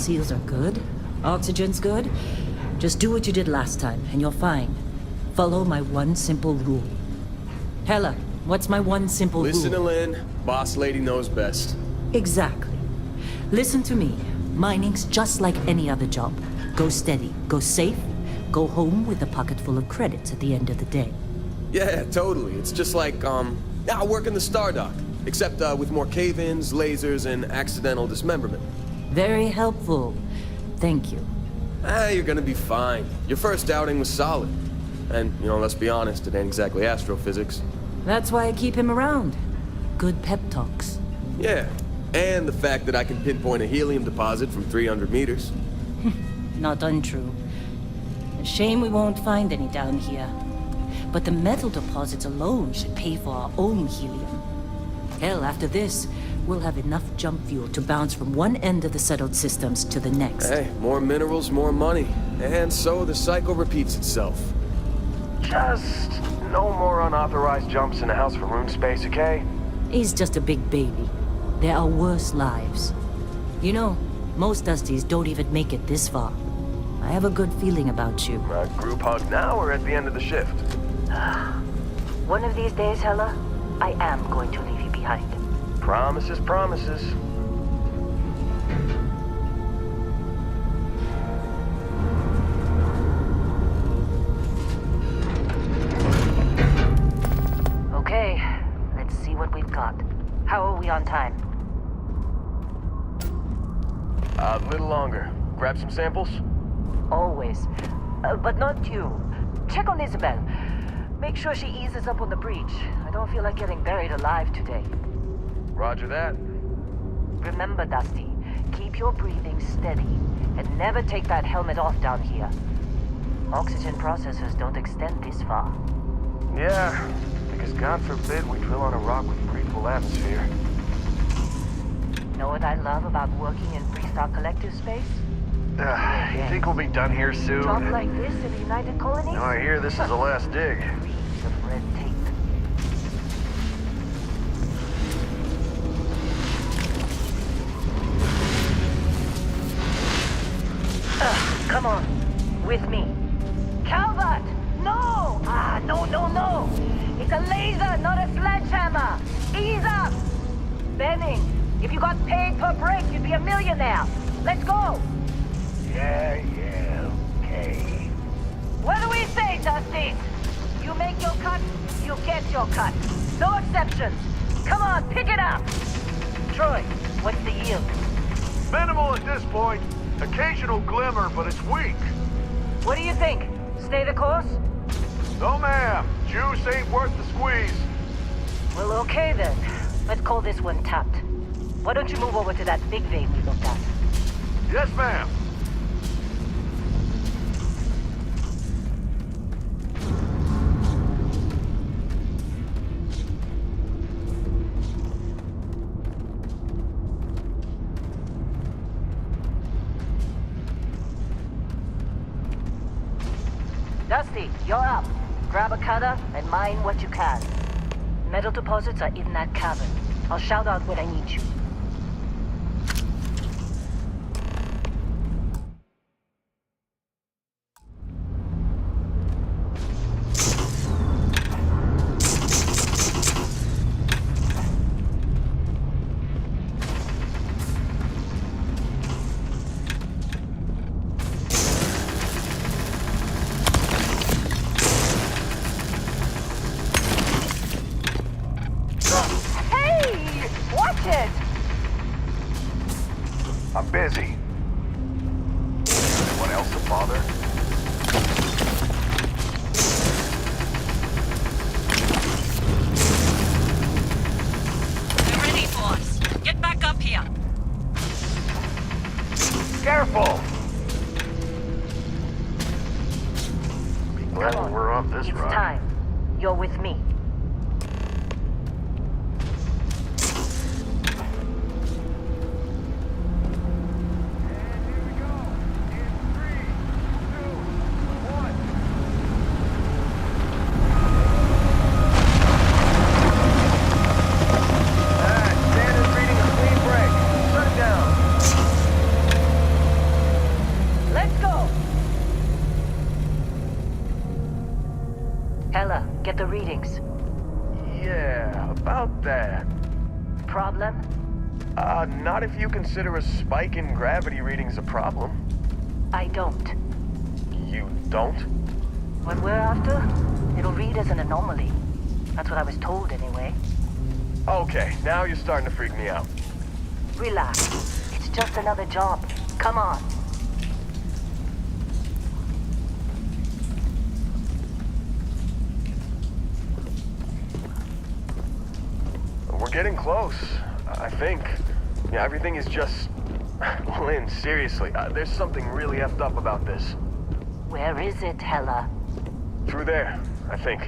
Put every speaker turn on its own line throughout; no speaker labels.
seals are good. Oxygen's good. Just do what you did last time, and you're fine. Follow my one simple rule. Hella, what's my one simple rule?
Listen to Lynn. Boss lady knows best.
Exactly. Listen to me. Mining's just like any other job. Go steady, go safe, go home with a pocket full of credits at the end of the day.
Yeah, totally. It's just like, I work in the Star Dock. Except, with more cave-ins, lasers, and accidental dismemberment.
Very helpful. Thank you.
You're gonna be fine. Your first outing was solid. And, let's be honest, it ain't exactly astrophysics.
That's why I keep him around. Good pep talks.
Yeah, and the fact that I can pinpoint a helium deposit from 300 meters.
Not untrue. A shame we won't find any down here. But the metal deposits alone should pay for our own helium. Hell, after this, we'll have enough jump fuel to bounce from one end of the settled systems to the next.
Hey, more minerals, more money. And so the cycle repeats itself.
Just no more unauthorized jumps in the house for room space, okay?
He's just a big baby. There are worse lives. You know, most Dusties don't even make it this far. I have a good feeling about you.
A group hug now or at the end of the shift?
One of these days, Hella, I am going to leave you behind.
Promises, promises.
Okay, let's see what we've got. How are we on time?
A little longer. Grab some samples?
Always. But not you. Check on Isabel. Make sure she eases up on the breach. I don't feel like getting buried alive today.
Roger that.
Remember, Dusty, keep your breathing steady and never take that helmet off down here. Oxygen processors don't extend this far.
Yeah, because God forbid we drill on a rock with breathable atmosphere.
Know what I love about working in Freestar Collective space?
You think we'll be done here soon?
Job like this in the United Colonies?
No, I hear this is the last dig.
Reams of red tape. Come on, with me. Calvert! No! No! It's a laser, not a sledgehammer! Ease up! Benning, if you got paid per break, you'd be a millionaire. Let's go!
Yeah, okay.
What do we say, Dusty? You make your cut, you get your cut. No exceptions. Come on, pick it up! Troy, what's the yield?
Minimal at this point. Occasional glimmer, but it's weak.
What do you think? Stay the course?
No, ma'am. Juice ain't worth the squeeze.
Well, okay then. Let's call this one tapped. Why don't you move over to that big vein we looked at?
Yes, ma'am.
Dusty, you're up. Grab a cutter and mine what you can. Metal deposits are in that cavern. I'll shout out when I need you.
I'm busy. Anyone else a bother?
We're ready, boss. Get back up here.
Careful! Be glad when we're off this run.
It's time. You're with me. get the readings.
Yeah, about that.
Problem?
Not if you consider a spike in gravity readings a problem.
I don't.
You don't?
What we're after, it'll read as an anomaly. That's what I was told anyway.
Okay, now you're starting to freak me out.
Relax. It's just another job. Come on.
We're getting close, I think. Yeah, everything is just... Lynn, seriously, there's something really effed up about this.
Where is it, Hella?
Through there, I think.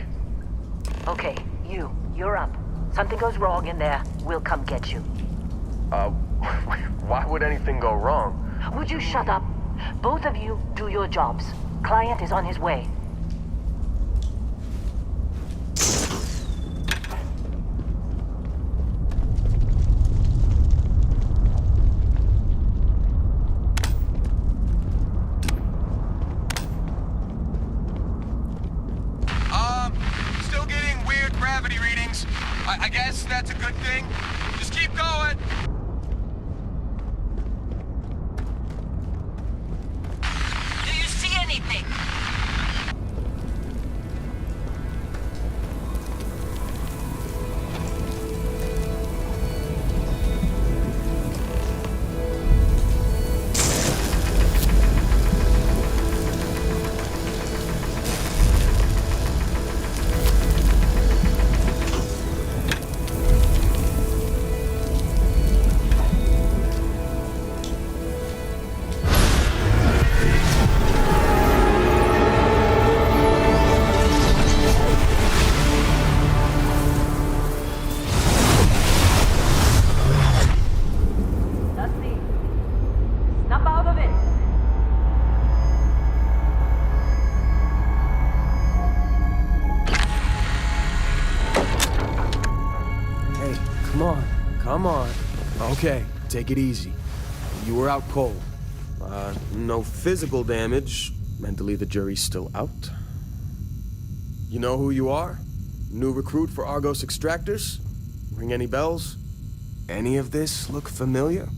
Okay, you're up. Something goes wrong in there, we'll come get you.
Why would anything go wrong?
Would you shut up? Both of you do your jobs. Client is on his way.
Still getting weird gravity readings. I guess that's a good thing. Just keep going.
Do you see anything? Snap out of it!
Hey, come on. Come on. Okay, take it easy. You were out cold. No physical damage. Mentally, the jury's still out. You know who you are? New recruit for Argos Extractors? Ring any bells? Any of this look familiar?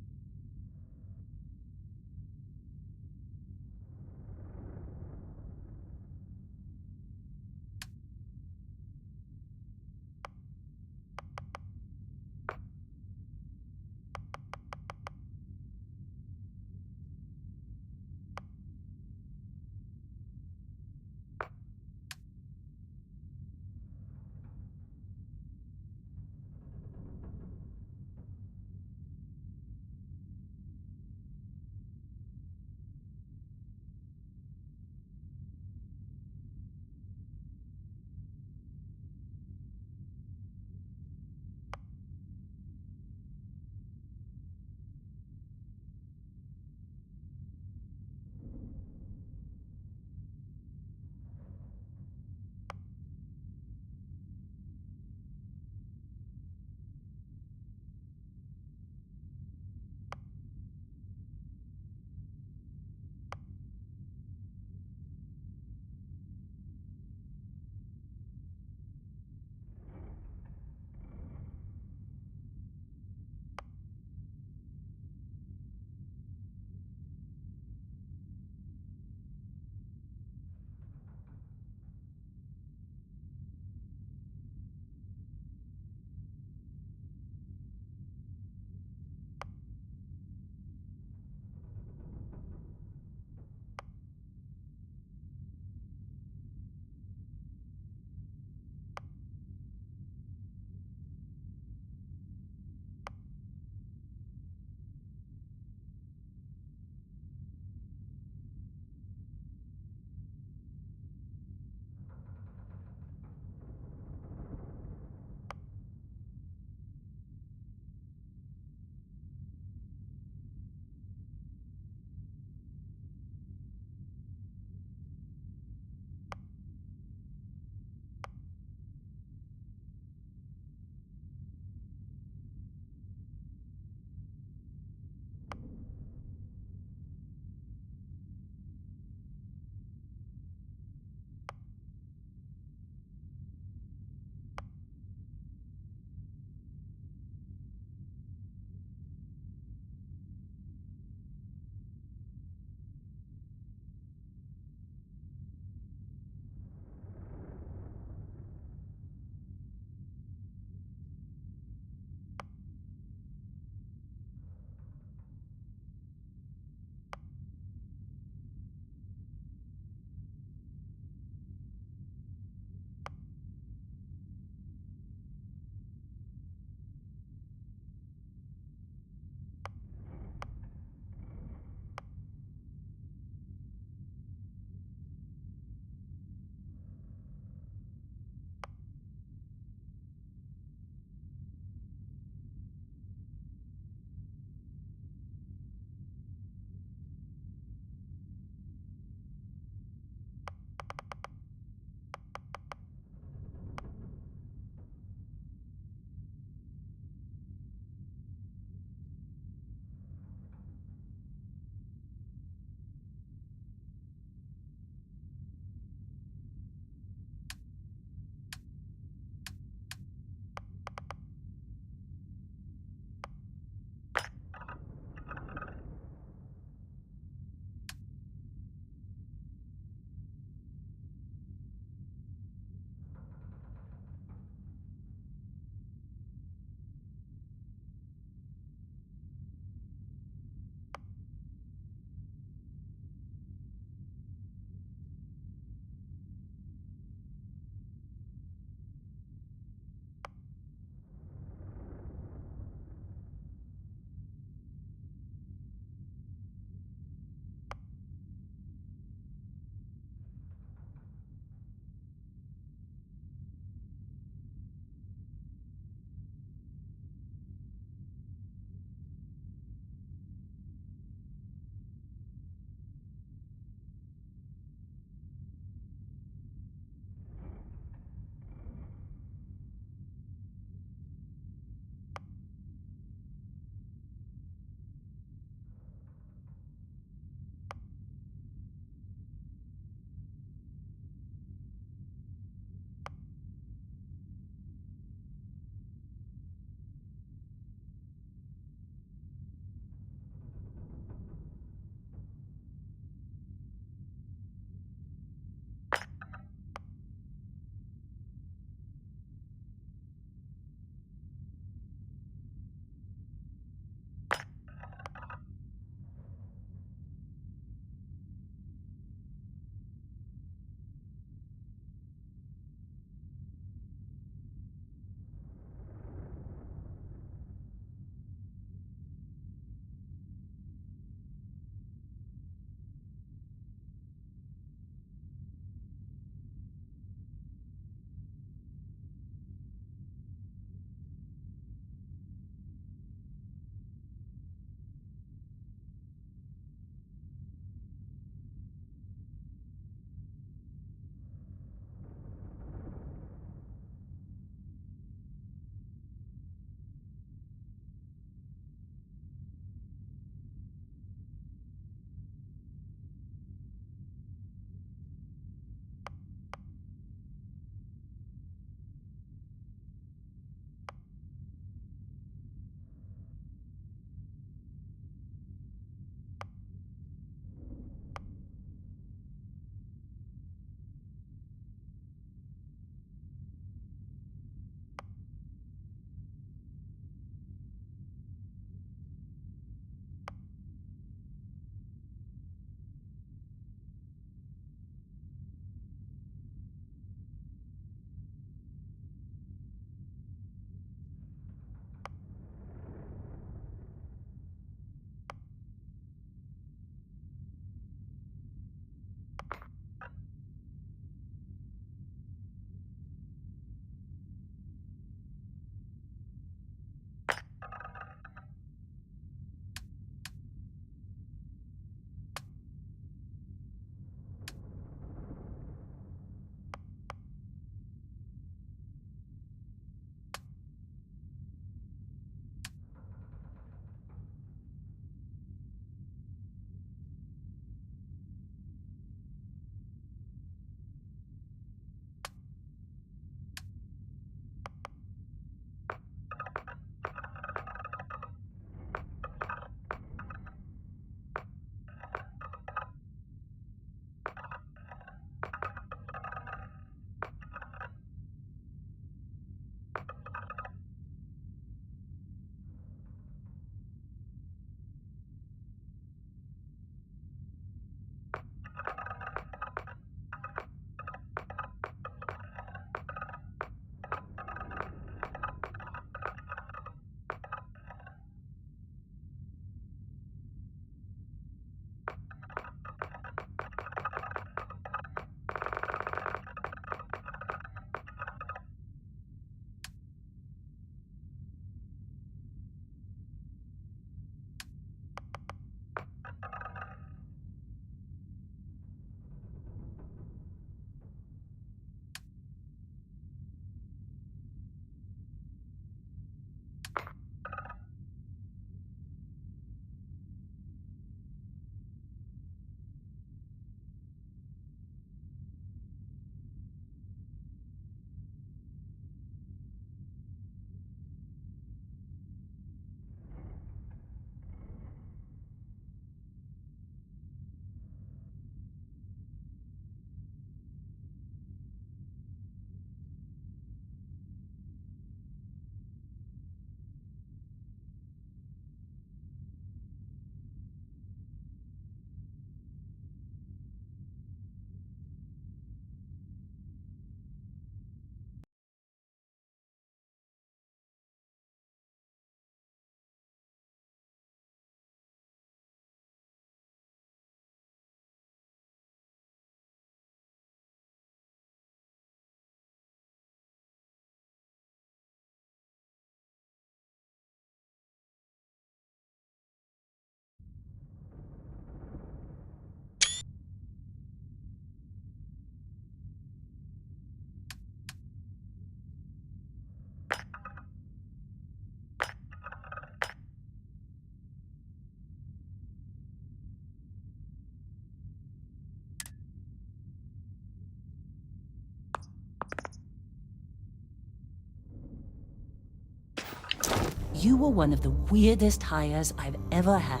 You were one of the weirdest hires I've ever had.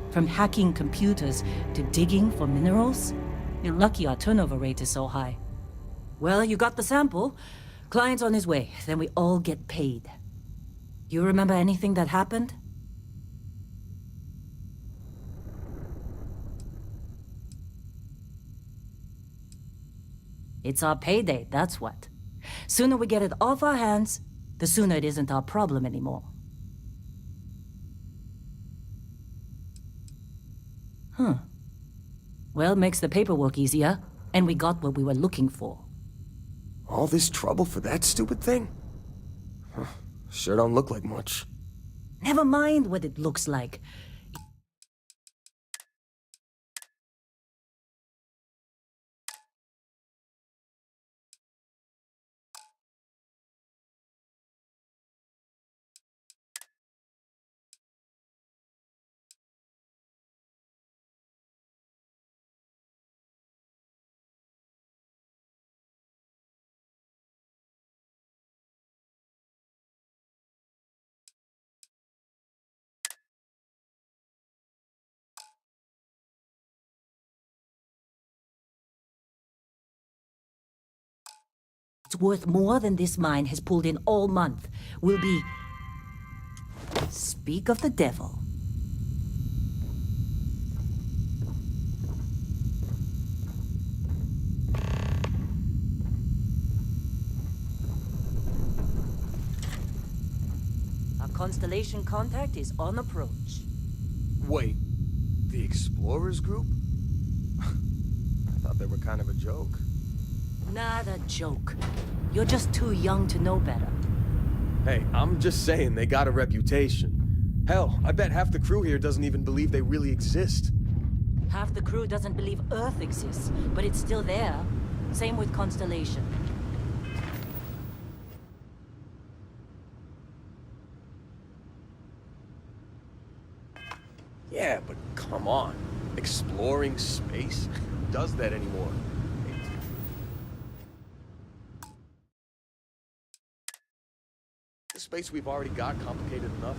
From hacking computers to digging for minerals. You're lucky our turnover rate is so high. Well, you got the sample. Client's on his way, then we all get paid. You remember anything that happened? It's our payday, that's what. Sooner we get it off our hands, the sooner it isn't our problem anymore. Huh. Well, makes the paperwork easier, and we got what we were looking for.
All this trouble for that stupid thing? Huh. Sure don't look like much.
Never mind what it looks like. It's worth more than this mine has pulled in all month. We'll be... Speak of the devil. Our Constellation contact is on approach.
Wait, the Explorers group? I thought they were kind of a joke.
Not a joke. You're just too young to know better.
Hey, I'm just saying they got a reputation. Hell, I bet half the crew here doesn't even believe they really exist.
Half the crew doesn't believe Earth exists, but it's still there. Same with Constellation.
Yeah, but come on. Exploring space? Who does that anymore? The space we've already got complicated enough.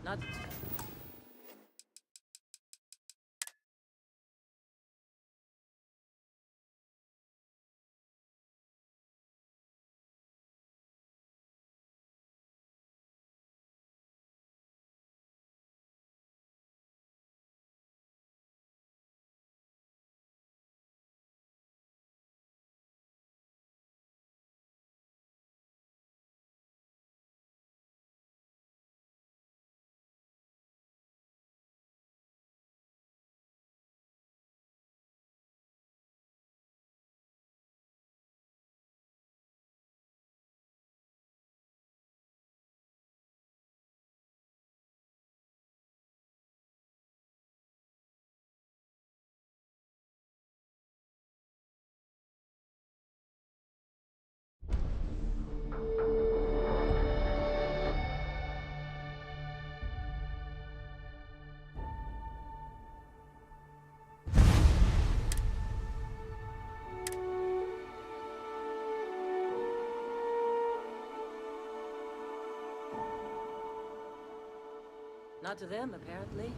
Not... Not to them, apparently.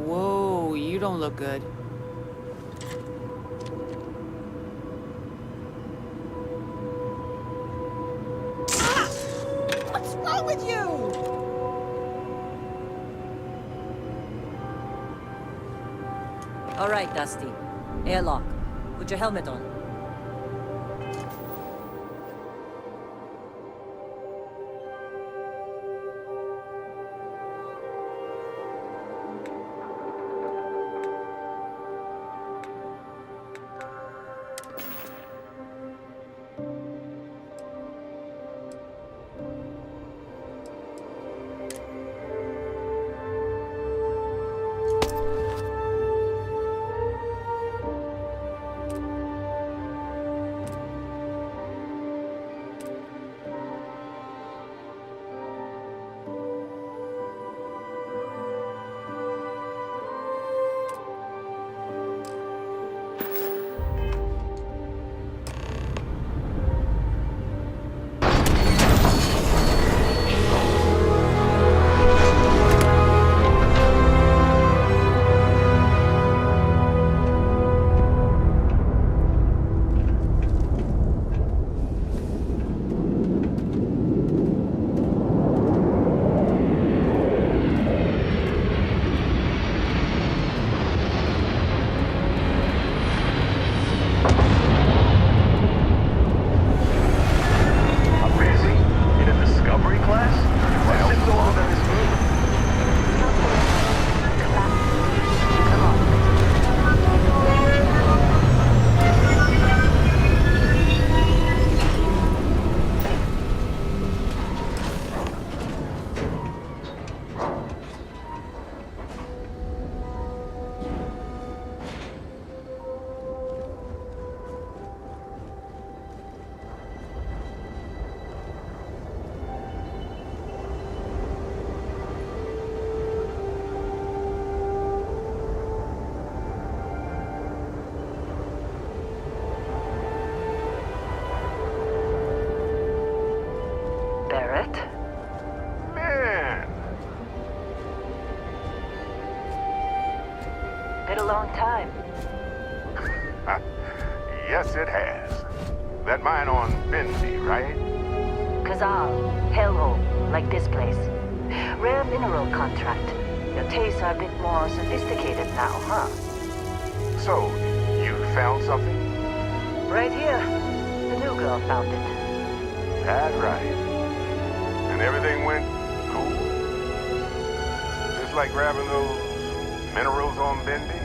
Whoa, you don't look good.
What's wrong with you? All right, Dusty. Airlock. Put your helmet on.
Man,
Been a long time.
yes it has. That mine on Bendy, right?
Kazal, hellhole, like this place. Rare mineral contract. Your tastes are a bit more sophisticated now, huh?
So, you found something?
Right here. The new girl found it.
That right. And everything went cool? Just like grabbing those minerals on Bendy?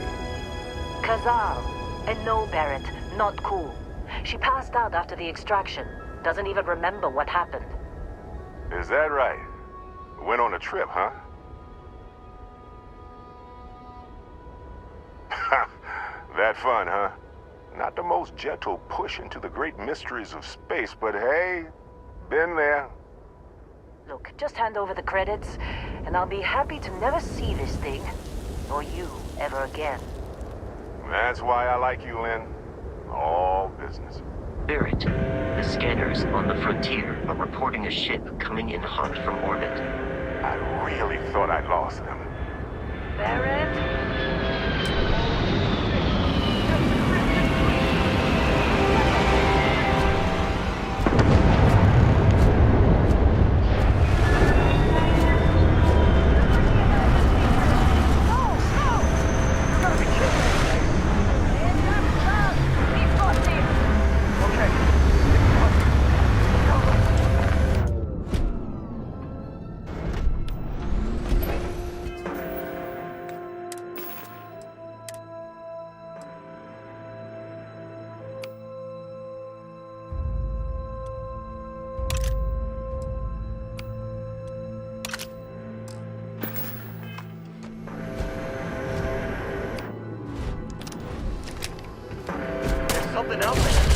Kazal. And no, Barrett, not cool. She passed out after the extraction. Doesn't even remember what happened.
Is that right? Went on a trip, huh? That fun, huh? Not the most gentle push into the great mysteries of space, but hey, been there.
Look, just hand over the credits, and I'll be happy to never see this thing, or you, ever again.
That's why I like you, Lynn. All business.
Barrett, the scanners on the frontier are reporting a ship coming in hot from orbit.
I really thought I'd lost them.
Barrett?
Something out there.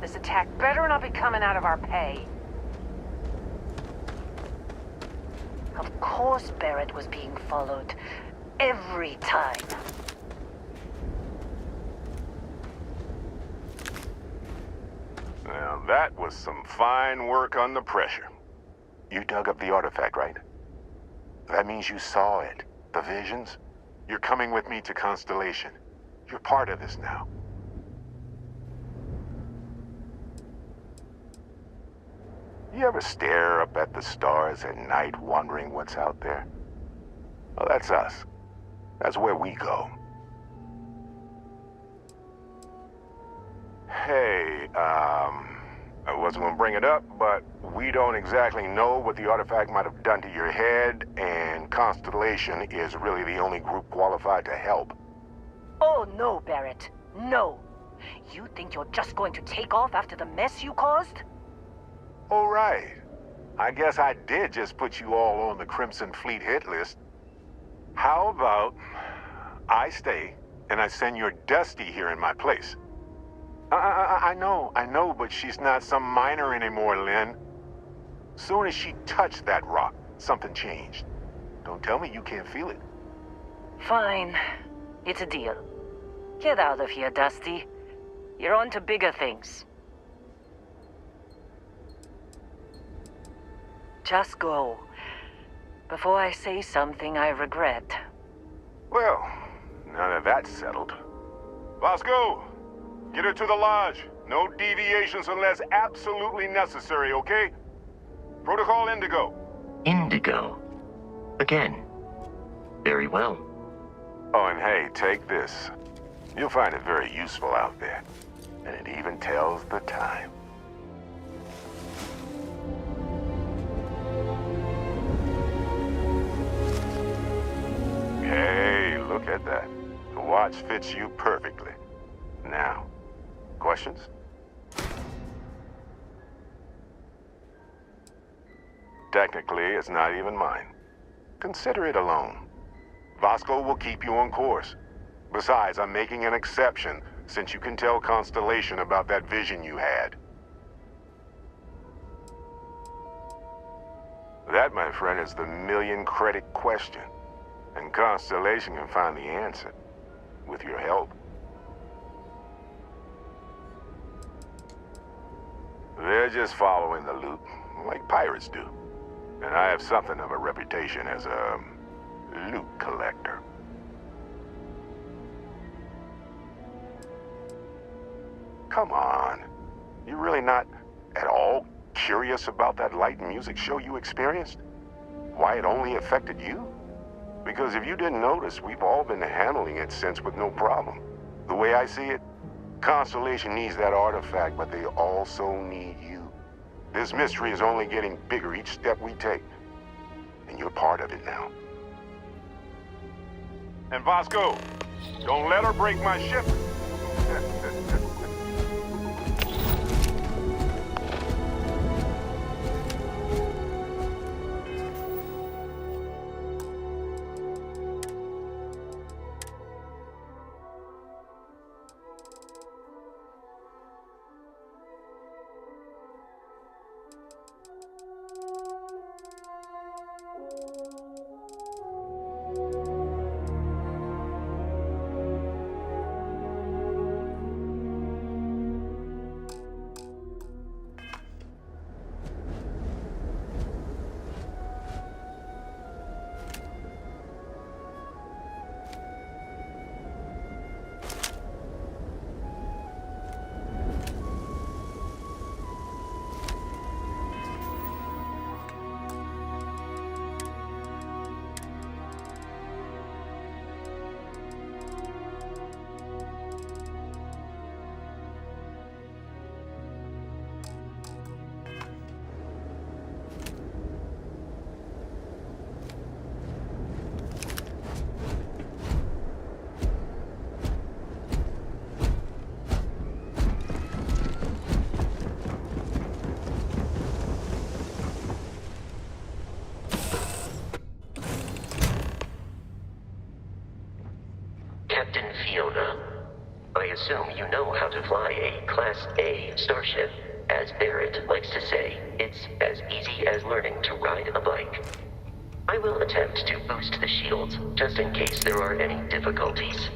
this attack better not be coming out of our pay.
Of course Barrett was being followed. Every time.
Now, that was some fine work under pressure. You dug up the artifact, right? That means you saw it. The visions? You're coming with me to Constellation. You're part of this now. You ever stare up at the stars at night wondering what's out there? Well, that's us. That's where we go. Hey, I wasn't gonna bring it up, but we don't exactly know what the artifact might have done to your head, and Constellation is really the only group qualified to help.
Oh no, Barrett. No. You think you're just going to take off after the mess you caused?
All right. I guess I did just put you all on the Crimson Fleet hit list. How about I stay and I send your Dusty here in my place? I know, but she's not some miner anymore, Lynn. Soon as she touched that rock, something changed. Don't tell me you can't feel it.
Fine. It's a deal. Get out of here, Dusty. You're on to bigger things. Just go. Before I say something I regret.
Well, now that that's settled. Bosco, get her to the lodge. No deviations unless absolutely necessary, okay? Protocol Indigo.
Indigo. Again. Very well.
Oh, and hey, take this. You'll find it very useful out there. And it even tells the time. Hey, look at that. The watch fits you perfectly. Now, questions? Technically, it's not even mine. Consider it a loan. Vasco will keep you on course. Besides, I'm making an exception since you can tell Constellation about that vision you had. That, my friend, is the million-credit question. And Constellation can find the answer, with your help. They're just following the loot, like pirates do. And I have something of a reputation as a loot collector. Come on. You really not at all curious about that light and music show you experienced? Why it only affected you? Because if you didn't notice, we've all been handling it since with no problem. The way I see it, Constellation needs that artifact, but they also need you. This mystery is only getting bigger each step we take. And you're part of it now. And Vasco, don't let her break my ship.
Captain Fiona, I assume you know how to fly a Class A starship. As Barrett likes to say, it's as easy as learning to ride a bike. I will attempt to boost the shields, just in case there are any difficulties.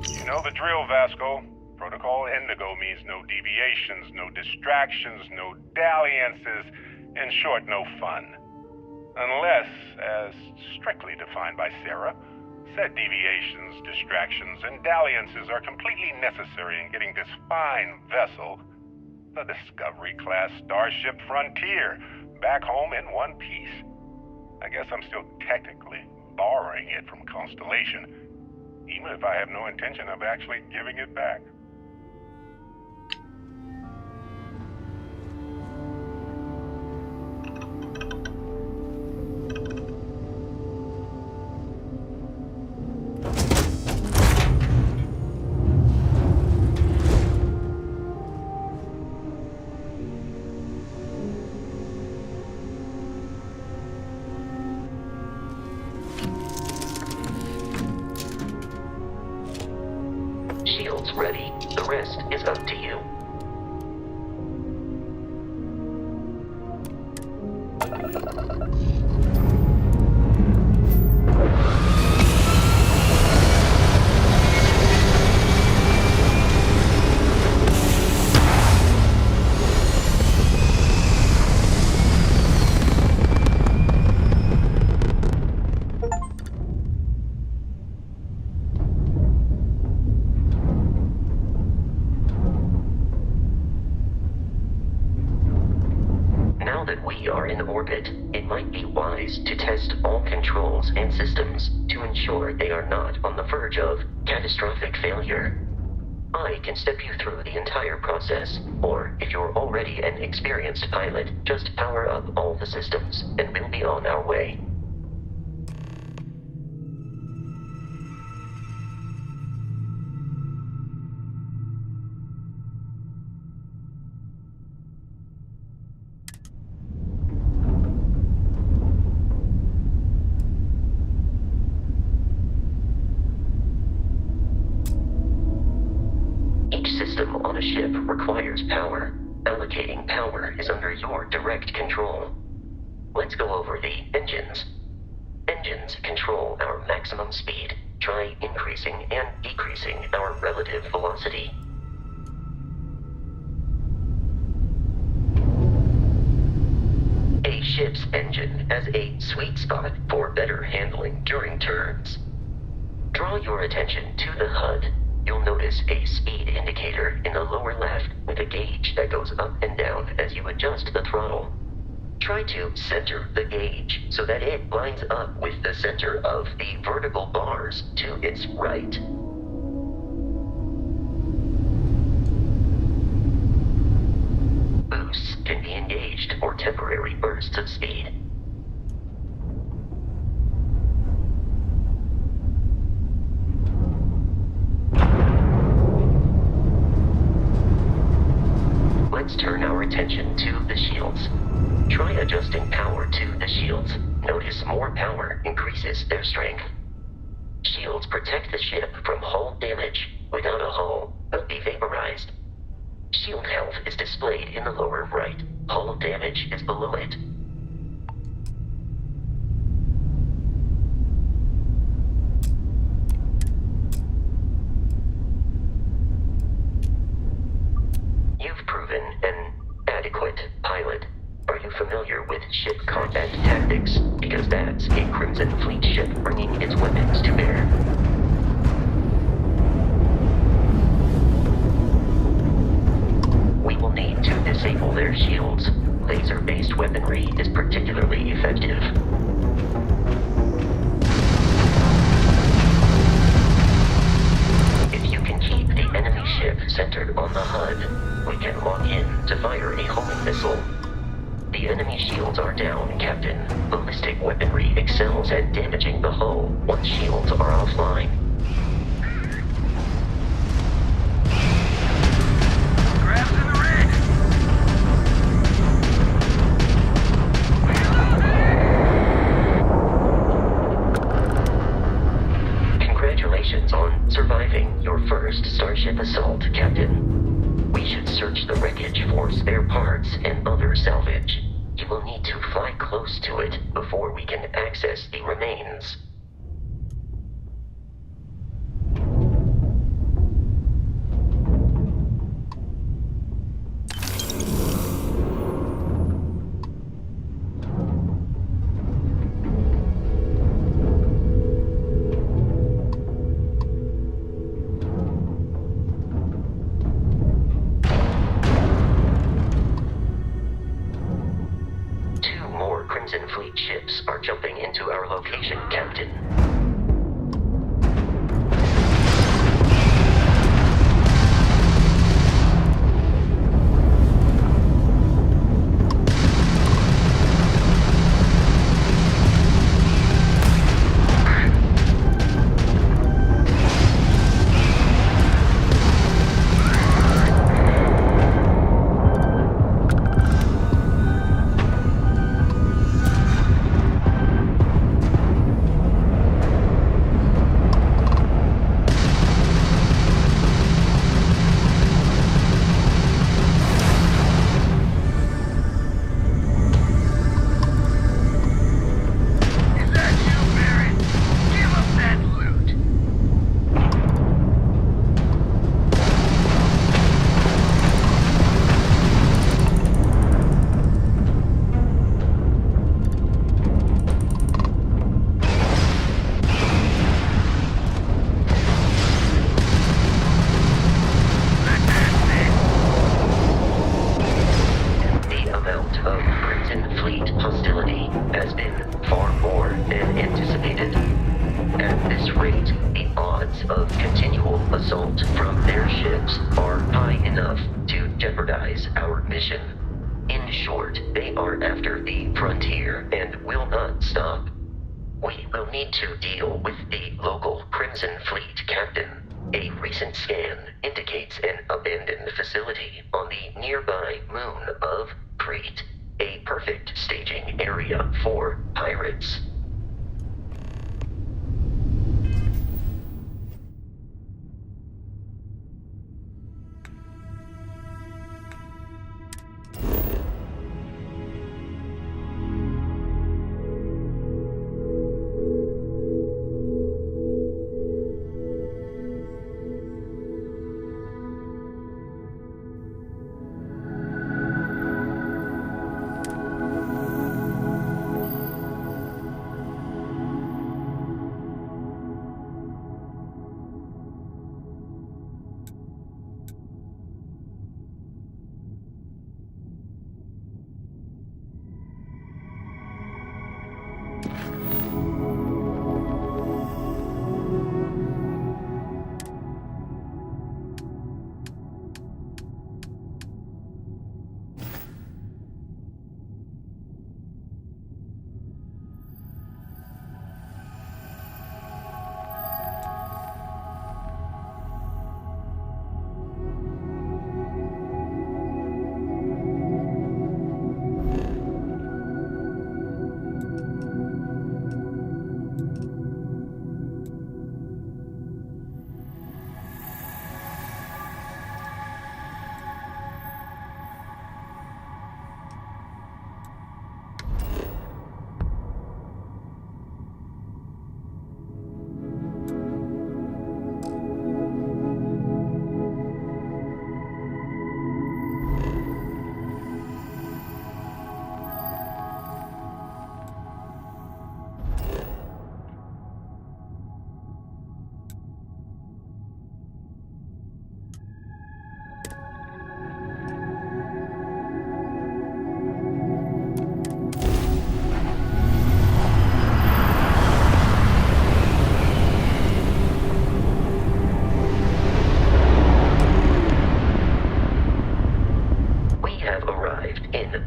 You know the drill, Vasco. Protocol Indigo means no deviations, no distractions, no dalliances, in short, no fun. Unless, as strictly defined by Sarah, said deviations, distractions, and dalliances are completely necessary in getting this fine vessel, the Discovery-class Starship Frontier, back home in one piece. I guess I'm still technically borrowing it from Constellation, even if I have no intention of actually giving it back.
Shields ready. The rest is up to you. Now that we are in orbit, it might be wise to test all controls and systems to ensure they are not on the verge of catastrophic failure. I can step you through the entire process, or if you're already an experienced pilot, just power up all the systems, and we'll be on our way. Each system on a ship requires power. Allocating power is under your direct control. Let's go over the engines. Engines control our maximum speed. Try increasing and decreasing our relative velocity. A ship's engine has a sweet spot for better handling during turns. Draw your attention to the HUD. You'll notice a speed indicator in the lower left with a gauge that goes up and down as you adjust the throttle. Try to center the gauge so that it lines up with the center of the vertical bars to its right. Boosts can be engaged for temporary bursts of speed. Let's turn our attention to the shields. Try adjusting power to the shields. Notice more power increases their strength. Shields protect the ship from hull damage. Without a hull, they'll be vaporized. Shield health is displayed in the lower right. Hull damage is below it. You've proven an adequate pilot. Are you familiar with ship combat tactics? Because that's a Crimson Fleet ship bringing its weapons to bear. We will need to disable their shields. Laser-based weaponry is particularly effective. If you can keep the enemy ship centered on the HUD, we can lock in to fire a homing missile. The enemy shields are down, Captain. Ballistic weaponry excels at damaging the hull once shields are offline.
Grabs in the red!
Congratulations on surviving your first Starship assault, Captain. We should search the wreckage for spare parts and other salvage. You will need to fly close to it before we can access the remains. Two more Crimson Fleet ships are jumping into our location, Captain.
Is that you, Barrett? Give up that loot!
The amount of Crimson Fleet hostility has been far more than anticipated. At this rate, the odds of continual assault from their ships are high enough to jeopardize our mission. In short, they are after the frontier and will not stop. We will need to deal with the local Crimson Fleet captain. A recent scan indicates an abandoned facility on the nearby moon of Crete, a perfect staging area for pirates.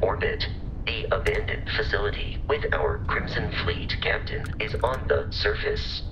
orbit. The abandoned facility with our Crimson Fleet captain is on the surface.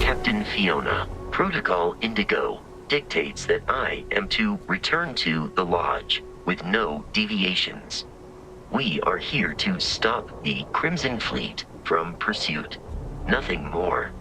Captain Fiona, Protocol Indigo dictates that I am to return to the Lodge with no deviations. We are here to stop the Crimson Fleet from pursuit. Nothing more.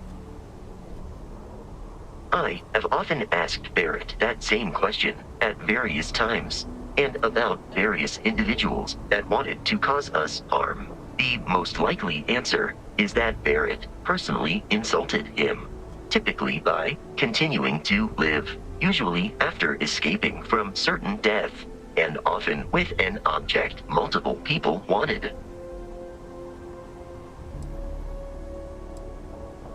I have often asked Barrett that same question at various times, and about various individuals that wanted to cause us harm. The most likely answer is that Barrett personally insulted him, typically by continuing to live, usually after escaping from certain death, and often with an object multiple people wanted.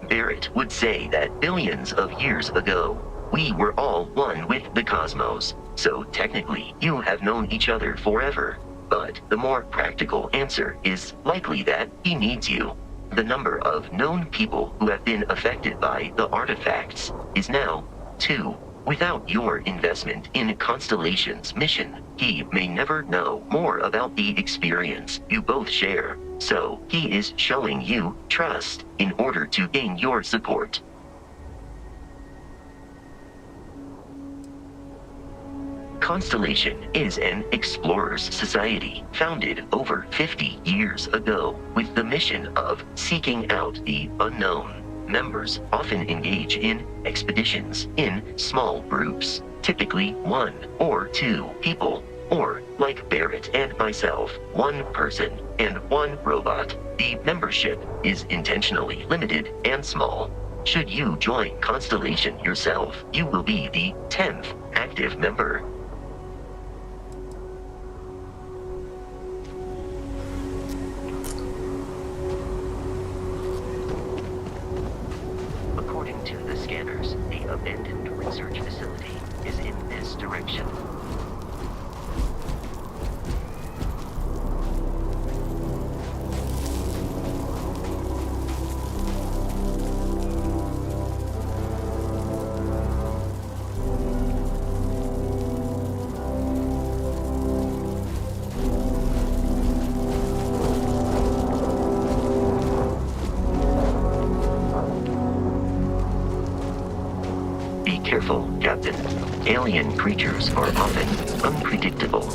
Barrett would say that billions of years ago, we were all one with the cosmos, so technically you have known each other forever. But the more practical answer is likely that he needs you. The number of known people who have been affected by the artifacts is now 2. Without your investment in Constellation's mission, he may never know more about the experience you both share. So he is showing you trust in order to gain your support. Constellation is an explorers society founded over 50 years ago with the mission of seeking out the unknown. Members often engage in expeditions in small groups, typically 1 or 2 people, or, like Barrett and myself, 1 person and 1 robot. The membership is intentionally limited and small. Should you join Constellation yourself, you will be the 10th active member. According to the scanners, the abandoned research facility is in this direction. Be careful, Captain. Alien creatures are often unpredictable.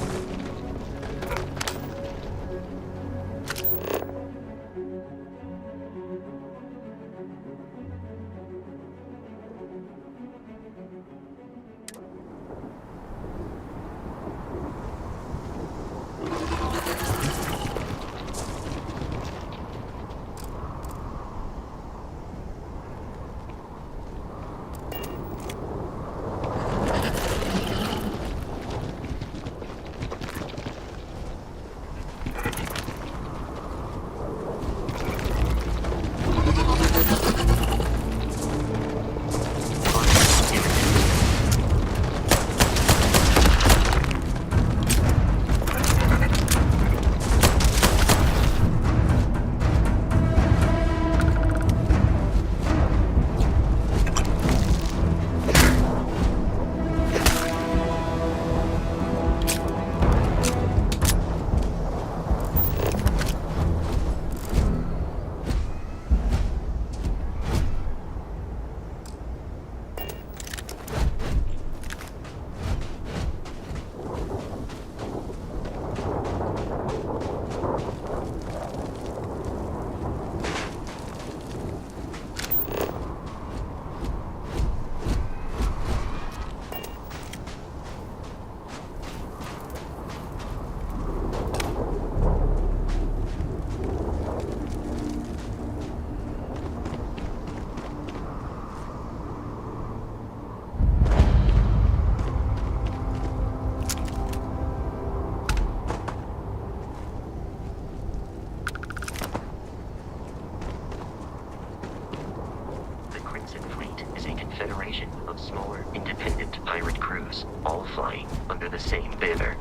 independent pirate crews, all flying under the same banner.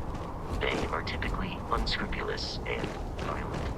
They are typically unscrupulous and violent.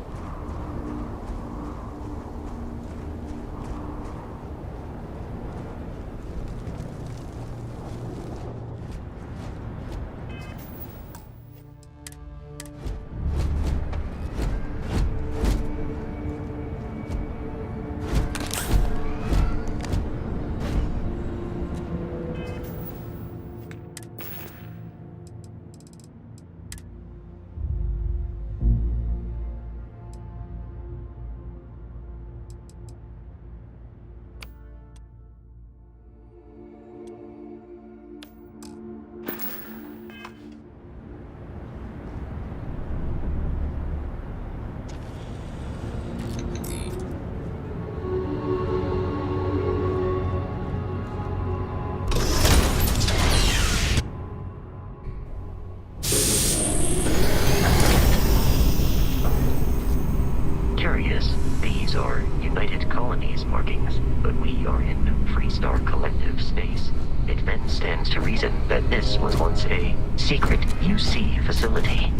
These are United Colonies markings, but we are in Freestar Collective space. It then stands to reason that this was once a secret UC facility.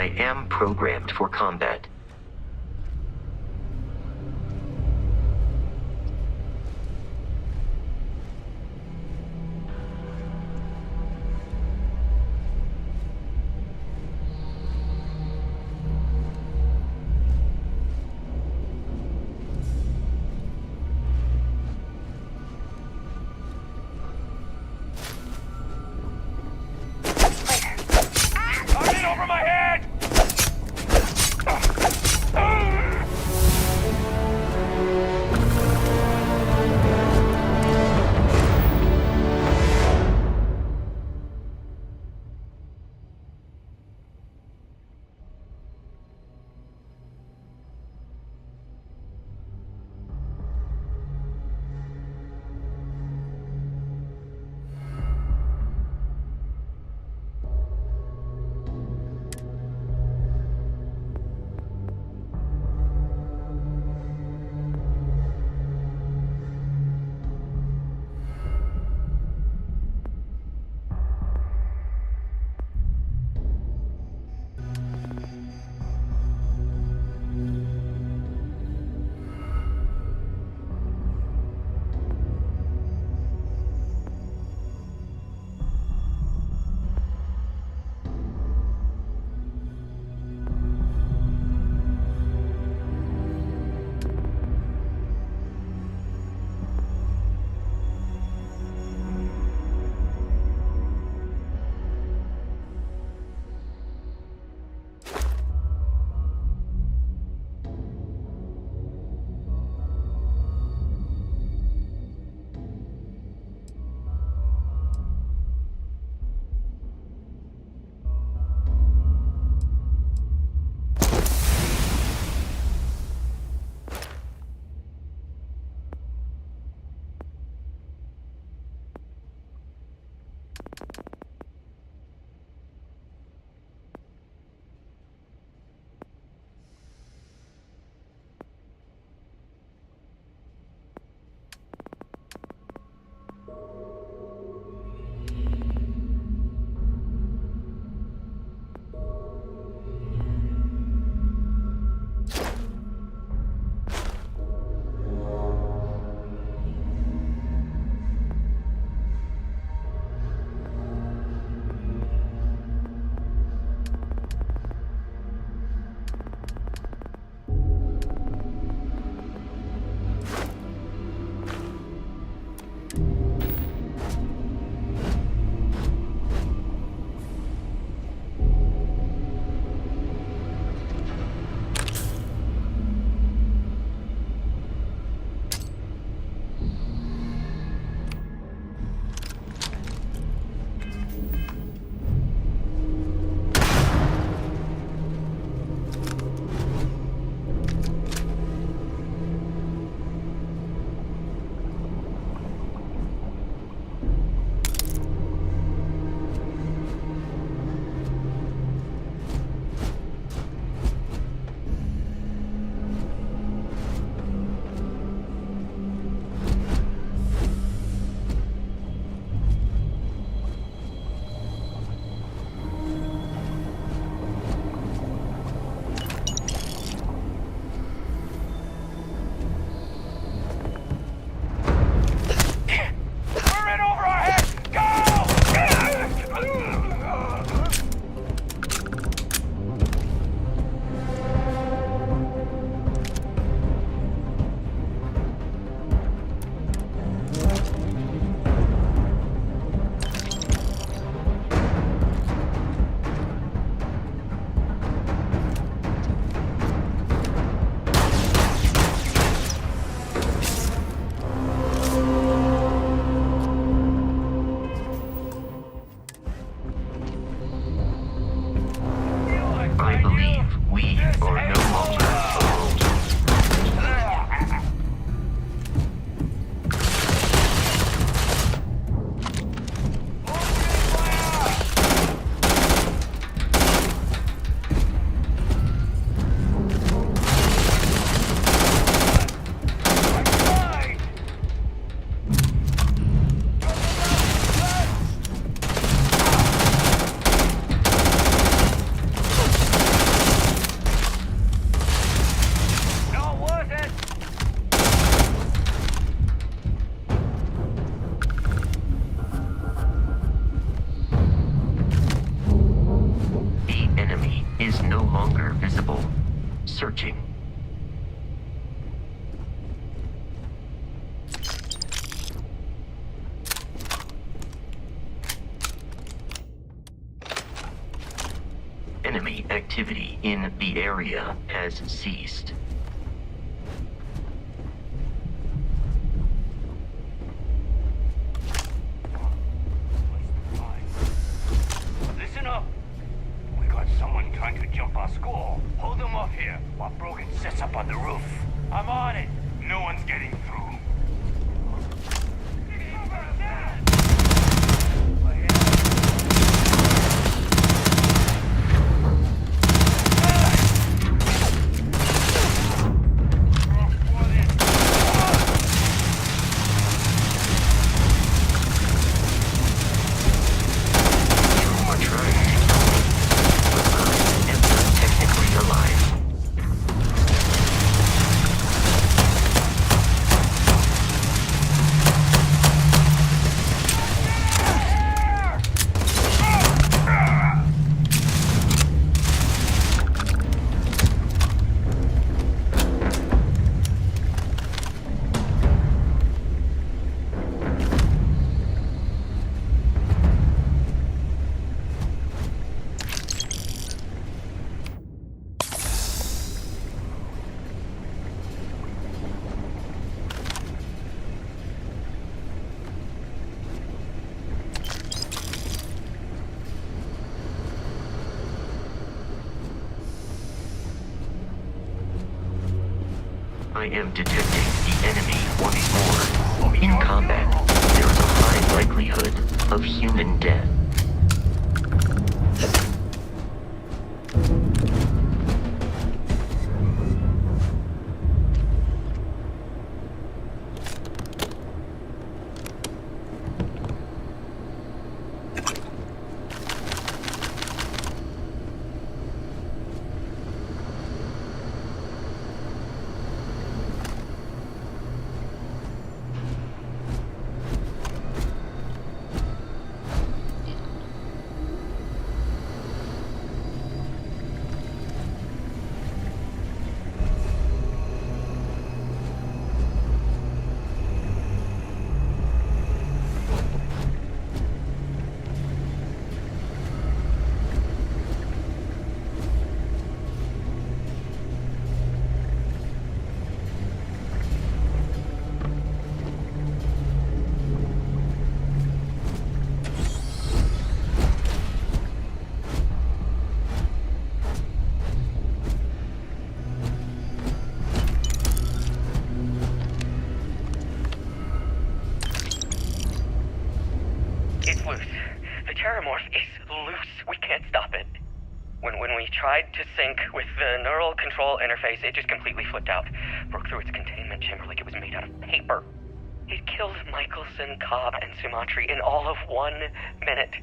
I am programmed for combat.
I'm in over my head!
searching. Enemy activity in the area has ceased.
Listen up. We got someone trying to jump our school. Hold them off here while Brogan sets up on the roof. I'm on it. No one's getting through.
I am detecting the enemy once more. In combat, there is a high likelihood of human death.
It's loose. The Terramorph is loose. We can't stop it. When we tried to sync with the neural control interface, it just completely flipped out. Broke through its containment chamber like it was made out of paper. It killed Michelson, Cobb, and Sumatri in all of 1 minute.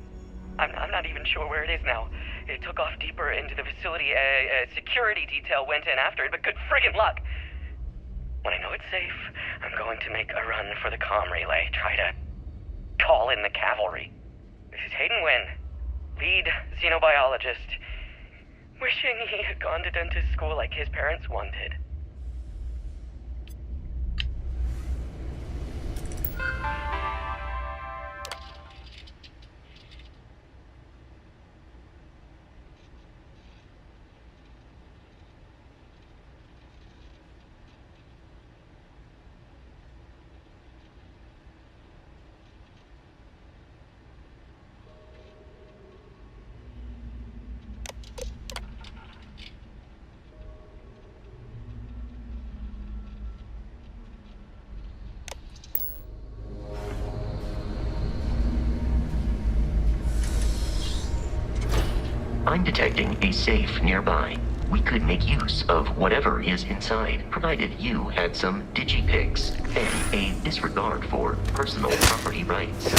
I'm not even sure where it is now. It took off deeper into the facility. A security detail went in after it, but good friggin' luck. When I know it's safe, I'm going to make a run for the comm relay. Try to call in the cavalry. This is Hayden Wynn, lead xenobiologist. Wishing he had gone to dentist school like his parents wanted.
I'm detecting a safe nearby. We could make use of whatever is inside, provided you had some digipics and a disregard for personal property rights.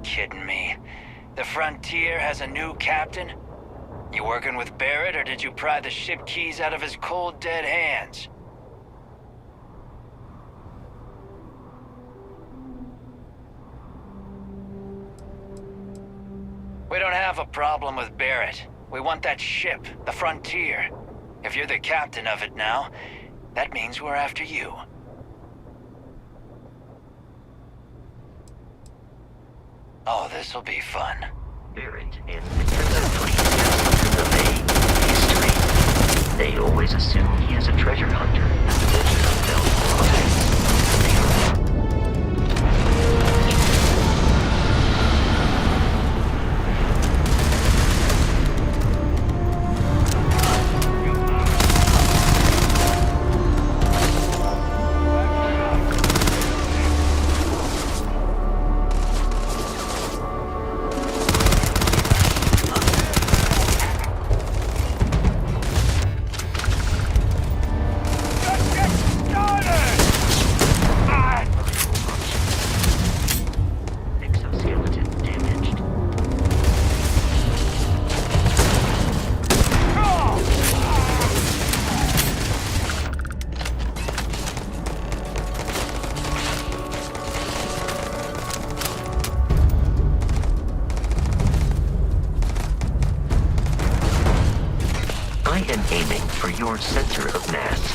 kidding me? The Frontier has a new captain? You working with Barrett, or did you pry the ship keys out of his cold, dead hands? We don't have a problem with Barrett. We want that ship, the Frontier. If you're the captain of it now, that means we're after you. Oh, this'll be fun.
Barrett and the Crimson Fleet have a history. They always assume he is a treasure hunter at the edge of Belfast. Your center of mass.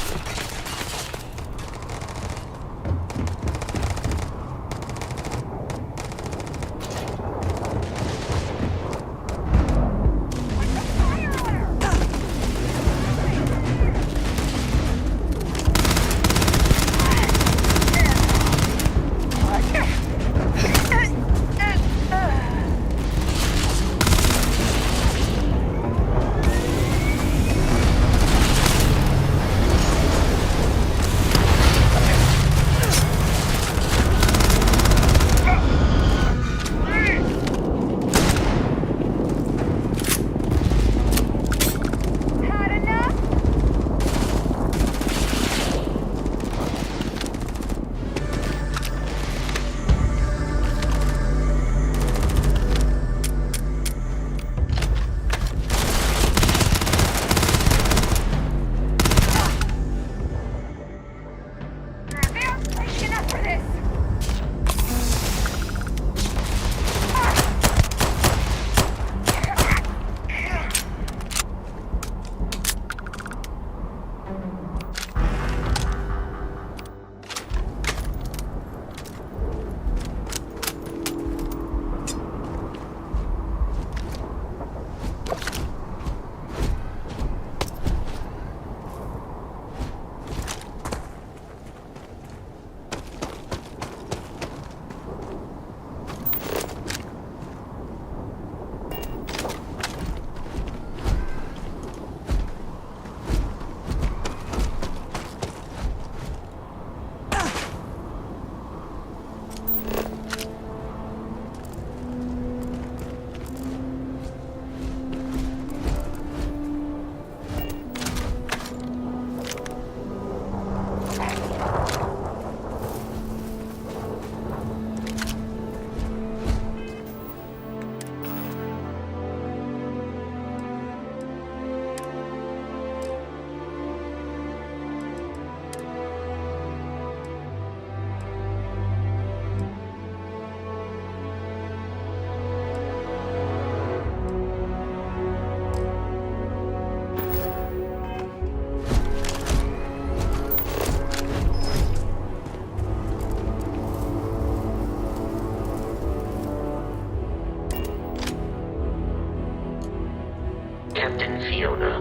Captain Fiona.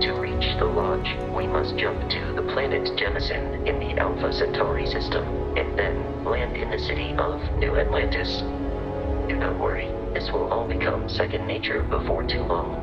To reach the lodge, we must jump to the planet Jemison in the Alpha Centauri system, and then land in the city of New Atlantis. Do not worry, this will all become second nature before too long.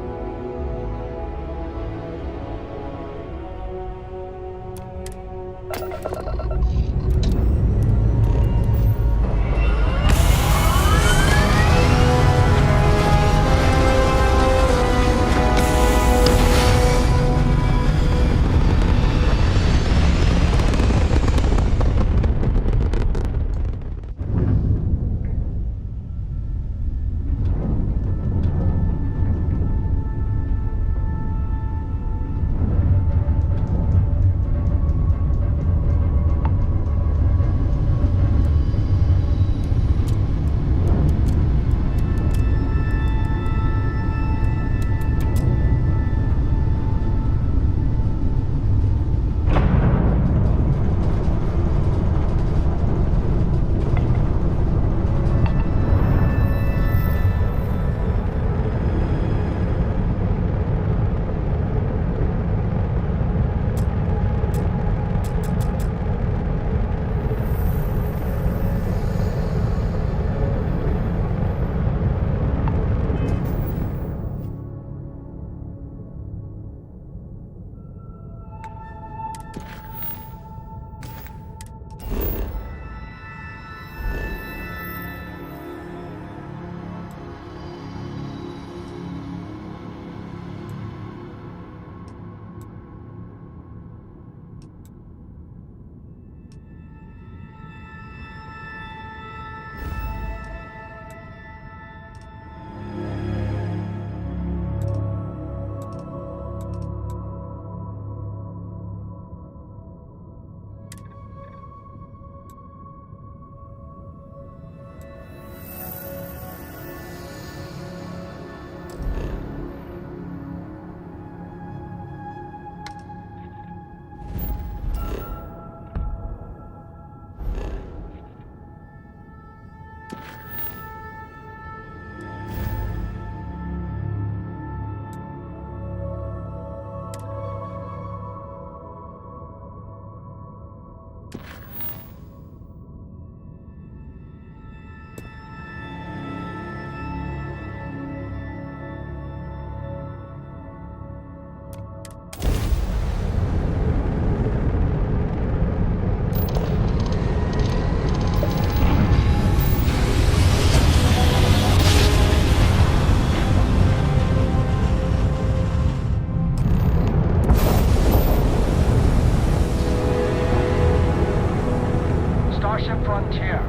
Starship Frontier.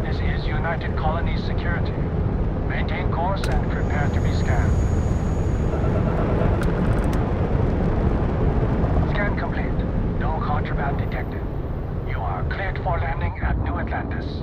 This is United Colonies Security. Maintain course and prepare to be scanned. Scan complete. No contraband detected. You are cleared for landing at New Atlantis.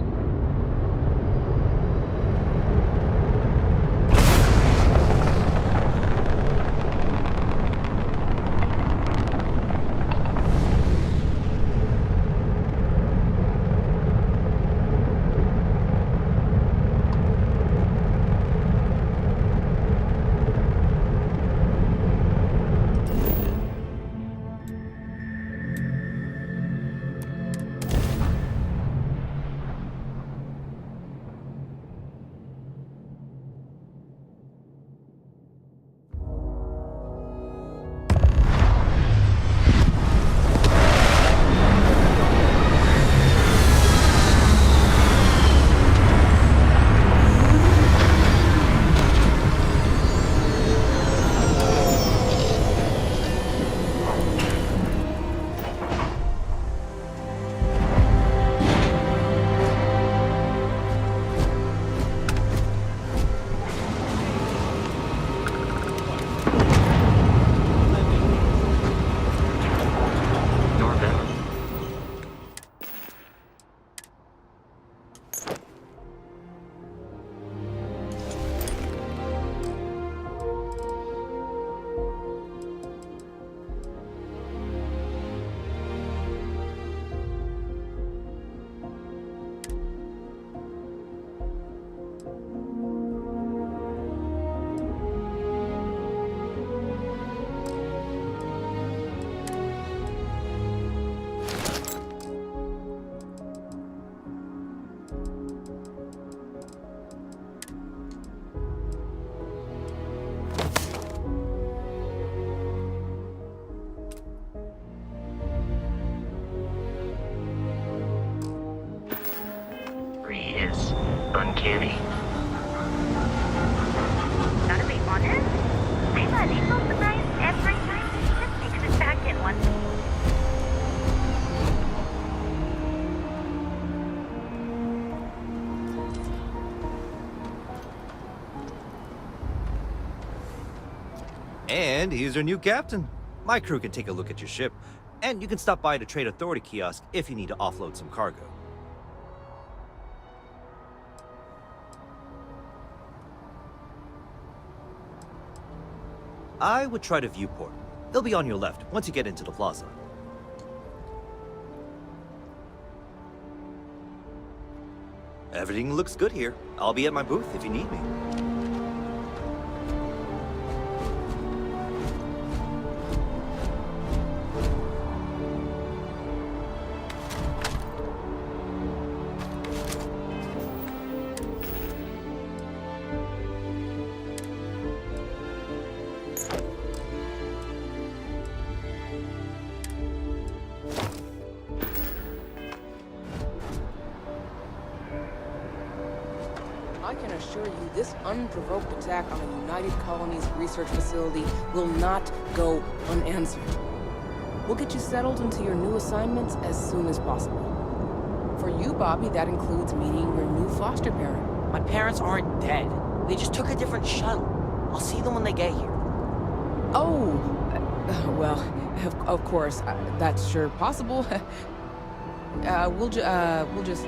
Is uncanny.
Gotta be honest, I'm a little surprised every time he just makes it back in one piece.
And here's our new captain. My crew can take a look at your ship, and you can stop by the Trade Authority kiosk if you need to offload some cargo. I would try the viewport. They'll be on your left once you get into the plaza. Everything looks good here. I'll be at my booth if you need me.
I can assure you this unprovoked attack on a United Colonies research facility will not go unanswered. We'll get you settled into your new assignments as soon as possible. For you, Bobby, that includes meeting your new foster parent.
My parents aren't dead. They just took a different shuttle. I'll see them when they get here.
Oh, well, of course, that's sure possible. We'll just...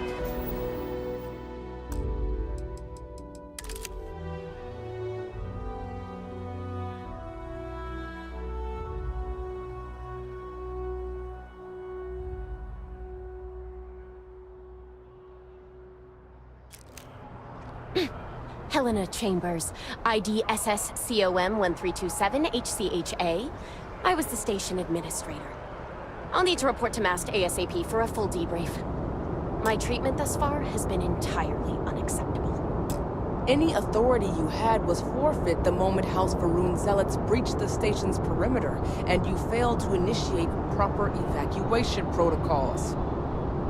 Helena Chambers, ID SSCOM 1327 HCHA. I was the station administrator. I'll need to report to Mast ASAP for a full debrief. My treatment thus far has been entirely unacceptable.
Any authority you had was forfeit the moment House Varun zealots breached the station's perimeter, and you failed to initiate proper evacuation protocols.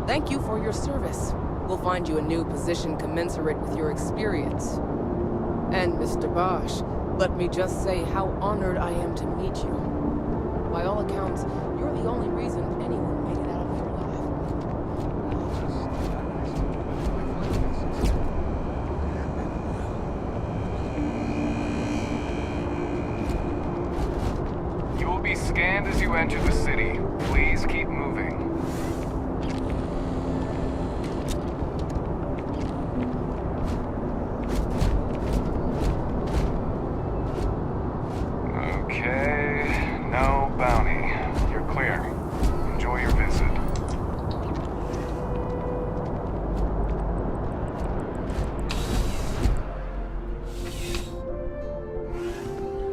Thank you for your service. We'll find you a new position commensurate with your experience. And Mr. Bosch, let me just say how honored I am to meet you. By all accounts, you're the only reason anyone made it out of here alive.
You will be scanned as you enter the city. Please keep moving.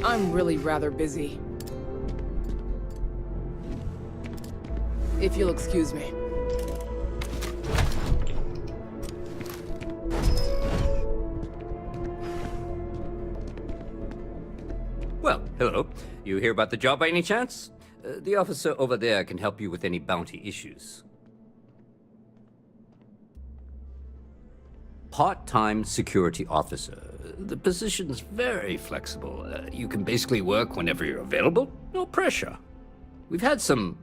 I'm really rather busy. If you'll excuse me.
Well, hello. You hear about the job by any chance? The officer over there can help you with any bounty issues. Part-time security officer. The position's very flexible. You can basically work whenever you're available. No pressure. We've had some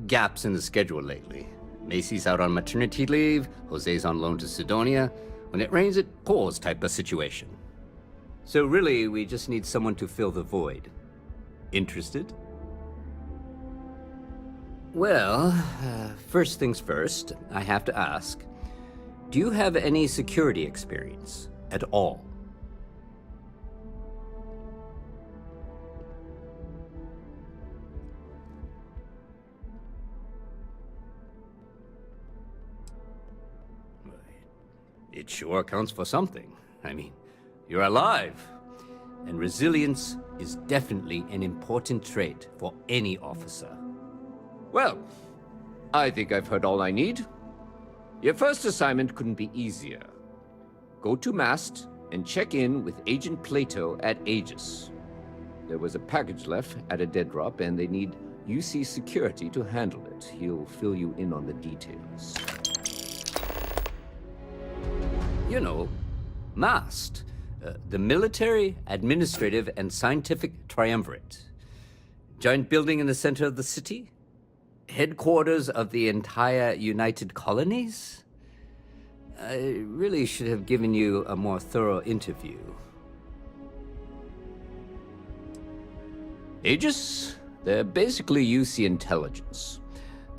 gaps in the schedule lately. Macy's out on maternity leave, Jose's on loan to Sidonia. When it rains, it pours type of situation. So really, we just need someone to fill the void. Interested? Well, first things first, I have to ask, do you have any security experience at all? It sure counts for something. I mean, you're alive. And resilience is definitely an important trait for any officer. Well, I think I've heard all I need. Your first assignment couldn't be easier. Go to Mast and check in with Agent Plato at Aegis. There was a package left at a dead drop, and they need UC security to handle it. He'll fill you in on the details. You know, MAST, the Military, Administrative, and Scientific Triumvirate. Giant building in the center of the city? Headquarters of the entire United Colonies? I really should have given you a more thorough interview. Aegis? They're basically UC intelligence.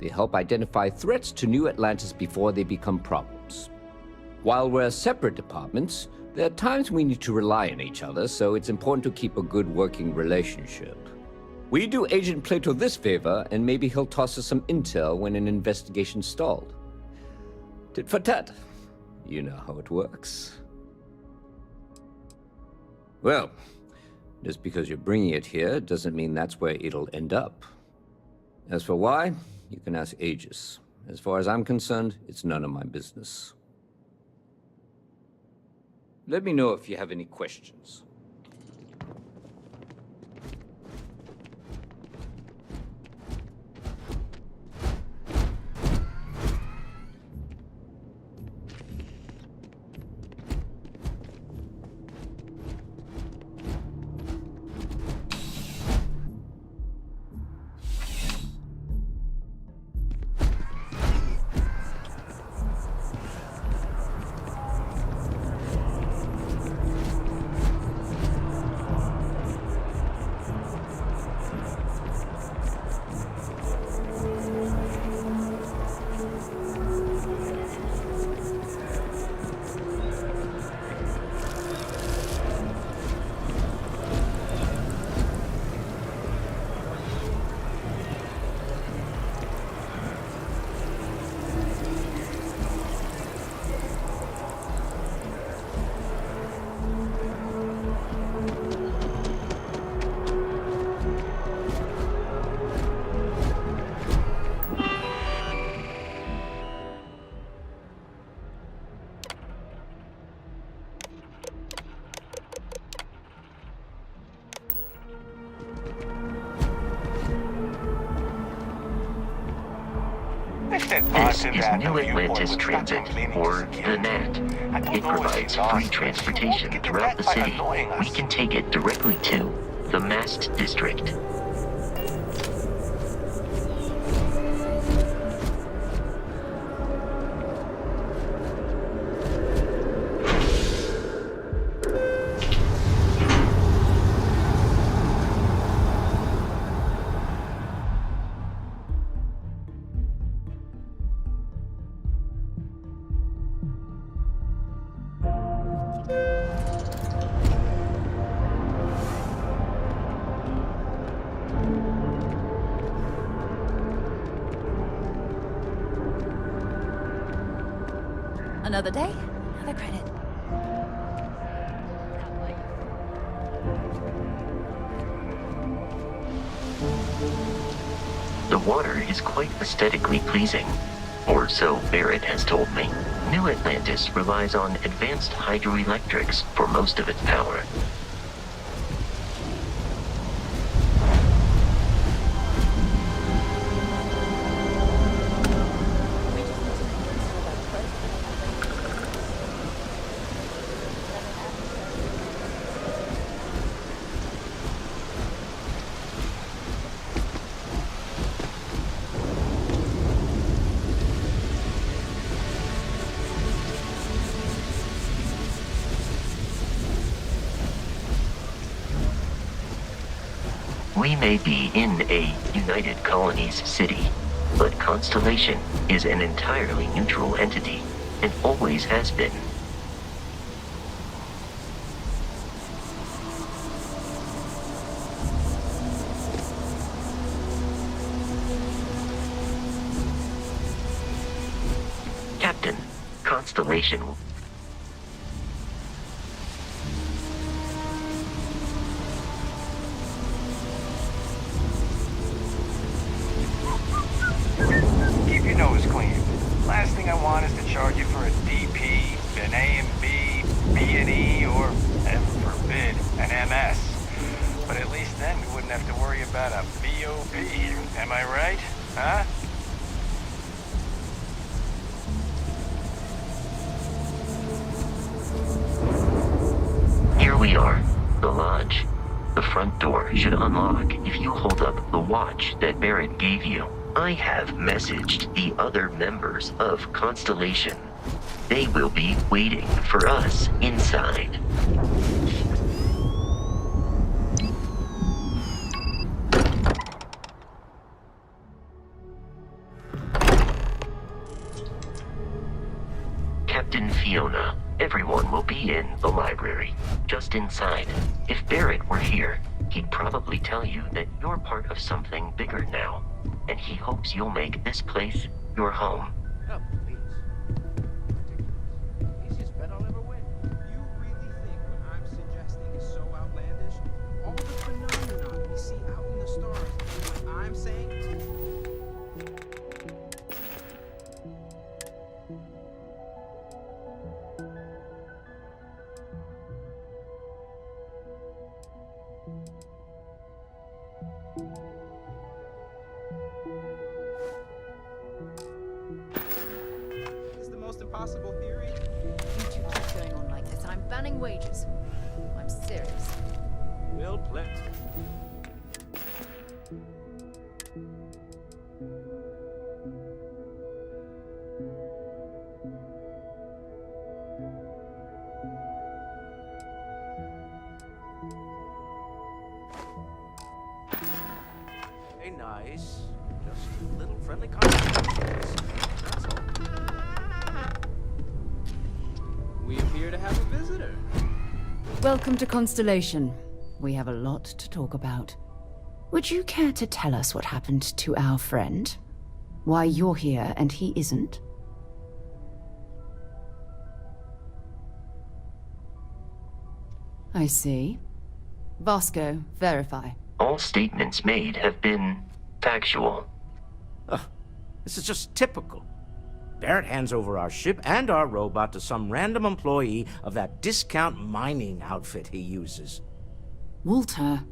They help identify threats to New Atlantis before they become problems. While we're separate departments, there are times we need to rely on each other, so it's important to keep a good working relationship. We do Agent Plato this favor, and maybe he'll toss us some intel when an investigation's stalled. Tit for tat. You know how it works. Well, just because you're bringing it here doesn't mean that's where it'll end up. As for why, you can ask Aegis. As far as I'm concerned, it's none of my business. Let me know if you have any questions.
get
This
onto
is
that
New
viewpoint
Atlantis
with
Transit,
goddamn cleaning
or
security.
the NAT.
I don't
It
know if
provides
she's lost,
free
but she
transportation
won't get
throughout the
that by
city.
annoying
We
us.
can take it directly to the Mast District.
Another day, another credit.
The water is quite aesthetically pleasing, or so Barrett has told me. New Atlantis relies on advanced hydroelectrics for most of its power. We may be in a United Colonies city, but Constellation is an entirely neutral entity, and always has been. Captain, Constellation.
Keep your nose clean. Last thing I want is to charge you for a DP, an A and B, B and E, or, heaven forbid, an MS. But at least then we wouldn't have to worry about a BOP. Am I right? Huh?
Here we are, the lodge. The front door should unlock if you hold up the watch that Barrett gave you. I have messaged the other members of Constellation. They will be waiting for us inside. Captain Fiona, everyone will be in the library, just inside. If Barrett were here, he'd probably tell you that you're part of something bigger now, and he hopes you'll make this place your home.
Oh, please. Easiest bet I'll ever win.
You really think what I'm suggesting is so outlandish? All the phenomena we see out in the stars, what I'm saying? Is the most impossible theory?
You two keep going on like this, I'm banning wages. I'm serious.
We'll play. Hey, nice. Just a little friendly conversation. That's all.
We appear to have a visitor.
Welcome to Constellation. We have a lot to talk about. Would you care to tell us what happened to our friend? Why you're here and he isn't? I see. Vasco, verify.
All statements made have been factual.
This is just typical. Barrett hands over our ship and our robot to some random employee of that discount mining outfit he uses.
Walter,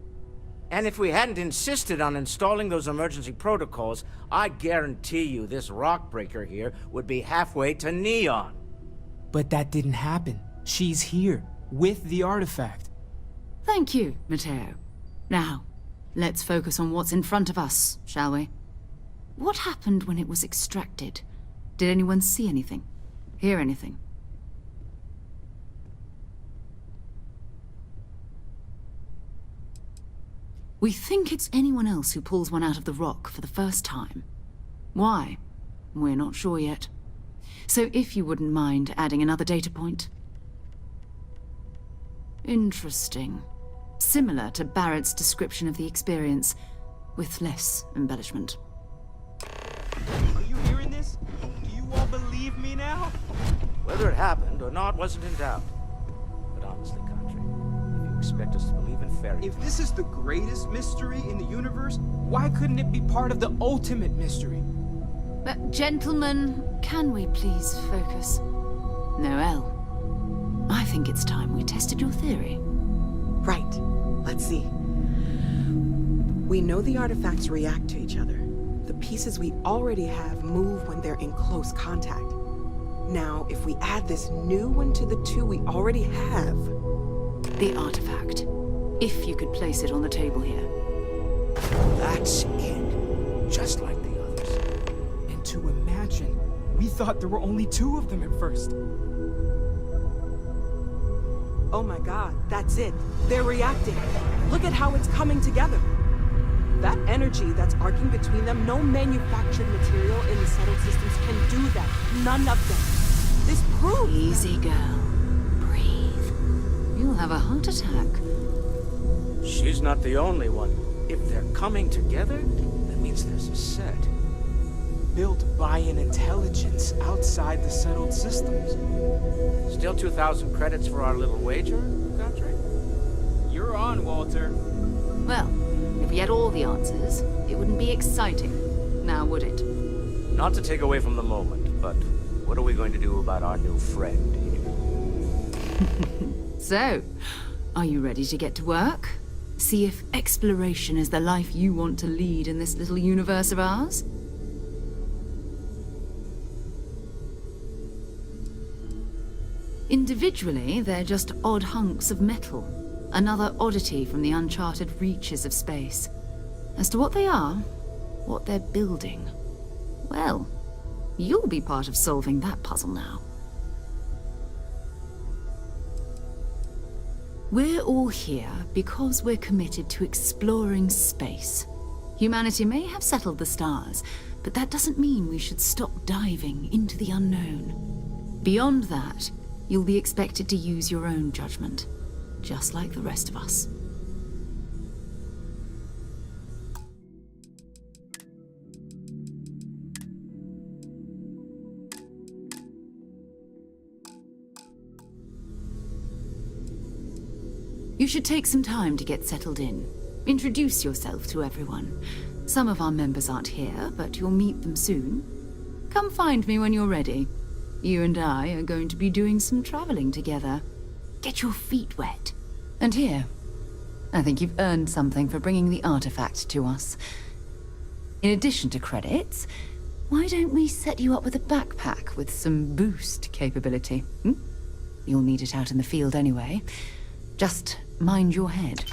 And if we hadn't insisted on installing those emergency protocols, I guarantee you this rock breaker here would be halfway to Neon.
But that didn't happen. She's here, with the artifact.
Thank you, Matteo. Now, let's focus on what's in front of us, shall we? What happened when it was extracted? Did anyone see anything? Hear anything? We think it's anyone else who pulls one out of the rock for the first time. Why? We're not sure yet. So if you wouldn't mind adding another data point. Interesting. Similar to Barrett's description of the experience, with less embellishment.
Are you hearing this? Do you all believe me now?
Whether it happened or not wasn't in doubt. But honestly, Country, if you expect us to believe in fairy
If this is the greatest mystery in the universe, why couldn't it be part of the ultimate mystery?
But gentlemen, can we please focus? Noelle, I think it's time we tested your theory.
Right. Let's see. We know the artifacts react to each other. The pieces we already have move when they're in close contact. Now, if we add this new one to the two we already have...
The artifact. If you could place it on the table here.
That's it. Just like the others.
And to imagine, we thought there were only 2 of them at first.
Oh my god, that's it. They're reacting. Look at how it's coming together. That energy that's arcing between them, no manufactured material in the settled systems can do that. None of them. This proves...
Easy, girl. Breathe. You'll have a heart attack.
She's not the only one. If they're coming together, that means there's a set.
Built by an intelligence outside the settled systems.
Still 2,000 credits for our little wager, Country?
You're on, Walter.
Well, if we had all the answers, it wouldn't be exciting. Now, would it?
Not to take away from the moment, but what are we going to do about our new friend here?
So, are you ready to get to work? See if exploration is the life you want to lead in this little universe of ours? Individually, they're just odd hunks of metal. Another oddity from the uncharted reaches of space. As to what they are, what they're building, well, you'll be part of solving that puzzle now. We're all here because we're committed to exploring space. Humanity may have settled the stars, but that doesn't mean we should stop diving into the unknown. Beyond that, you'll be expected to use your own judgment, just like the rest of us. You should take some time to get settled in. Introduce yourself to everyone. Some of our members aren't here, but you'll meet them soon. Come find me when you're ready. You and I are going to be doing some traveling together. Get your feet wet. And here, I think you've earned something for bringing the artifact to us. In addition to credits, why don't we set you up with a backpack with some boost capability? You'll need it out in the field anyway. Just mind your head.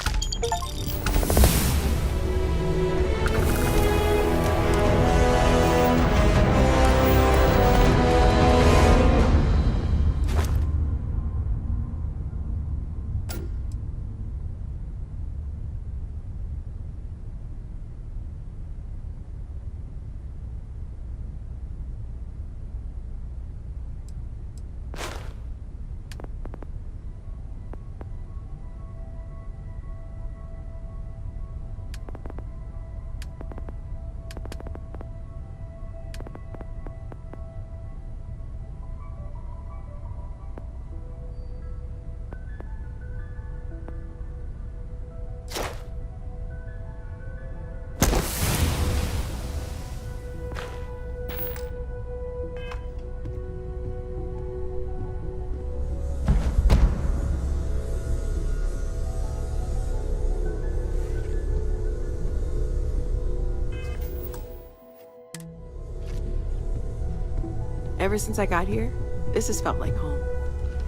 Ever since I got here, this has felt like home.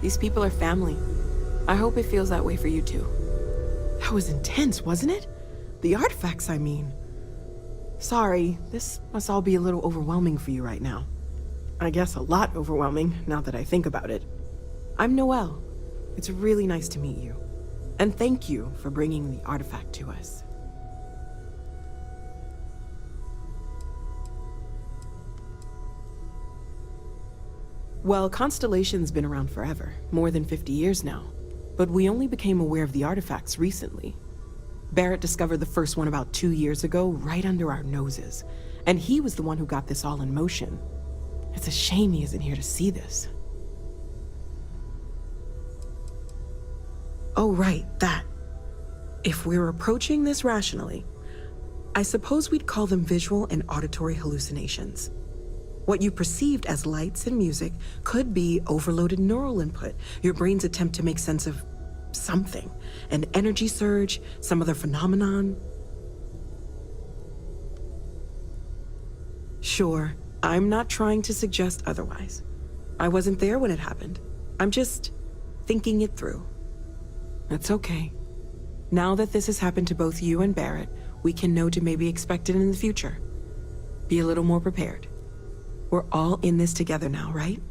These people are family. I hope it feels that way for you too.
That was intense, wasn't it? The artifacts, I mean. Sorry, this must all be a little overwhelming for you right now. I guess a lot overwhelming, now that I think about it. I'm Noelle. It's really nice to meet you. And thank you for bringing the artifact to us. Well, Constellation's been around forever, more than 50 years now. But we only became aware of the artifacts recently. Barrett discovered the first one about 2 years ago, right under our noses. And he was the one who got this all in motion. It's a shame he isn't here to see this. Oh, right, that. If we're approaching this rationally, I suppose we'd call them visual and auditory hallucinations. What you perceived as lights and music could be overloaded neural input, your brain's attempt to make sense of something, an energy surge, some other phenomenon. Sure, I'm not trying to suggest otherwise. I wasn't there when it happened. I'm just thinking it through. That's okay. Now that this has happened to both you and Barrett, we can know to maybe expect it in the future. Be a little more prepared. We're all in this together now, right?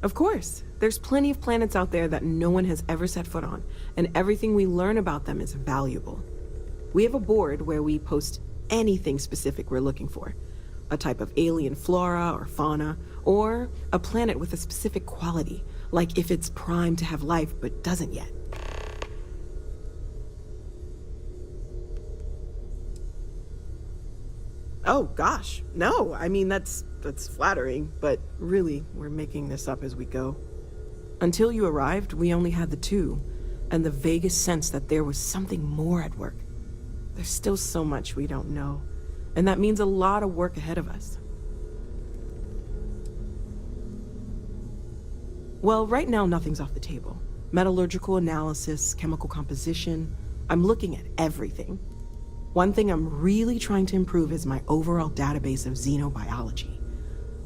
Of course. There's plenty of planets out there that no one has ever set foot on, and everything we learn about them is valuable. We have a board where we post anything specific we're looking for. A type of alien flora or fauna, or a planet with a specific quality, like if it's primed to have life but doesn't yet. Oh gosh, no, I mean that's flattering, but really, we're making this up as we go. Until you arrived, we only had the two, and the vaguest sense that there was something more at work. There's still so much we don't know, and that means a lot of work ahead of us. Well, right now nothing's off the table. Metallurgical analysis, chemical composition, I'm looking at everything. One thing I'm really trying to improve is my overall database of xenobiology.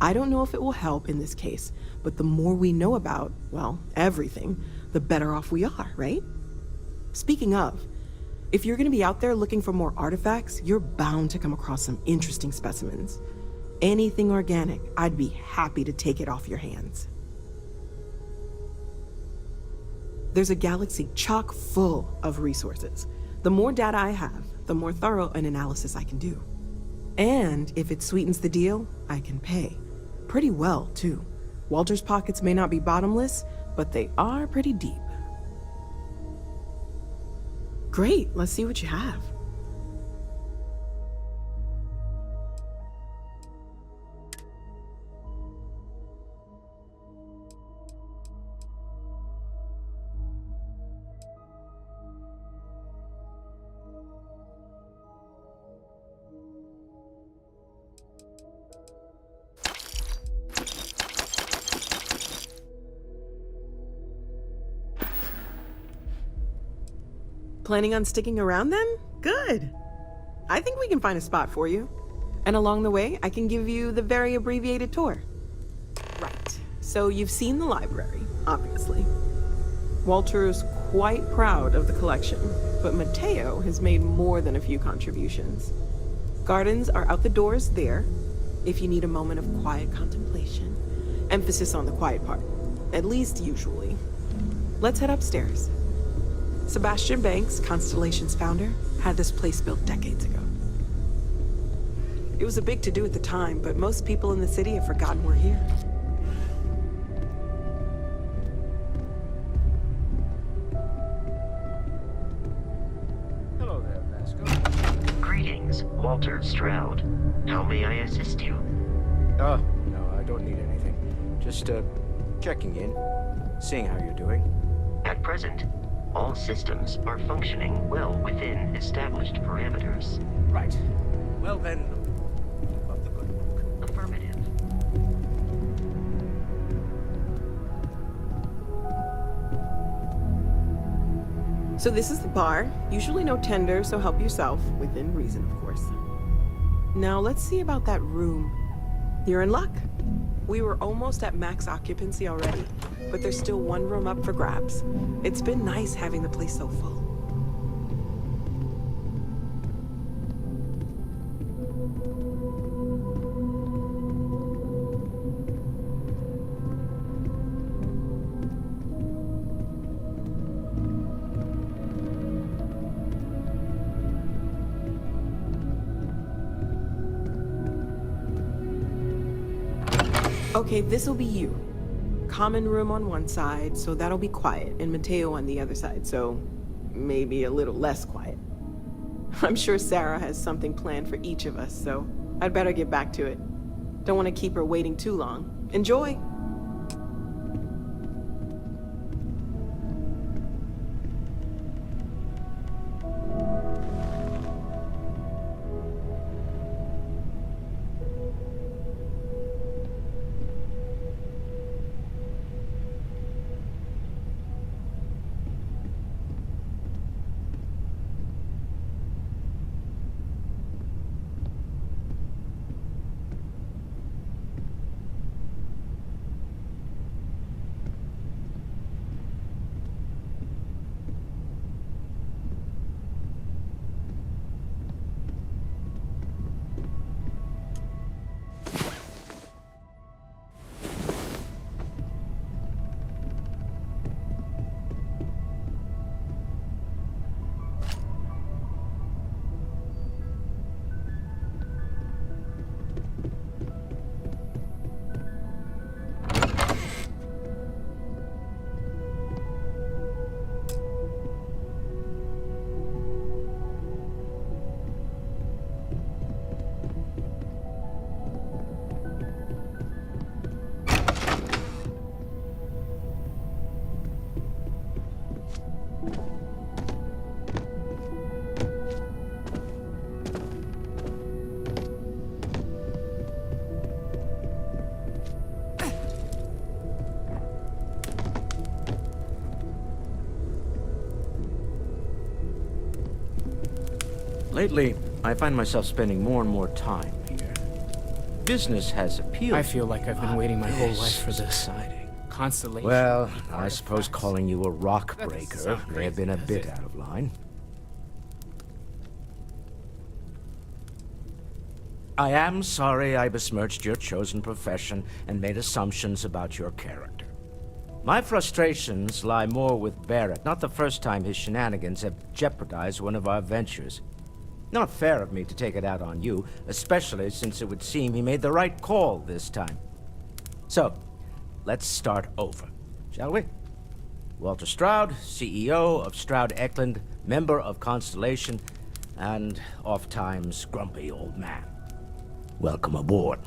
I don't know if it will help in this case, but the more we know about, well, everything, the better off we are, right? Speaking of, if you're gonna be out there looking for more artifacts, you're bound to come across some interesting specimens. Anything organic, I'd be happy to take it off your hands. There's a galaxy chock full of resources. The more data I have, the more thorough an analysis I can do. And if it sweetens the deal, I can pay. Pretty well, too. Walter's pockets may not be bottomless, but they are pretty deep. Great, let's see what you have. Planning on sticking around then? Good. I think we can find a spot for you. And along the way, I can give you the very abbreviated tour. Right. So you've seen the library, obviously. Walter's quite proud of the collection, but Mateo has made more than a few contributions. Gardens are out the doors there, if you need a moment of quiet contemplation. Emphasis on the quiet part, at least usually. Let's head upstairs. Sebastian Banks, Constellation's founder, had this place built decades ago. It was a big to-do at the time, but most people in the city have forgotten we're here.
Hello there, Vasco.
Greetings, Walter Stroud. How may I assist you?
No, I don't need anything. Just, checking in, seeing how you're doing.
At present, all systems are functioning well within established parameters.
Right. Well then, keep up the good work.
Affirmative.
So this is the bar. Usually no tender, so help yourself. Within reason, of course. Now let's see about that room. You're in luck. We were almost at max occupancy already, but there's still one room up for grabs. It's been nice having the place so full. Okay, this'll be you. Common room on one side, so that'll be quiet, and Mateo on the other side, so maybe a little less quiet. I'm sure Sarah has something planned for each of us, so I'd better get back to it. Don't want to keep her waiting too long. Enjoy!
Lately, I find myself spending more and more time here. Business has appealed.
I feel like I've been waiting my whole
This
life for
is
this.
exciting.
Constellation.
Well, I suppose calling you a rock breaker may have been a bit out of line. I am sorry I besmirched your chosen profession and made assumptions about your character. My frustrations lie more with Barrett. Not the first time his shenanigans have jeopardized one of our ventures. Not fair of me to take it out on you, especially since it would seem he made the right call this time. So, let's start over, shall we? Walter Stroud, CEO of Stroud Eklund, member of Constellation, and oft-times grumpy old man. Welcome aboard.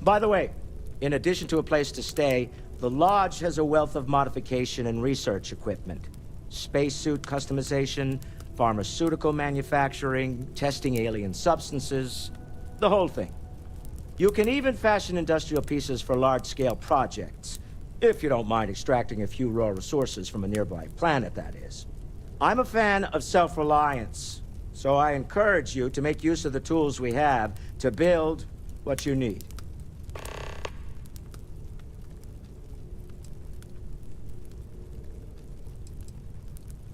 By the way, in addition to a place to stay, the Lodge has a wealth of modification and research equipment. Spacesuit customization, pharmaceutical manufacturing, testing alien substances, the whole thing. You can even fashion industrial pieces for large-scale projects, if you don't mind extracting a few raw resources from a nearby planet, that is. I'm a fan of self-reliance, so I encourage you to make use of the tools we have to build what you need.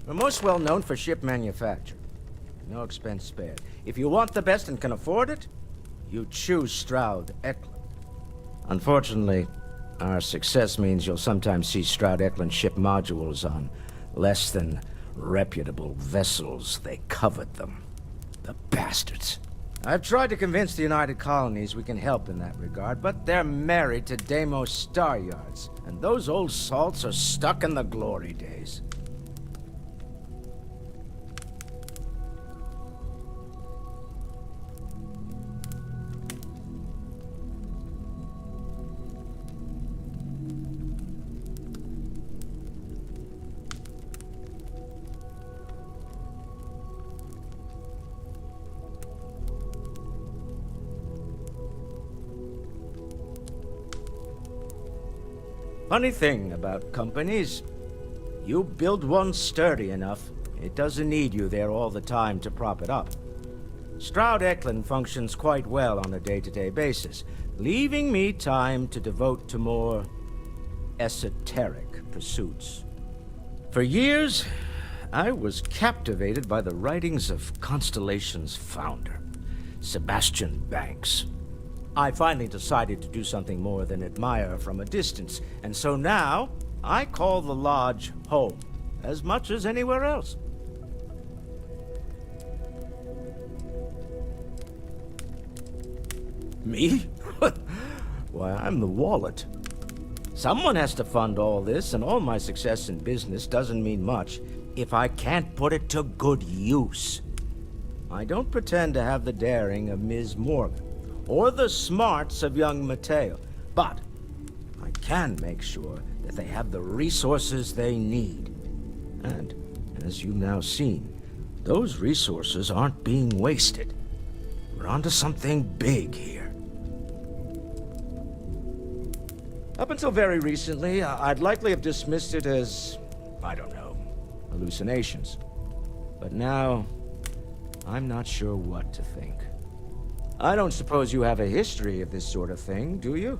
We're most well known for ship manufacture. No expense spared. If you want the best and can afford it, you choose Stroud Eklund. Unfortunately, our success means you'll sometimes see Stroud Eklund ship modules on less than reputable vessels. They covet them. The bastards. I've tried to convince the United Colonies we can help in that regard, but they're married to Deimos Star Yards, and those old salts are stuck in the glory days. Funny thing about companies, you build one sturdy enough, it doesn't need you there all the time to prop it up. Stroud Eklund functions quite well on a day-to-day basis, leaving me time to devote to more esoteric pursuits. For years, I was captivated by the writings of Constellation's founder, Sebastian Banks. I finally decided to do something more than admire from a distance, and so now I call the Lodge home, as much as anywhere else. Me? Why, I'm the wallet. Someone has to fund all this, and all my success in business doesn't mean much if I can't put it to good use. I don't pretend to have the daring of Ms. Morgan, or the smarts of young Mateo, but I can make sure that they have the resources they need. And, as you've now seen, those resources aren't being wasted. We're onto something big here. Up until very recently, I'd likely have dismissed it as, I don't know, hallucinations. But now, I'm not sure what to think. I don't suppose you have a history of this sort of thing, do you?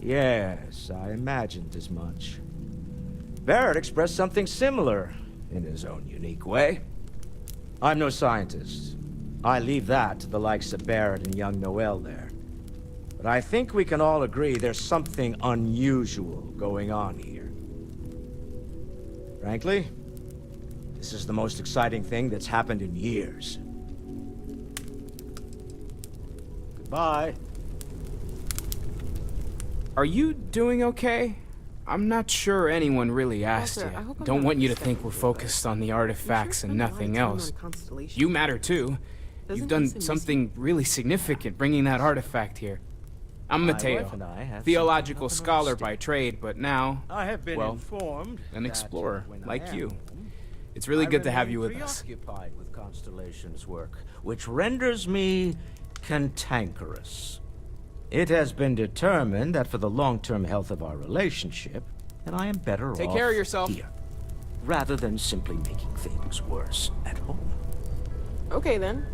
Yes, I imagined as much. Barrett expressed something similar, in his own unique way. I'm no scientist. I leave that to the likes of Barrett and young Noel there. But I think we can all agree there's something unusual going on here. Frankly, this is the most exciting thing that's happened in years. Goodbye.
Are you doing okay? I'm not sure anyone really asked
Walter, I
you.
hope I'm
Don't
not
want you to
mistaken
think we're focused on the artifacts and nothing else.
Constellation?
You matter too.
Doesn't
You've done
listen
something really significant bringing that artifact here. I'm
My
Mateo,
wife and I have
theological
something up our
scholar by trade, but now,
I have been
well,
informed
an
that
explorer
when I
like
am
you.
home,
It's really good to have
remain
you with us.
preoccupied with Constellation's work, which renders me cantankerous. It has been determined that for the long-term health of our relationship, that I am better off
Take care of yourself.
here, rather than simply making things worse at home.
Okay then.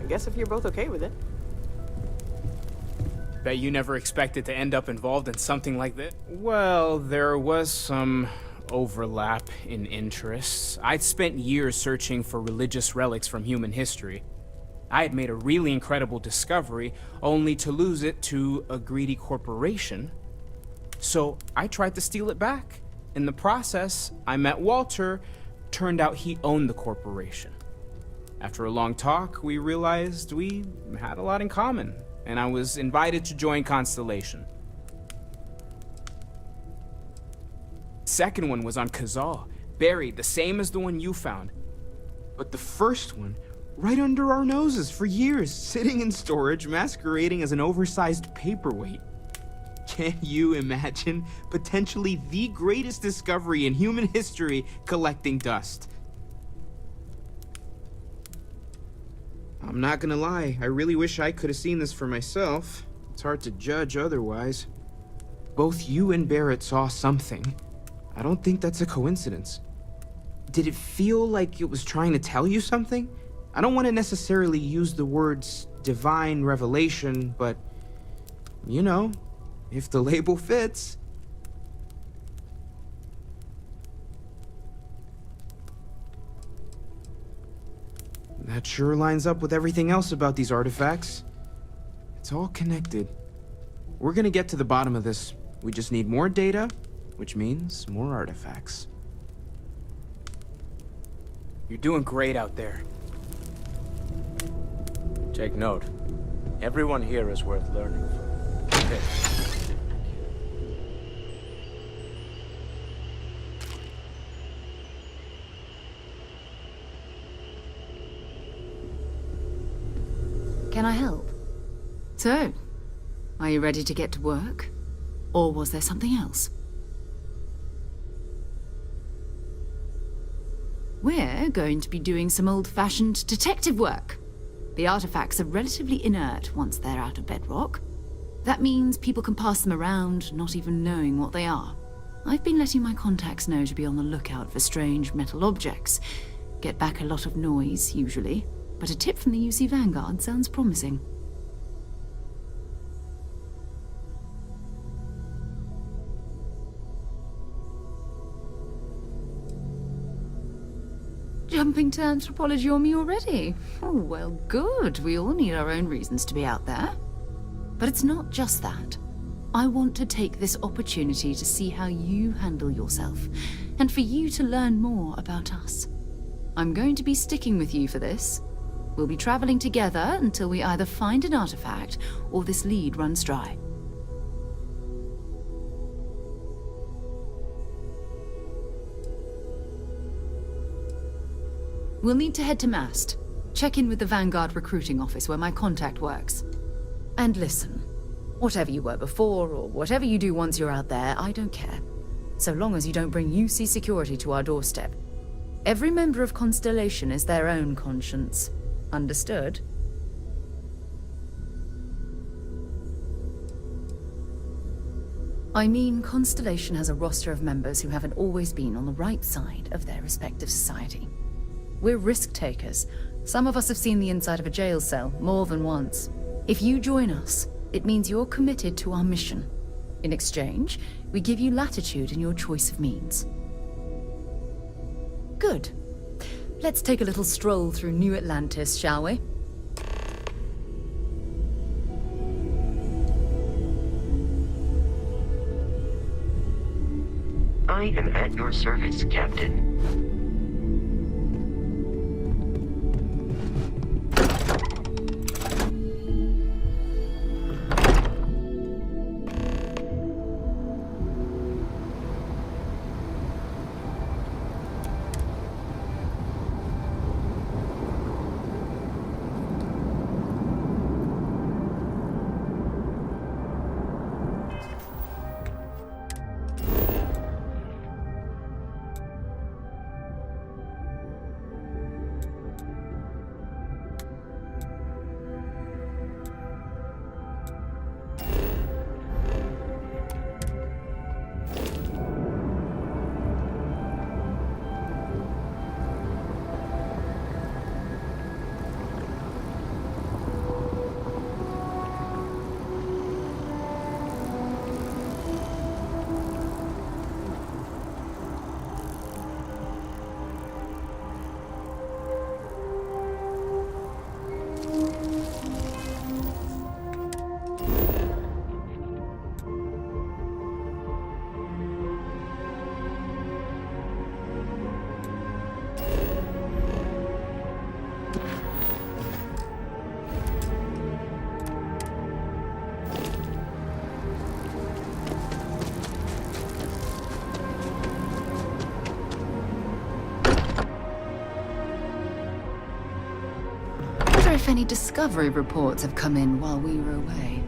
I guess if you're both okay with it.
Bet you never expected to end up involved in something like this? Well, there was some overlap in interests. I'd spent years searching for religious relics from human history. I had made a really incredible discovery, only to lose it to a greedy corporation. So I tried to steal it back. In the process, I met Walter. Turned out he owned the corporation. After a long talk, we realized we had a lot in common, and I was invited to join Constellation. Second one was on Kazal, buried the same as the one you found. But the first one, right under our noses for years, sitting in storage, masquerading as an oversized paperweight. Can you imagine potentially the greatest discovery in human history collecting dust? I'm not gonna lie, I really wish I could have seen this for myself. It's hard to judge otherwise. Both you and Barrett saw something. I don't think that's a coincidence. Did it feel like it was trying to tell you something? I don't want to necessarily use the words divine revelation, but, you know, if the label fits. That sure lines up with everything else about these artifacts. It's all connected. We're gonna get to the bottom of this. We just need more data, which means more artifacts. You're doing great out there.
Take note. Everyone here is worth learning from. Okay.
Can I help? So, are you ready to get to work? Or was there something else? We're going to be doing some old-fashioned detective work. The artifacts are relatively inert once they're out of bedrock. That means people can pass them around, not even knowing what they are. I've been letting my contacts know to be on the lookout for strange metal objects. Get back a lot of noise, usually, but a tip from the UC Vanguard sounds promising. Jumping to anthropology on me already? Oh, well, good. We all need our own reasons to be out there. But it's not just that. I want to take this opportunity to see how you handle yourself, and for you to learn more about us. I'm going to be sticking with you for this. We'll be traveling together until we either find an artifact or this lead runs dry. We'll need to head to Mast. Check in with the Vanguard recruiting office where my contact works. And listen, whatever you were before or whatever you do once you're out there, I don't care. So long as you don't bring UC security to our doorstep. Every member of Constellation is their own conscience. Understood? I mean, Constellation has a roster of members who haven't always been on the right side of their respective society. We're risk takers. Some of us have seen the inside of a jail cell more than once. If you join us, it means you're committed to our mission. In exchange, we give you latitude in your choice of means. Good. Let's take a little stroll through New Atlantis, shall we?
I am at your service, Captain.
If any discovery reports have come in while we were away.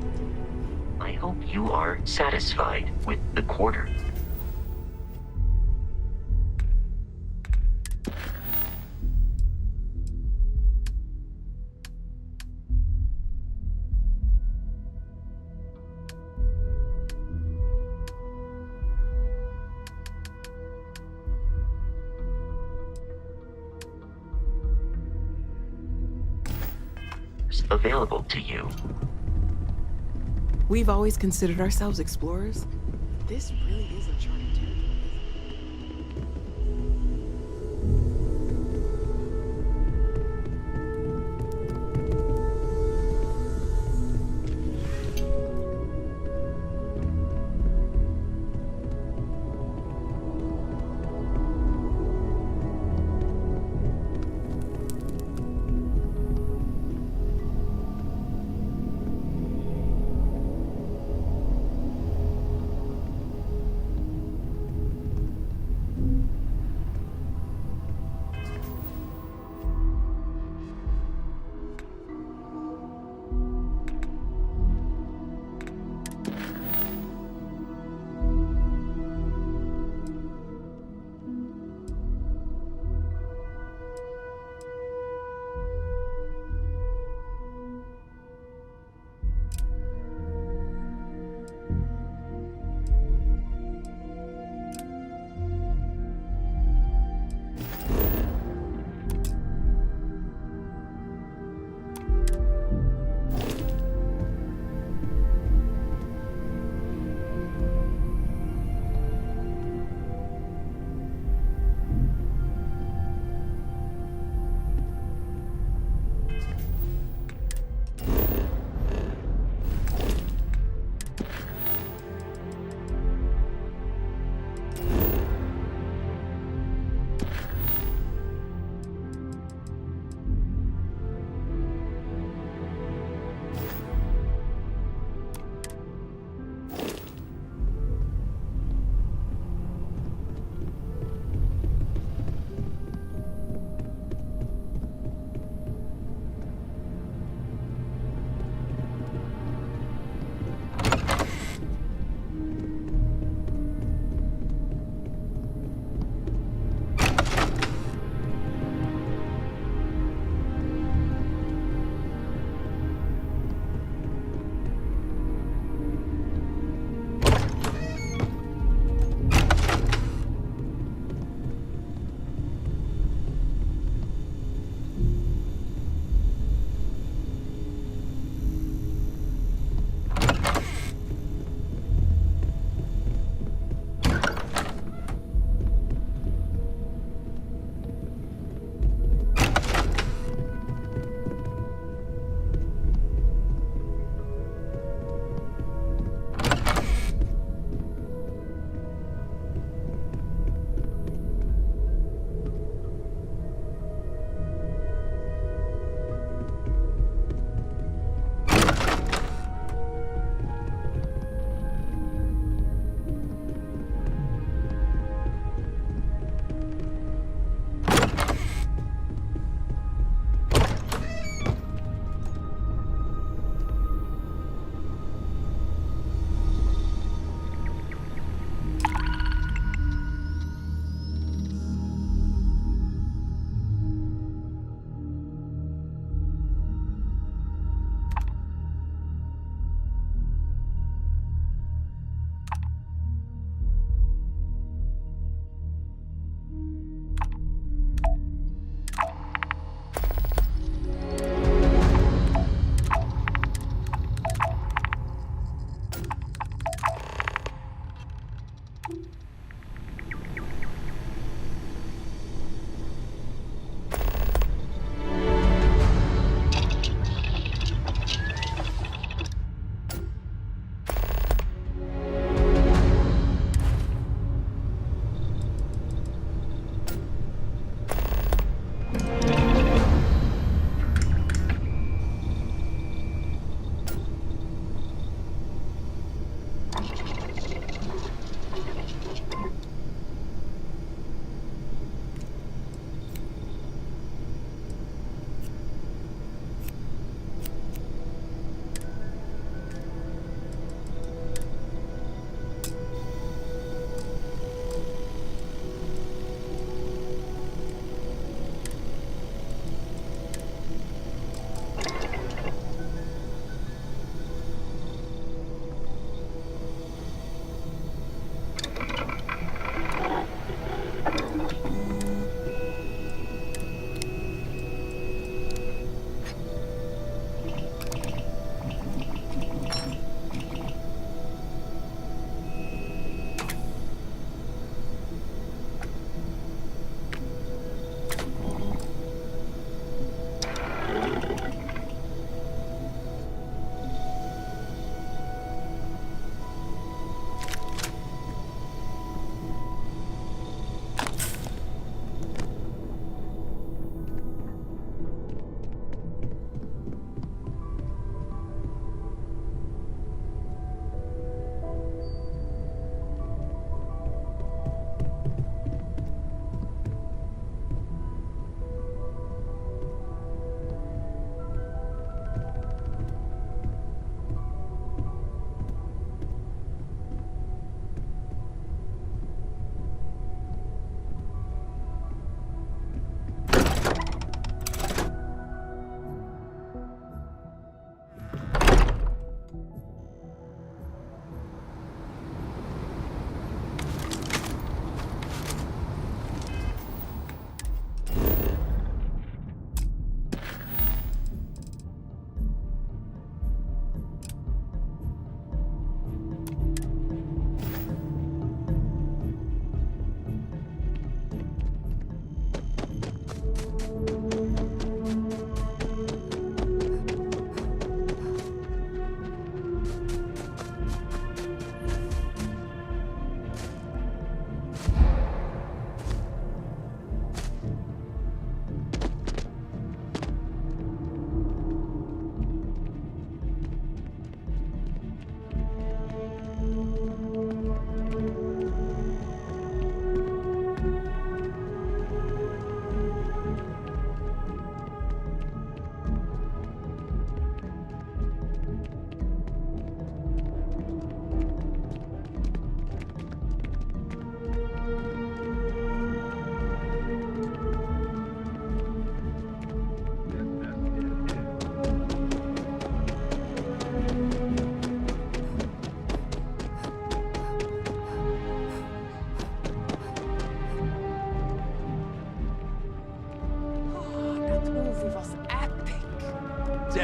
I hope you are satisfied with the quarter. Available to you.
We've always considered ourselves explorers. This really is uncharted territory.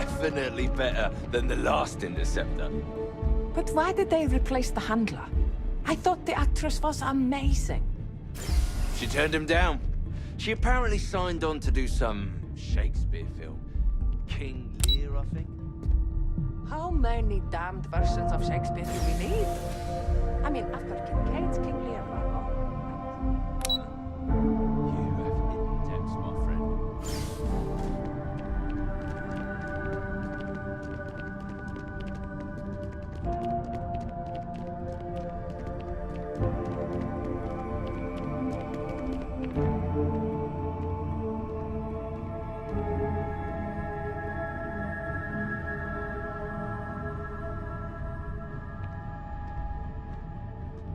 definitely better than the last Interceptor.
But why did they replace the handler? I thought the actress was amazing.
She turned him down. She apparently signed on to do some Shakespeare film. King Lear, I think?
How many damned versions of Shakespeare do we need? I mean, after Kincaid's King Lear,
You have hidden depths, my friend.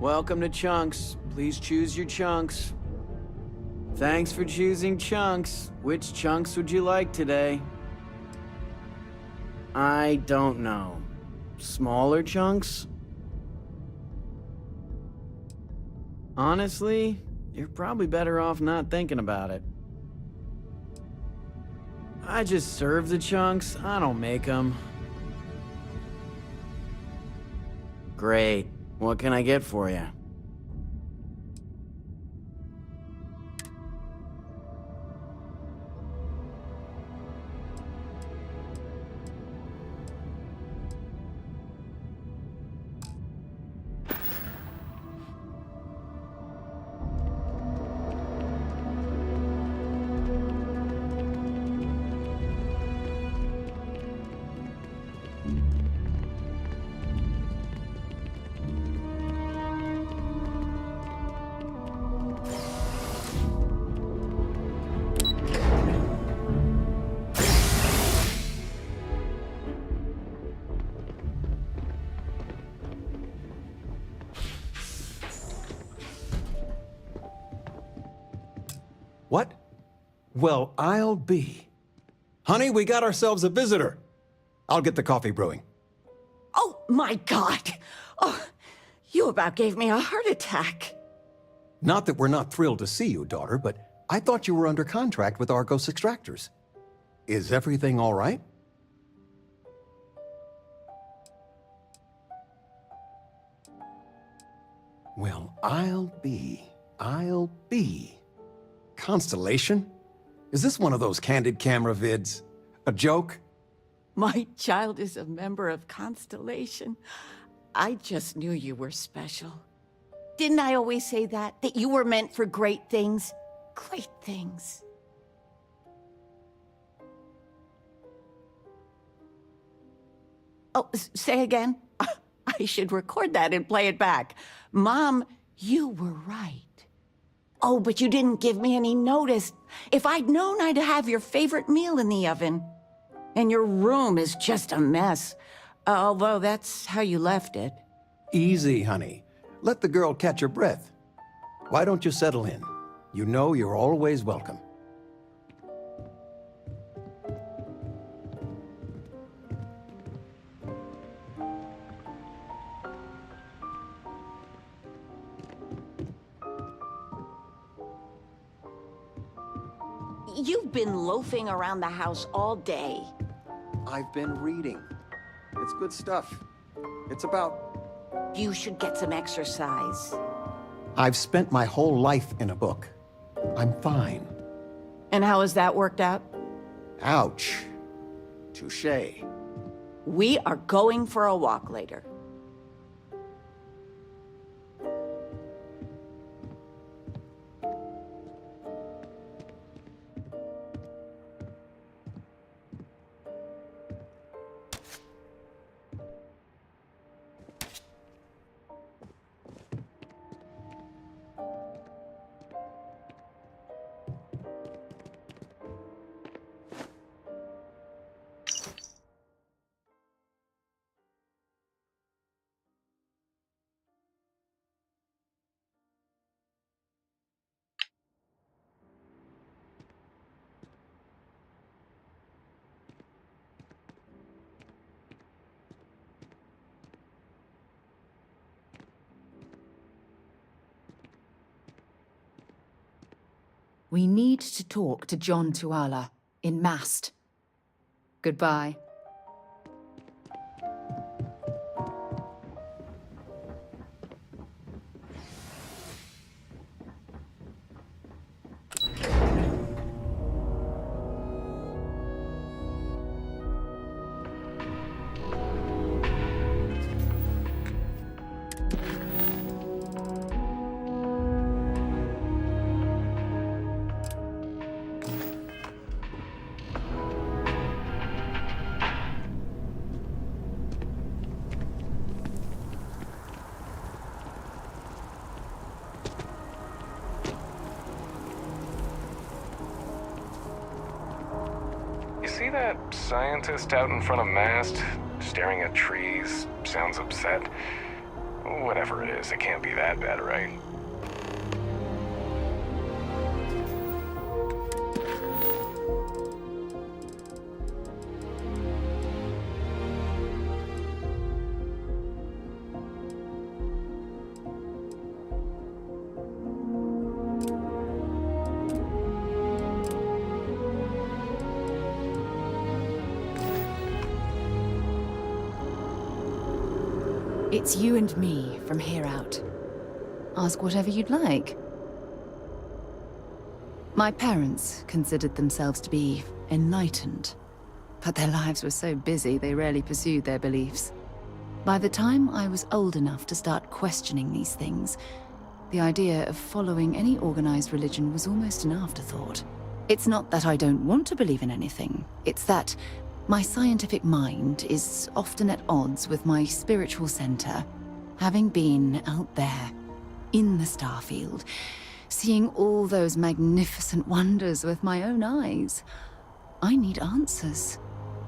Welcome to Chunks. Please choose your chunks. Thanks for choosing Chunks. Which chunks would you like today? I don't know. Smaller chunks? Honestly, you're probably better off not thinking about it. I just serve the chunks, I don't make them. Great. What can I get for you?
What? Well, I'll be. Honey, we got ourselves a visitor. I'll get the coffee brewing.
Oh, my God! Oh, you about gave me a heart attack.
Not that we're not thrilled to see you, daughter, but I thought you were under contract with Argos Extractors. Is everything all right? Well, I'll be. Constellation? Is this one of those candid camera vids? A joke?
My child is a member of Constellation. I just knew you were special. Didn't I always say that? That you were meant for great things? Great things. Oh, say again? I should record that and play it back. Mom, you were right. Oh, but you didn't give me any notice. If I'd known, I'd have your favorite meal in the oven. And your room is just a mess. Although that's how you left it.
Easy, honey. Let the girl catch her breath. Why don't you settle in? You know you're always welcome.
You've been loafing around the house all day.
I've been reading. It's good stuff. It's about...
You should get some exercise.
I've spent my whole life in a book. I'm fine.
And how has that worked out?
Ouch. Touché.
We are going for a walk later.
We need to talk to John Tuala in Mast. Goodbye.
that scientist out in front of mast, staring at trees, sounds upset? Whatever it is, it can't be that bad, right?
It's you and me from here out. Ask whatever you'd like. My parents considered themselves to be enlightened, but their lives were so busy they rarely pursued their beliefs. By the time I was old enough to start questioning these things, the idea of following any organized religion was almost an afterthought. It's not that I don't want to believe in anything, it's that my scientific mind is often at odds with my spiritual center. Having been out there, in the Starfield, seeing all those magnificent wonders with my own eyes, I need answers,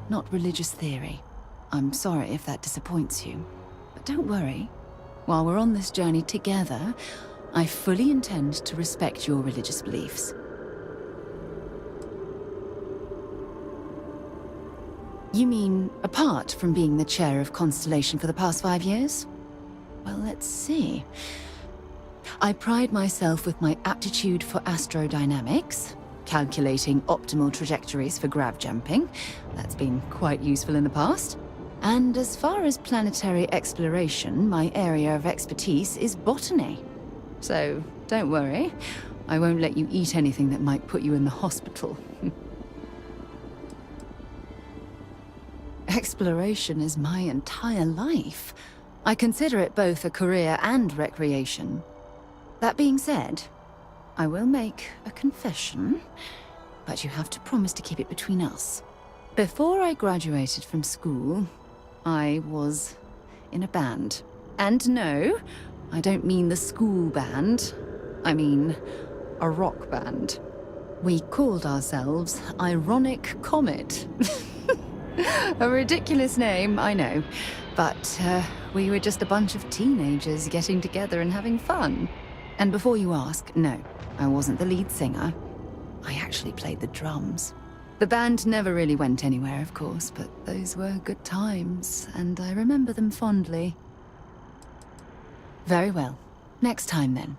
not religious theory. I'm sorry if that disappoints you, but don't worry. While we're on this journey together, I fully intend to respect your religious beliefs. You mean, apart from being the chair of Constellation for the past 5 years? Well, let's see. I pride myself with my aptitude for astrodynamics, calculating optimal trajectories for grav jumping. That's been quite useful in the past. And as far as planetary exploration, my area of expertise is botany. So, don't worry. I won't let you eat anything that might put you in the hospital. Exploration is my entire life. I consider it both a career and recreation. That being said, I will make a confession, but you have to promise to keep it between us. Before I graduated from school, I was in a band. And no, I don't mean the school band. I mean a rock band. We called ourselves Ironic Comet. A ridiculous name, I know. But we were just a bunch of teenagers getting together and having fun. And before you ask, no, I wasn't the lead singer. I actually played the drums. The band never really went anywhere, of course, but those were good times, and I remember them fondly. Very well. Next time, then.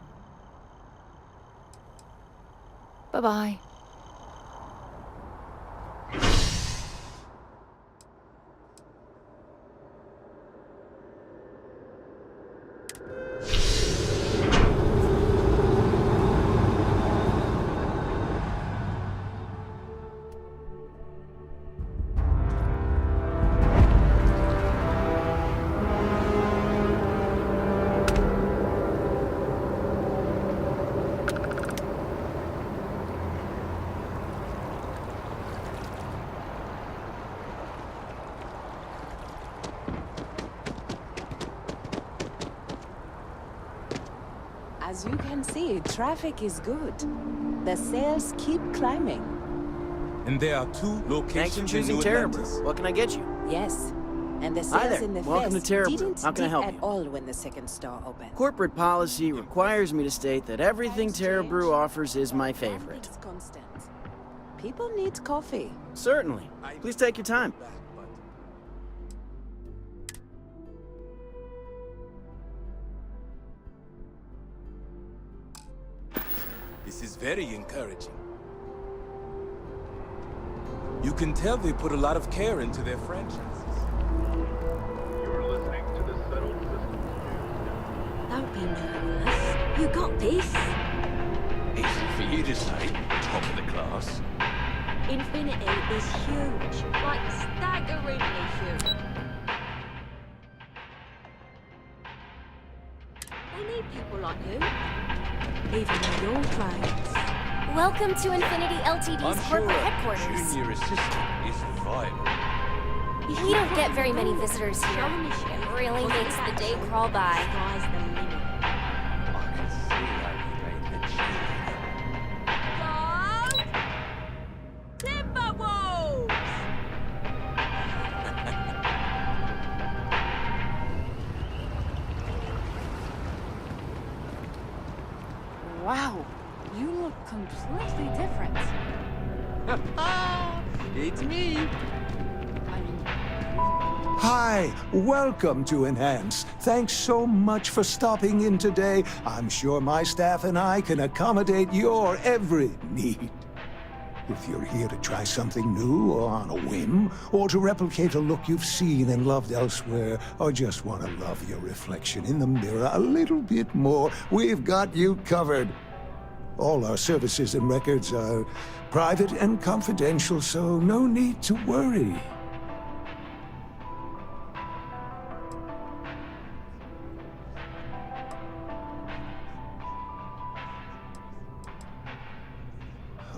Bye-bye.
As you can see, traffic is good. The sales keep climbing.
And there are 2 locations.
Thanks for choosing
in New Atlantis.
Terrabrew. What can I get you?
Yes. And the
Hi
sales
there.
in the
Welcome
fest
to Terrabrew.
didn't
How can I
dip
help
at
you?
all when the second store opened.
Corporate policy requires me to state that everything Terrabrew offers is my favorite.
Constant. People need coffee.
Certainly. Please take your time.
This is very encouraging. You can tell they put a lot of care into their franchises.
You're listening to the Settled Systems News.
Don't be nervous. You got this.
Easy for you to say, top of the class.
Infinity is huge. Like staggeringly huge. They need people like you. Even in your planes.
Welcome to Infinity Ltd's
I'm
corporate
sure
headquarters.
junior assistant is vital.
We don't get very many visitors here. It really makes the day crawl by.
Sky's the limit.
I can see how you made the cheese.
Timberwolves!
Wow, you look completely different.
It's me.
Hi, welcome to Enhance. Thanks so much for stopping in today. I'm sure my staff and I can accommodate your every need. If you're here to try something new or on a whim, or to replicate a look you've seen and loved elsewhere, or just want to love your reflection in the mirror a little bit more, we've got you covered. All our services and records are private and confidential, so no need to worry.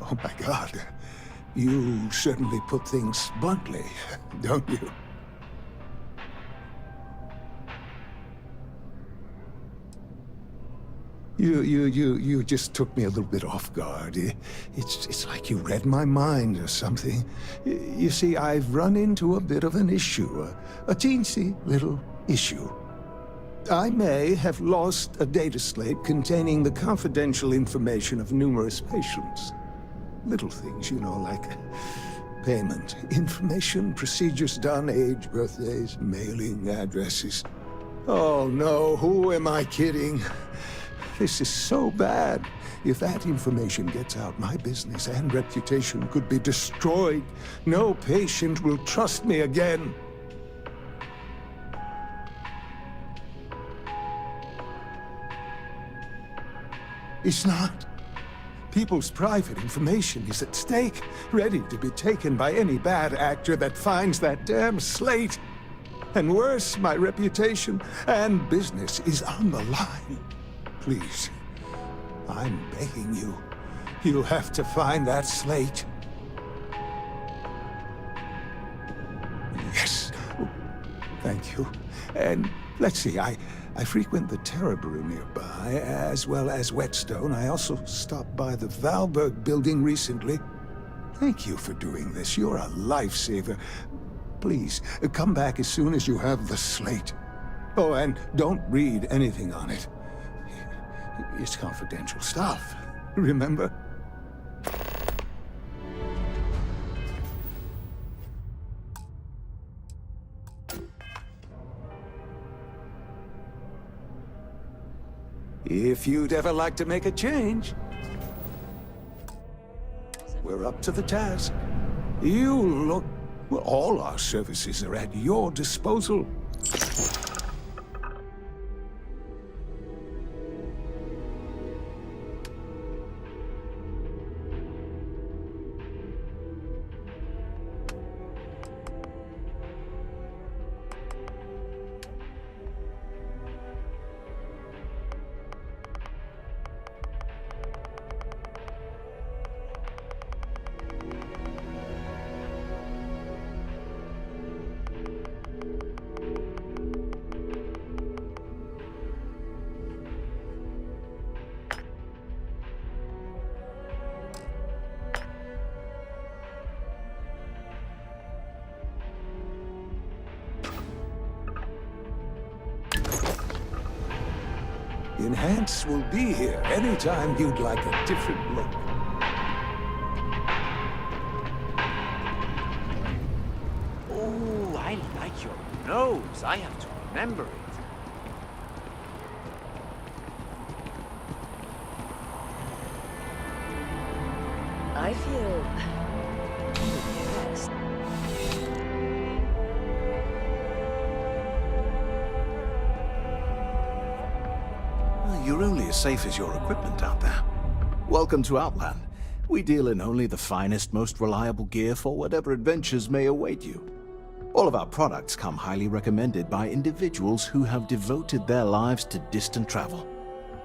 Oh my God. You certainly put things bluntly, don't you? You just took me a little bit off guard. It's like you read my mind or something. You see, I've run into a bit of an issue, a teensy little issue. I may have lost a data slate containing the confidential information of numerous patients. Little things, you know, like payment, information, procedures done, age, birthdays, mailing addresses. Oh no, who am I kidding? This is so bad. If that information gets out, my business and reputation could be destroyed. No patient will trust me again. It's not. People's private information is at stake, ready to be taken by any bad actor that finds that damn slate. And worse, my reputation and business is on the line. Please, I'm begging you. You have to find that slate. Yes. Thank you. And let's see, I frequent the Terror Brew nearby, as well as Whetstone. I also stopped by the Valberg building recently. Thank you for doing this. You're a lifesaver. Please, come back as soon as you have the slate. Oh, and don't read anything on it. It's confidential stuff, remember? If you'd ever like to make a change, we're up to the task. You look... Well, all our services are at your disposal. Enhance will be here anytime you'd like a different look.
Oh, I like your nose. I have to remember it.
I feel impressed.
You're only as safe as your equipment out there. Welcome to Outland. We deal in only the finest, most reliable gear for whatever adventures may await you. All of our products come highly recommended by individuals who have devoted their lives to distant travel.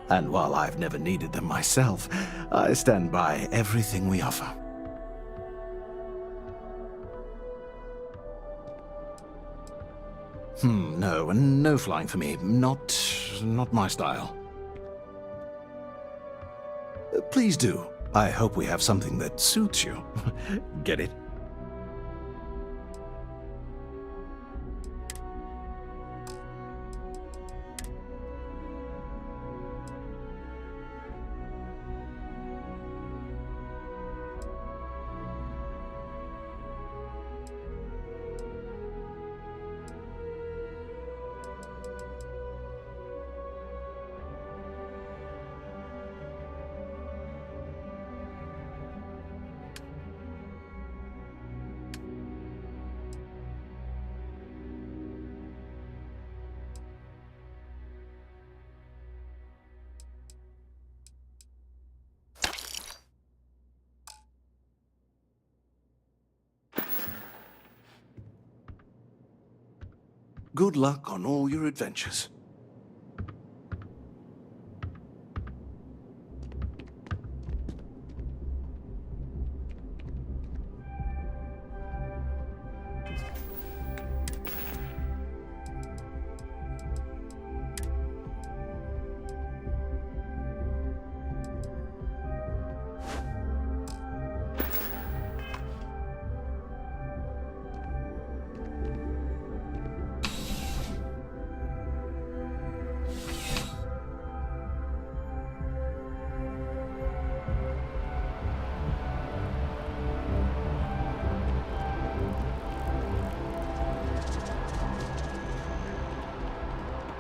And while I've never needed them myself, I stand by everything we offer. No flying for me. Not my style. Please do. I hope we have something that suits you. Get it? Good luck on all your adventures.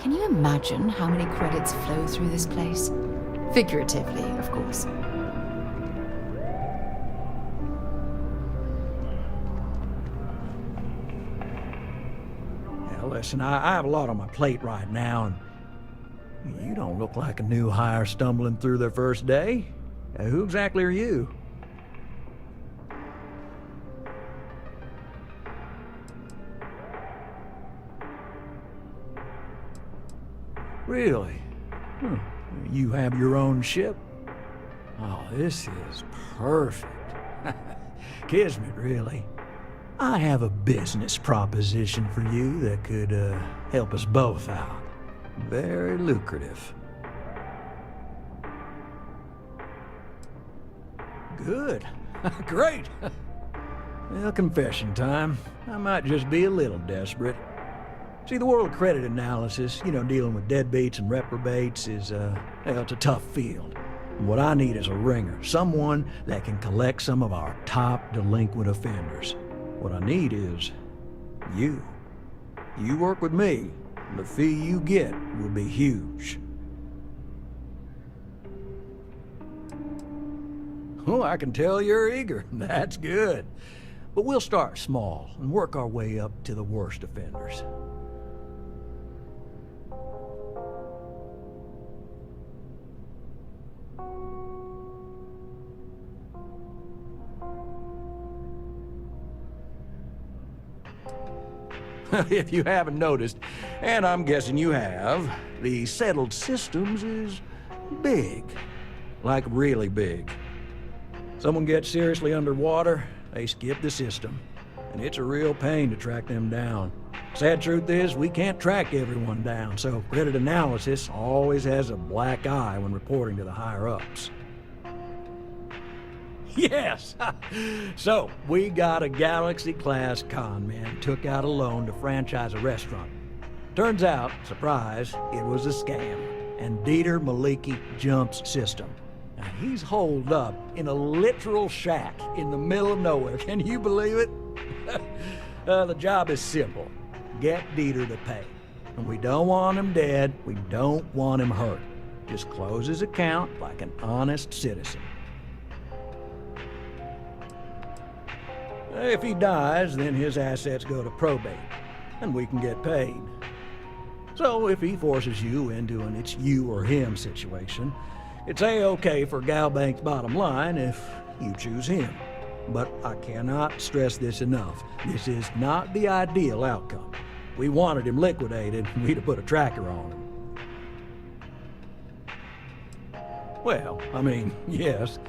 Can you imagine how many credits flow through this place? Figuratively, of course.
Now, listen, I have a lot on my plate right now, and you don't look like a new hire stumbling through their first day. Who exactly are you? Really? You have your own ship? Oh, this is perfect. Kismet, really. I have a business proposition for you that could help us both out. Very lucrative. Good. Great. Well, confession time. I might just be a little desperate. See, the world of credit analysis, dealing with deadbeats and reprobates is, it's a tough field. What I need is a ringer, someone that can collect some of our top delinquent offenders. What I need is you. You work with me, and the fee you get will be huge. Oh, I can tell you're eager. That's good. But we'll start small and work our way up to the worst offenders. If you haven't noticed, and I'm guessing you have, the settled systems is big. Like really big. Someone gets seriously underwater, they skip the system. And it's a real pain to track them down. Sad truth is, we can't track everyone down, so credit analysis always has a black eye when reporting to the higher-ups. Yes! So, we got a Galaxy-class con man took out a loan to franchise a restaurant. Turns out, surprise, it was a scam, and Dieter Maliki jumps system. Now, he's holed up in a literal shack in the middle of nowhere. Can you believe it? The job is simple. Get Dieter to pay. And we don't want him dead, we don't want him hurt. Just close his account like an honest citizen. If he dies, then his assets go to probate, and we can get paid. So if he forces you into an it's you or him situation, it's A-okay for Galbank's bottom line if you choose him. But I cannot stress this enough. This is not the ideal outcome. We wanted him liquidated, we'd have put a tracker on him. Well, I mean, yes,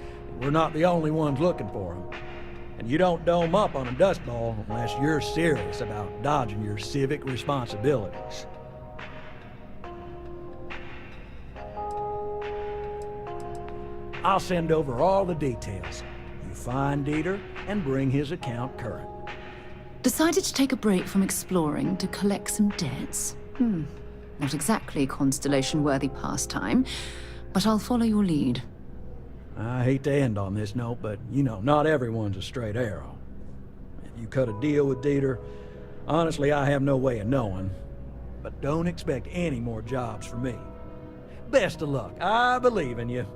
we're not the only ones looking for him. And you don't dome up on a dust ball unless you're serious about dodging your civic responsibilities. I'll send over all the details. You find Dieter and bring his account current.
Decided to take a break from exploring to collect some debts? Not exactly Constellation-worthy pastime, but I'll follow your lead.
I hate to end on this note, but, not everyone's a straight arrow. If you cut a deal with Dieter, honestly, I have no way of knowing. But don't expect any more jobs for me. Best of luck. I believe in you.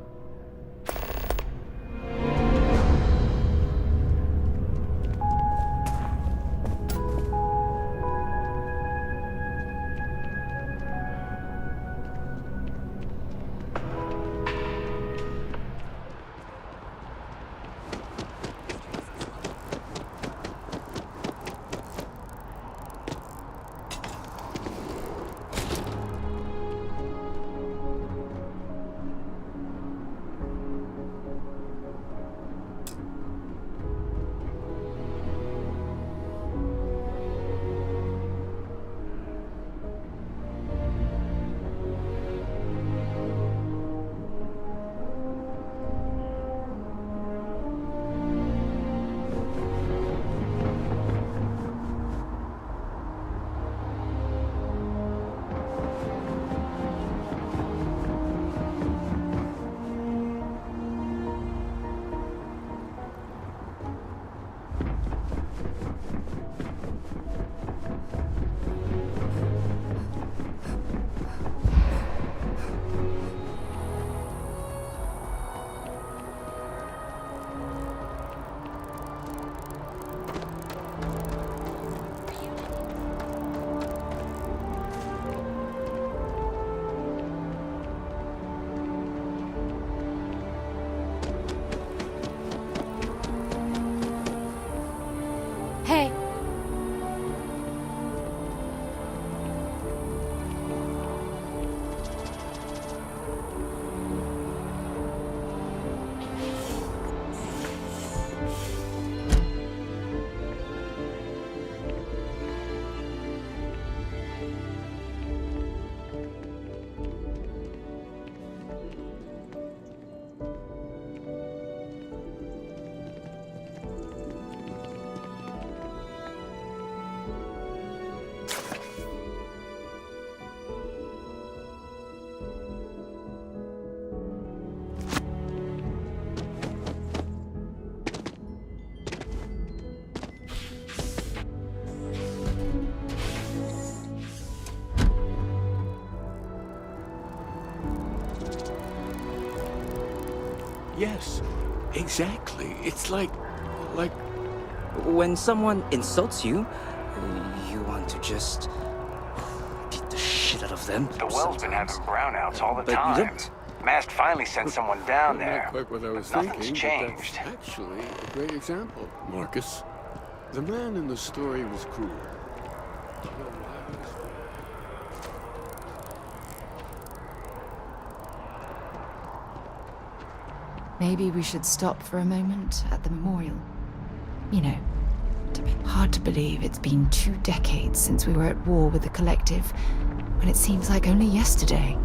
Yes, exactly. It's like...
When someone insults you, you want to just beat the shit out of them.
The well's been having brownouts all the
But you
time.
don't.
Mast finally sent someone down there.
Not quite what I was
But nothing's
thinking, but
changed.
that's actually a great example, Marcus. The man in the story was cruel.
Maybe we should stop for a moment at the memorial. You know, hard to believe it's been 2 decades since we were at war with the Collective, when it seems like only yesterday.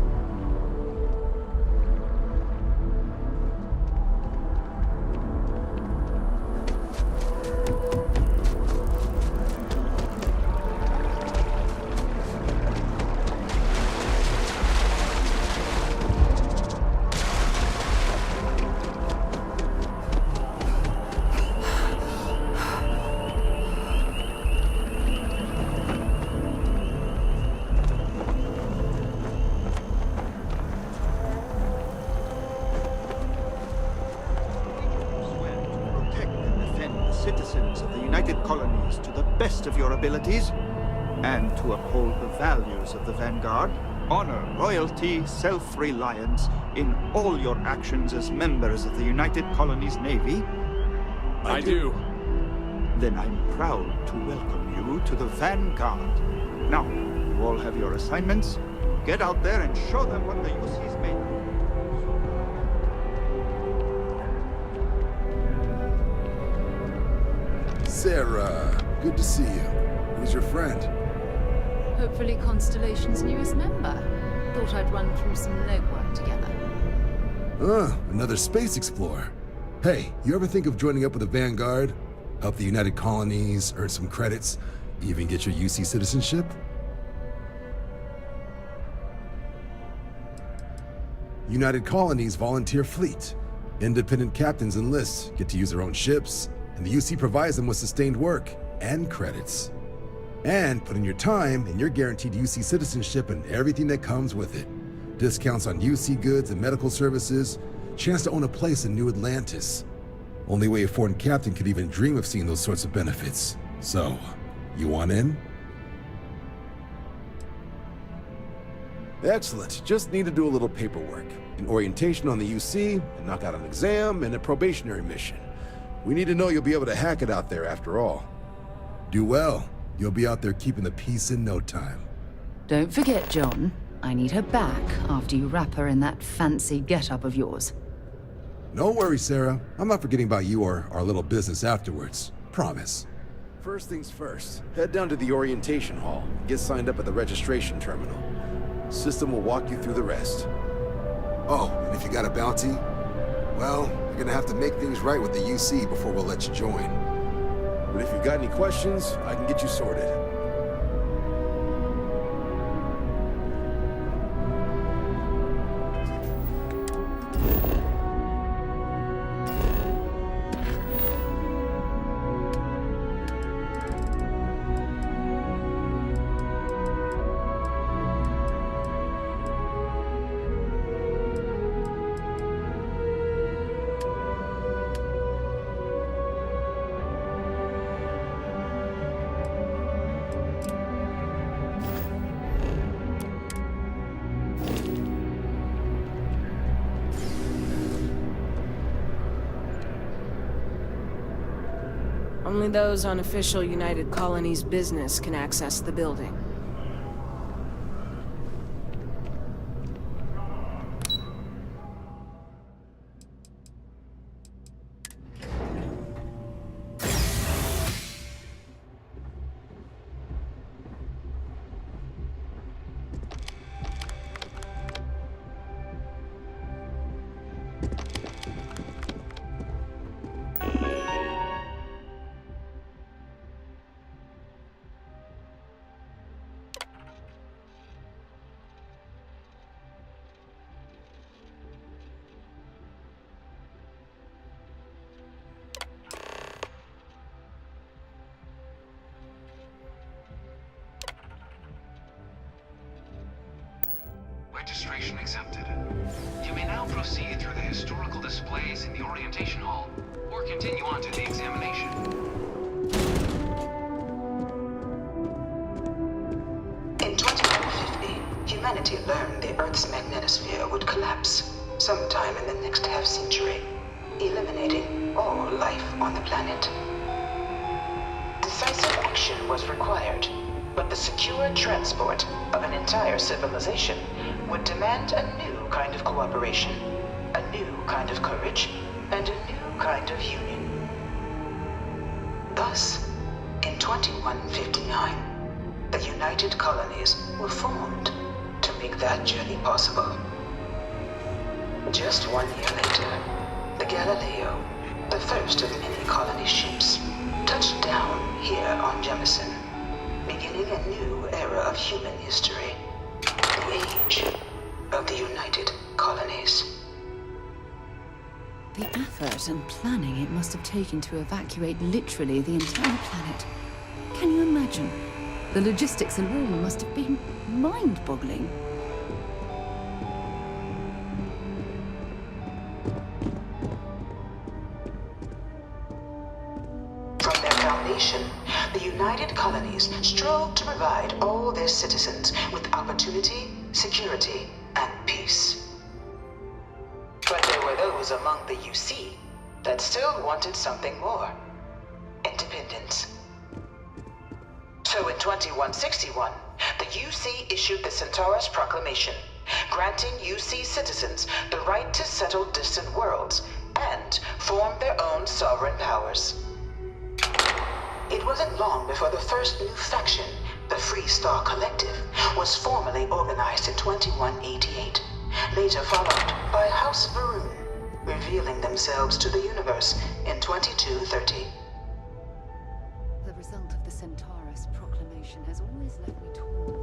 Citizens of the United Colonies to the best of your abilities, and to uphold the values of the Vanguard, honor royalty, self-reliance in all your actions as members of the United Colonies Navy?
I do.
Then I'm proud to welcome you to the Vanguard. Now, you all have your assignments. Get out there and show them what the UC's made of.
Sarah, good to see you. Who's your friend?
Hopefully Constellation's newest member. Thought I'd run through some legwork together.
Another space explorer. Hey, you ever think of joining up with the Vanguard? Help the United Colonies, earn some credits, even get your UC citizenship? United Colonies Volunteer Fleet. Independent captains enlist, get to use their own ships, and the UC provides them with sustained work and credits. And put in your time, and you're guaranteed UC citizenship and everything that comes with it. Discounts on UC goods and medical services, chance to own a place in New Atlantis. Only way a foreign captain could even dream of seeing those sorts of benefits. So, you want in? Excellent. Just need to do a little paperwork. An orientation on the UC, and knock out an exam, and a probationary mission. We need to know you'll be able to hack it out there after all. Do well. You'll be out there keeping the peace in no time.
Don't forget, John. I need her back after you wrap her in that fancy get-up of yours.
No worries, Sarah. I'm not forgetting about you or our little business afterwards. Promise. First things first, head down to the orientation hall. Get signed up at the registration terminal. System will walk you through the rest. Oh, and if you got a bounty, well, you're gonna have to make things right with the UC before we'll let you join. But if you've got any questions, I can get you sorted.
Only those on official United Colonies business can access the building.
Registration exempted. You may now proceed through the historical displays in the orientation hall, or continue on to the examination.
In 2150, humanity learned the Earth's magnetosphere would collapse sometime in the next half-century, eliminating all life on the planet. Decisive action was required, but the secure transport of an entire civilization would demand a new kind of cooperation, a new kind of courage, and a new kind of union. Thus, in 2159, the United Colonies were formed to make that journey possible. Just 1 year later, the Galileo, the first of many colony ships, touched down here on Jemison, beginning a new era of human history, the age of the United Colonies.
The effort and planning it must have taken to evacuate literally the entire planet. Can you imagine? The logistics alone must have been mind-boggling.
From their foundation, the United Colonies strove to provide all their citizens with opportunity, security, and peace. But there were those among the UC that still wanted something more: independence. So in 2161, the UC issued the Centaurus Proclamation, granting UC citizens the right to settle distant worlds and form their own sovereign powers. It wasn't long before the first new faction, the Free Star Collective, was formally organized in 2188, later followed by House Varun, revealing themselves to the universe in 2230.
The result of the Centaurus Proclamation has always left me torn.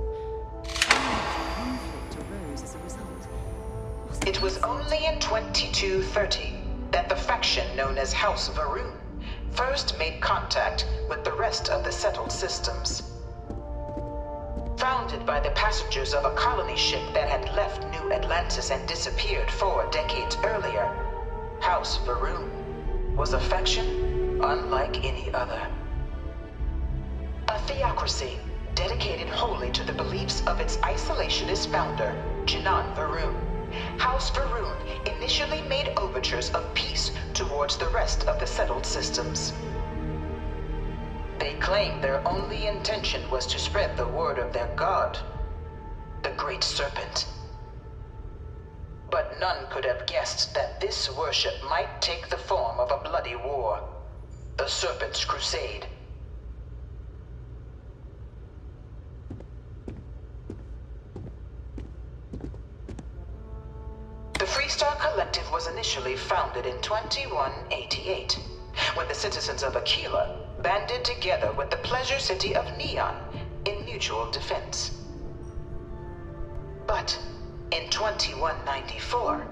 Conflict arose as a result.
It was only in 2230 that the faction known as House Varun first made contact with the rest of the settled systems. Founded by the passengers of a colony ship that had left New Atlantis and disappeared 4 decades earlier, House Varun was a faction unlike any other. A theocracy dedicated wholly to the beliefs of its isolationist founder, Jinan Varun. House Varun initially made overtures of peace towards the rest of the settled systems. They claimed their only intention was to spread the word of their god, the Great Serpent. But none could have guessed that this worship might take the form of a bloody war, the Serpent's Crusade. The Free Star Collective was initially founded in 2188, when the citizens of Aquila banded together with the pleasure city of Neon in mutual defense. But in 2194,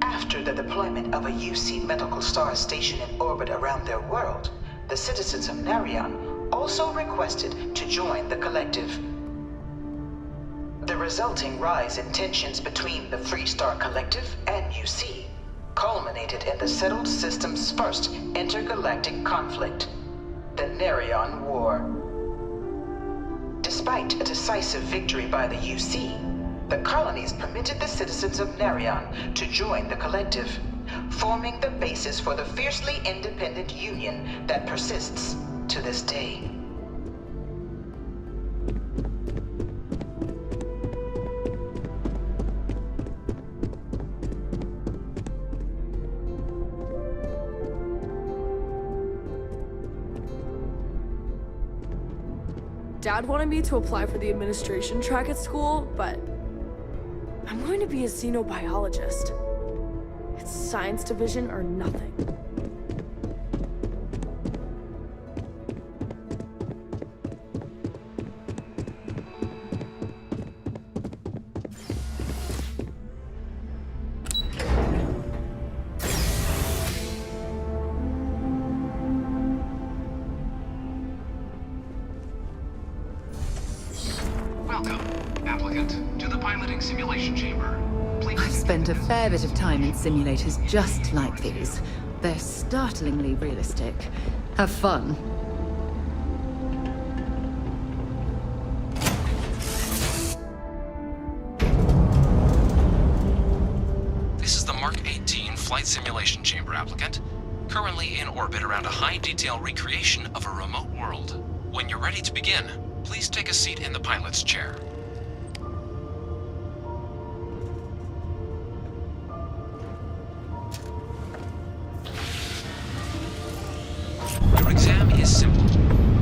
after the deployment of a UC medical star station in orbit around their world, the citizens of Narion also requested to join the collective. The resulting rise in tensions between the Free Star Collective and UC culminated in the settled system's first intergalactic conflict, the Narion War. Despite a decisive victory by the UC, the colonies permitted the citizens of Narion to join the collective, forming the basis for the fiercely independent union that persists to this day.
Dad wanted me to apply for the administration track at school, but I'm going to be a xenobiologist. It's science division or nothing.
Welcome, applicant, to the piloting simulation chamber. Please
I've spent a fair bit of time in simulators just like these. They're startlingly realistic. Have fun.
This is the Mark 18 Flight Simulation Chamber applicant, currently in orbit around a high-detail recreation of a remote world. When you're ready to begin, please take a seat in the pilot's chair. Your exam is simple.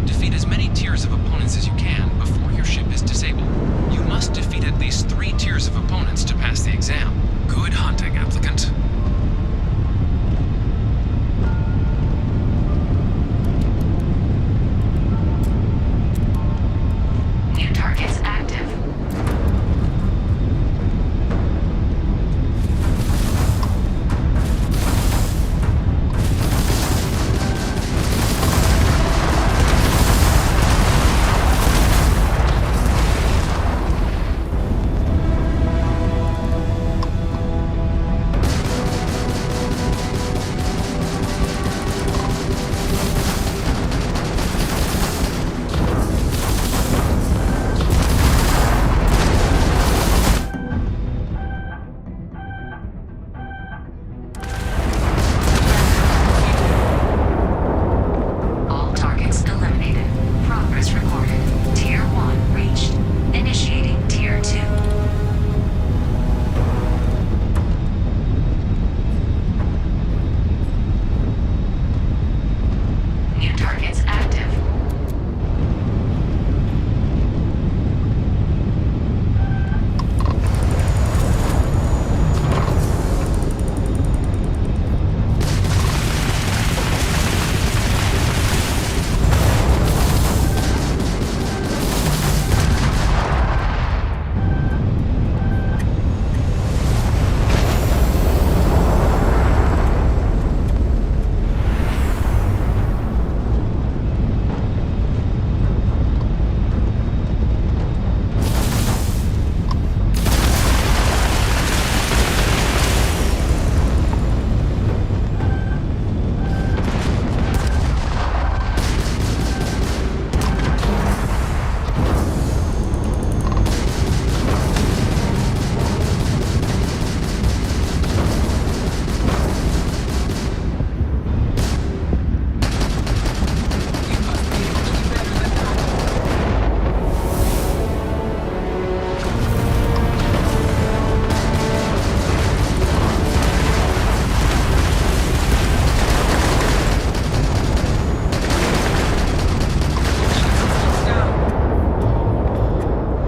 Defeat as many tiers of opponents as you can before your ship is disabled. You must defeat at least 3 tiers of opponents to pass the exam. Good hunting, applicant.
New targets active. All targets eliminated. Progress recorded. Tier 1 reached. Initiating Tier 2. New targets active.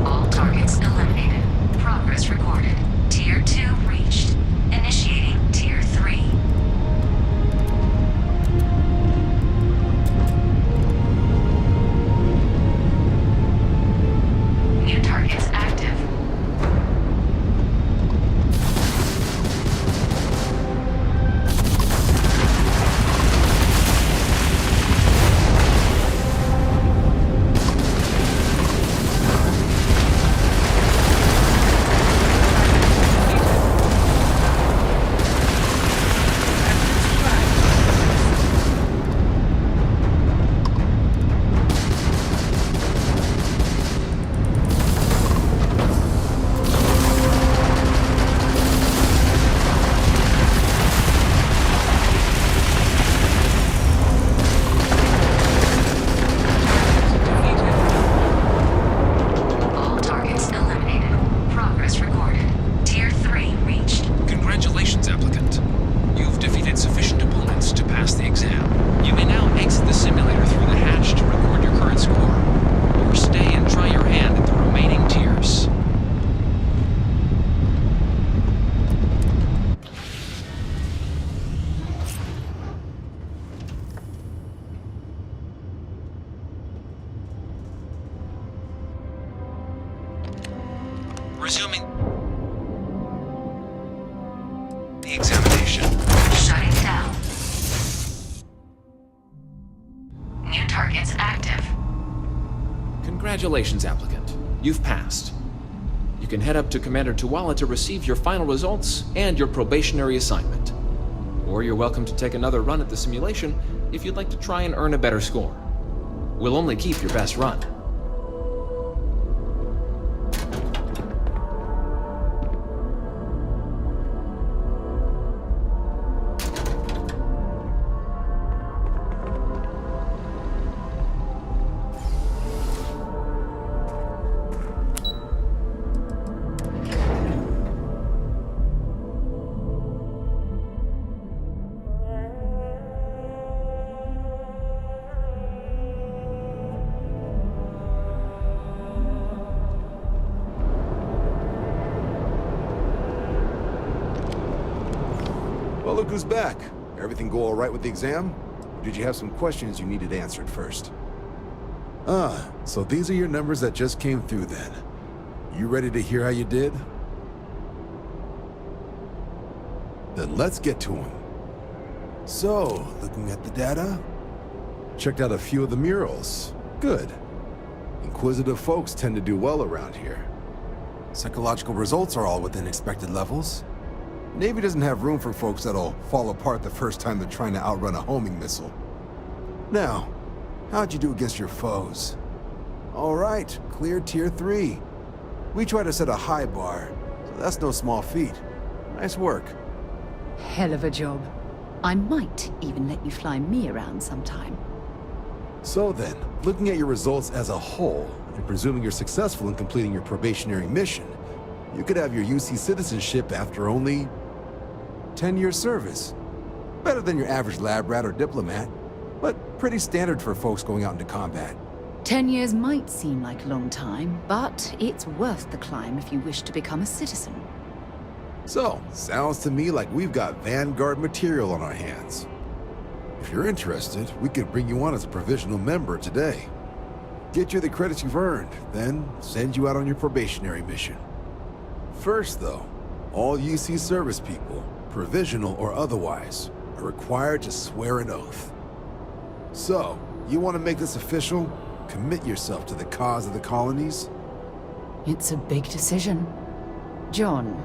All targets eliminated. Progress recorded. Tier 2 reached. Initiating Tier 3. New targets active. All targets eliminated. Progress recorded. Tier 3 reached.
Congratulations, applicant. You've defeated sufficient opponents to pass the exam. You may now exit the simulator through the hatch to record your current score, or stay and try your hand at the remaining tiers. Resuming the examination.
Shutting down. New targets active.
Congratulations, applicant. You've passed. You
can head up to Commander Tuala to receive your final results and your probationary assignment. Or you're welcome to take another run at the simulation if you'd like to try and earn a better score. We'll only keep your best run.
Well, look who's back. Everything go all right with the exam? Or did you have some questions you needed answered first? So these are your numbers that just came through then. You ready to hear how you did? Then let's get to them. So, looking at the data, checked out a few of the murals. Good. Inquisitive folks tend to do well around here. Psychological results are all within expected levels. Navy doesn't have room for folks that'll fall apart the first time they're trying to outrun a homing missile. Now, how'd you do against your foes? All right, clear Tier 3. We try to set a high bar, so that's no small feat. Nice work.
Hell of a job. I might even let you fly me around sometime.
So then, looking at your results as a whole, and presuming you're successful in completing your probationary mission, you could have your UC citizenship after only 10 years service. Better than your average lab rat or diplomat, but pretty standard for folks going out into combat.
10 years might seem like a long time, but it's worth the climb if you wish to become a citizen.
So, sounds to me like we've got Vanguard material on our hands. If you're interested, we could bring you on as a provisional member today. Get you the credits you've earned, then send you out on your probationary mission. First though, all UC service people, provisional or otherwise, are required to swear an oath. So, you want to make this official? Commit yourself to the cause of the colonies?
It's a big decision. John,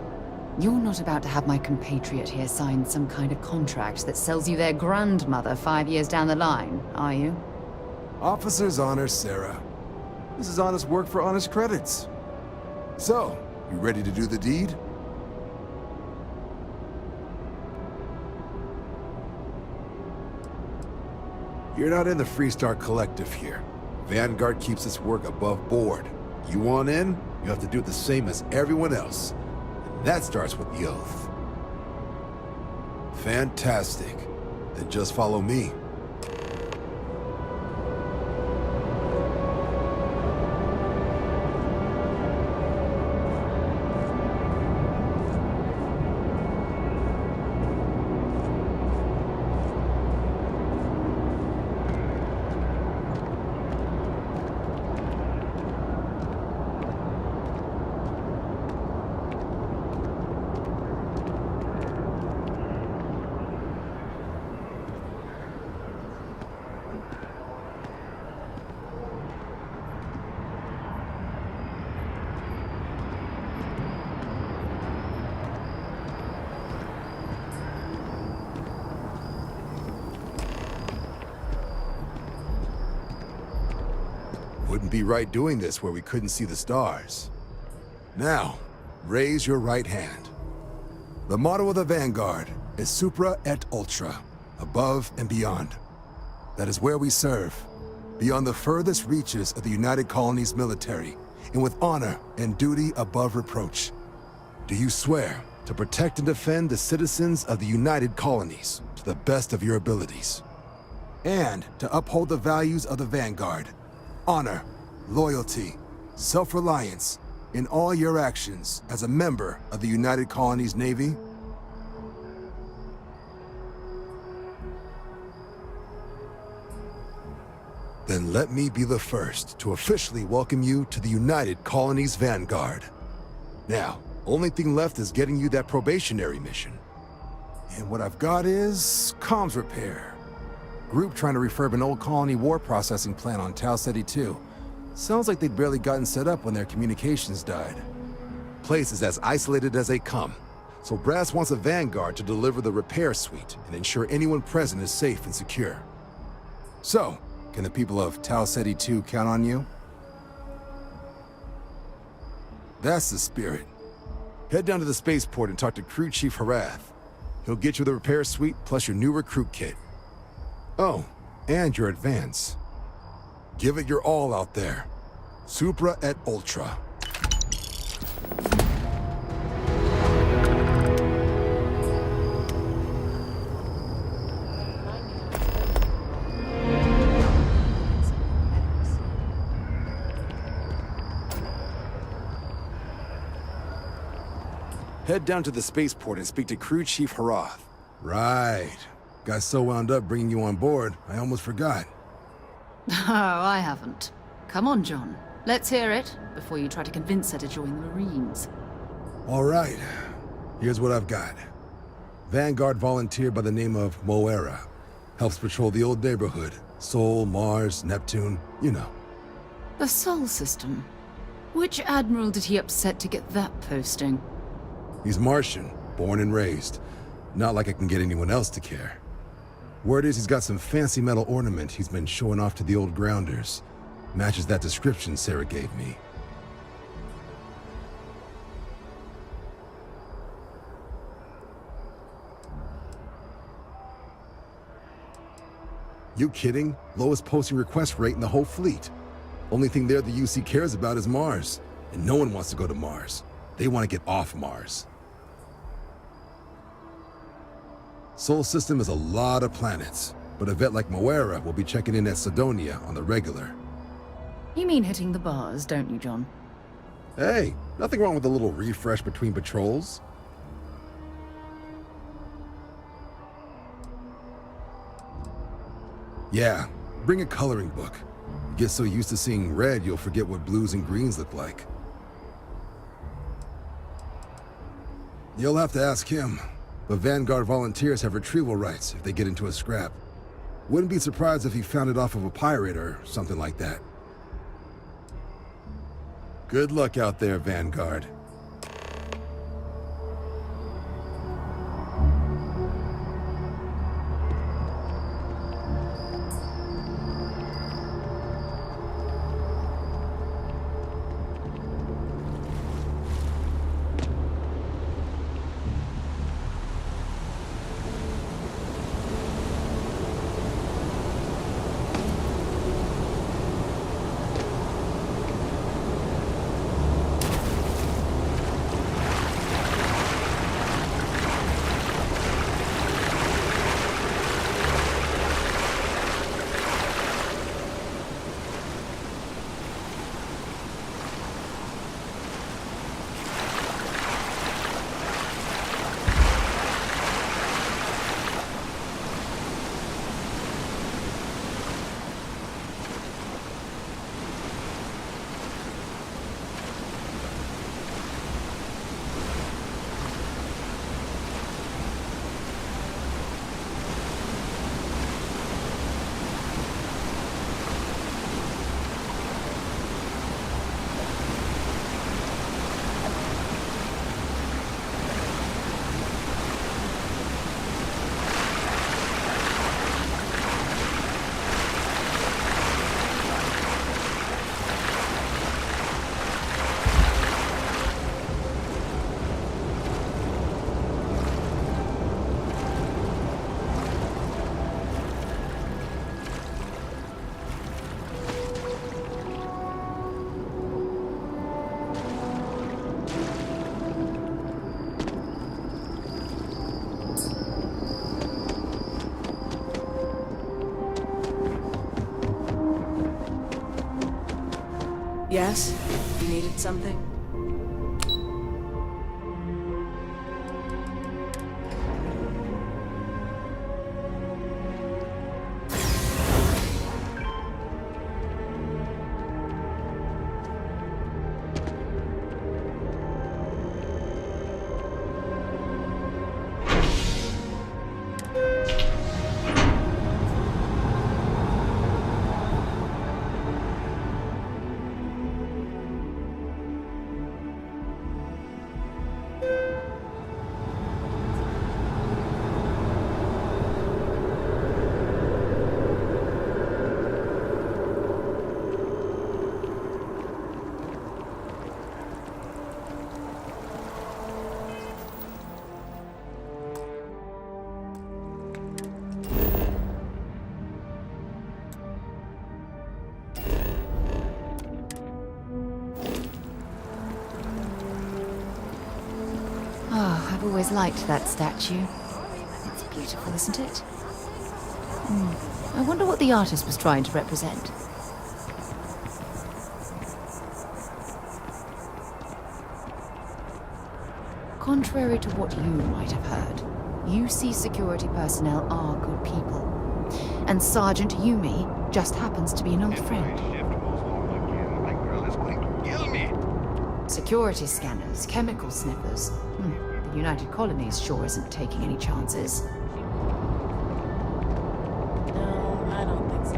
you're not about to have my compatriot here sign some kind of contract that sells you their grandmother 5 years down the line, are you?
Officer's honor, Sarah. This is honest work for honest credits. So, you ready to do the deed? You're not in the Freestar Collective here. Vanguard keeps its work above board. You want in, you have to do the same as everyone else. And that starts with the oath. Fantastic. Then just follow me. Wouldn't be right doing this where we couldn't see the stars. Now, raise your right hand. The motto of the Vanguard is Supra et Ultra, above and beyond. That is where we serve, beyond the furthest reaches of the United Colonies military, and with honor and duty above reproach. Do you swear to protect and defend the citizens of the United Colonies to the best of your abilities? And to uphold the values of the Vanguard, honor, loyalty, self-reliance in all your actions as a member of the United Colonies Navy? Then let me be the first to officially welcome you to the United Colonies Vanguard. Now, only thing left is getting you that probationary mission. And what I've got is comms repair. Group trying to refurb an old colony war processing plant on Tau Ceti 2. Sounds like they'd barely gotten set up when their communications died. place is as isolated as they come. So Brass wants a vanguard to deliver the repair suite and ensure anyone present is safe and secure. So, can the people of Tau Ceti 2 count on you? That's the spirit. Head down to the spaceport and talk to Crew Chief Harath. He'll get you the repair suite plus your new recruit kit. Oh, and your advance. Give it your all out there. Supra et Ultra. Head down to the spaceport and speak to Crew Chief Harath. Right. Got so wound up bringing you on board, I almost forgot.
Oh, I haven't. Come on, John. Let's hear it, before you try to convince her to join the Marines.
All right. Here's what I've got. Vanguard volunteer by the name of Moera. Helps patrol the old neighborhood. Sol, Mars, Neptune, you know.
The Sol system? Which admiral did he upset to get that posting?
He's Martian, born and raised. Not like I can get anyone else to care. Word is he's got some fancy metal ornament he's been showing off to the old grounders. Matches that description Sarah gave me. You kidding? Lowest posting request rate in the whole fleet. Only thing there the UC cares about is Mars. And no one wants to go to Mars. They want to get off Mars. Sol system is a lot of planets, but a vet like Moera will be checking in at Sidonia on the regular.
You mean hitting the bars, don't you, John?
Hey, nothing wrong with a little refresh between patrols. Yeah, bring a coloring book. Get so used to seeing red, you'll forget what blues and greens look like. You'll have to ask him, but Vanguard volunteers have retrieval rights if they get into a scrap. Wouldn't be surprised if he found it off of a pirate or something like that. Good luck out there, Vanguard.
Yes? You needed something?
I've always liked that statue. It's beautiful, isn't it? I wonder what the artist was trying to represent. Contrary to what you might have heard, UC security personnel are good people. And Sergeant Yumi just happens to be an old friend. Security scanners, chemical sniffers. The United Colonies sure isn't taking any chances.
No, I don't think so.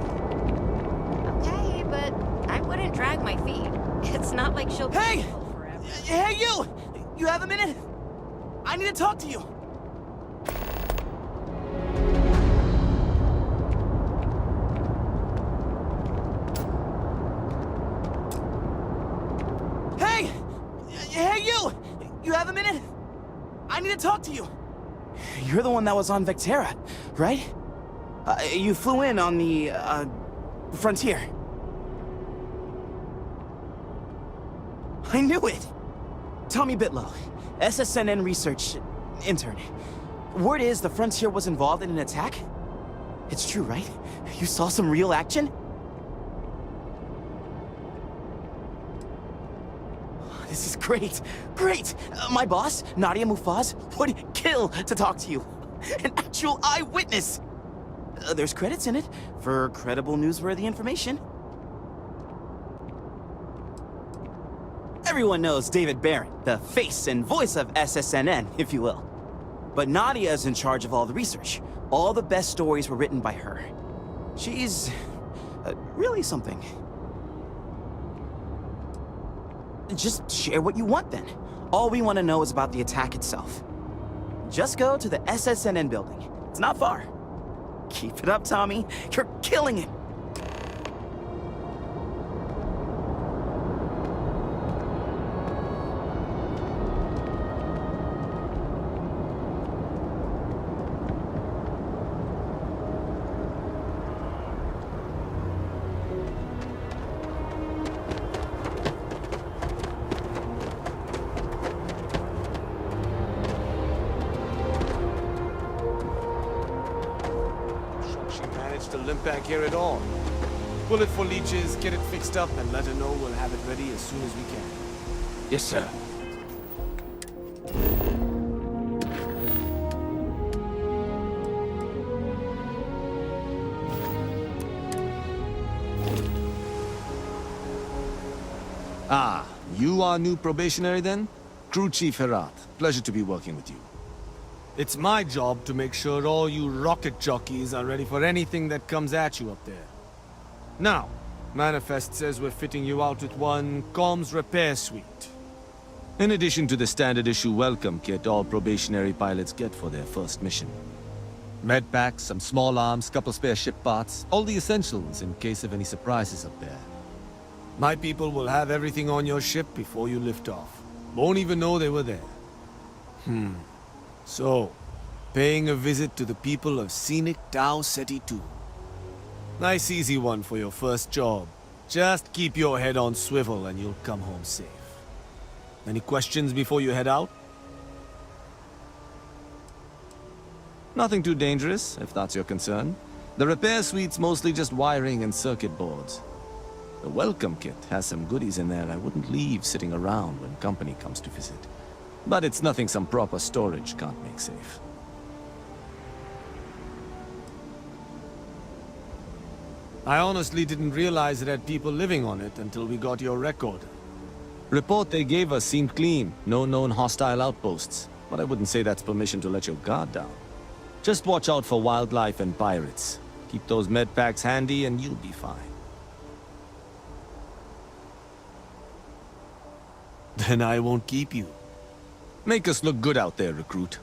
Okay, but I wouldn't drag my feet. It's not like she'll be
Hey!
single forever.
Hey, you! You have a minute? I need to talk to you. Hey! Hey, you! You have a minute? I need to talk to you. You're the one that was on Vectera, right? You flew in on the, Frontier. I knew it! Tommy Bitlow, SSNN research intern. Word is the Frontier was involved in an attack? It's true, right? You saw some real action? This is great! Great! My boss, Nadia Mufaz, would kill to talk to you. An actual eyewitness! There's credits in it for credible, newsworthy information. Everyone knows David Barron, the face and voice of SSNN, if you will. But Nadia is in charge of all the research. All the best stories were written by her. She's really something. Just share what you want then. All we want to know is about the attack itself. Just go to the SSNN building. It's not far. Keep it up, Tommy. You're killing it.
To limp back here at all. Bullet for leeches, get it fixed up, and let her know we'll have it ready as soon as we can.
Yes, sir.
Ah, you are new probationary then? Crew Chief Herat. Pleasure to be working with you.
It's my job to make sure all you rocket jockeys are ready for anything that comes at you up there. Now, Manifest says we're fitting you out with one comms repair suite.
In addition to the standard issue welcome kit all probationary pilots get for their first mission. Med packs, some small arms, couple spare ship parts, all the essentials in case of any surprises up there.
My people will have everything on your ship before you lift off. Won't even know they were there. So, paying a visit to the people of scenic Tau Ceti 2. Nice easy one for your first job. Just keep your head on swivel and you'll come home safe. Any questions before you head out?
Nothing too dangerous, if that's your concern. The repair suite's mostly just wiring and circuit boards. The welcome kit has some goodies in there I wouldn't leave sitting around when company comes to visit. But it's nothing some proper storage can't make safe.
I honestly didn't realize it had people living on it until we got your record.
Report they gave us seemed clean. No known hostile outposts. But I wouldn't say that's permission to let your guard down. Just watch out for wildlife and pirates. Keep those med packs handy and you'll be fine.
Then I won't keep you.
Make us look good out there, recruit.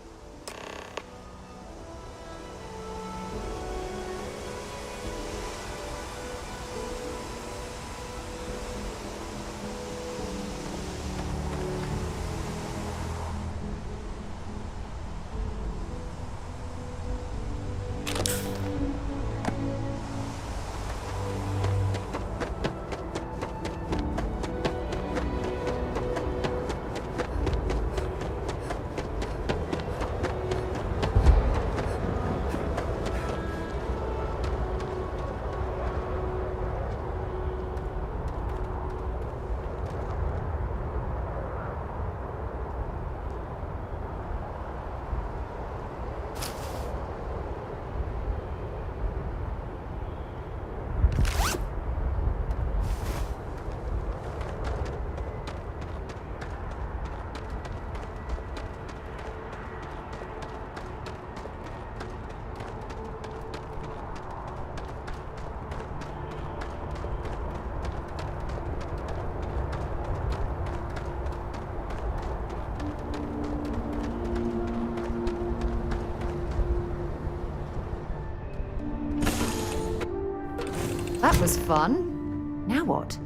That was fun. Now what?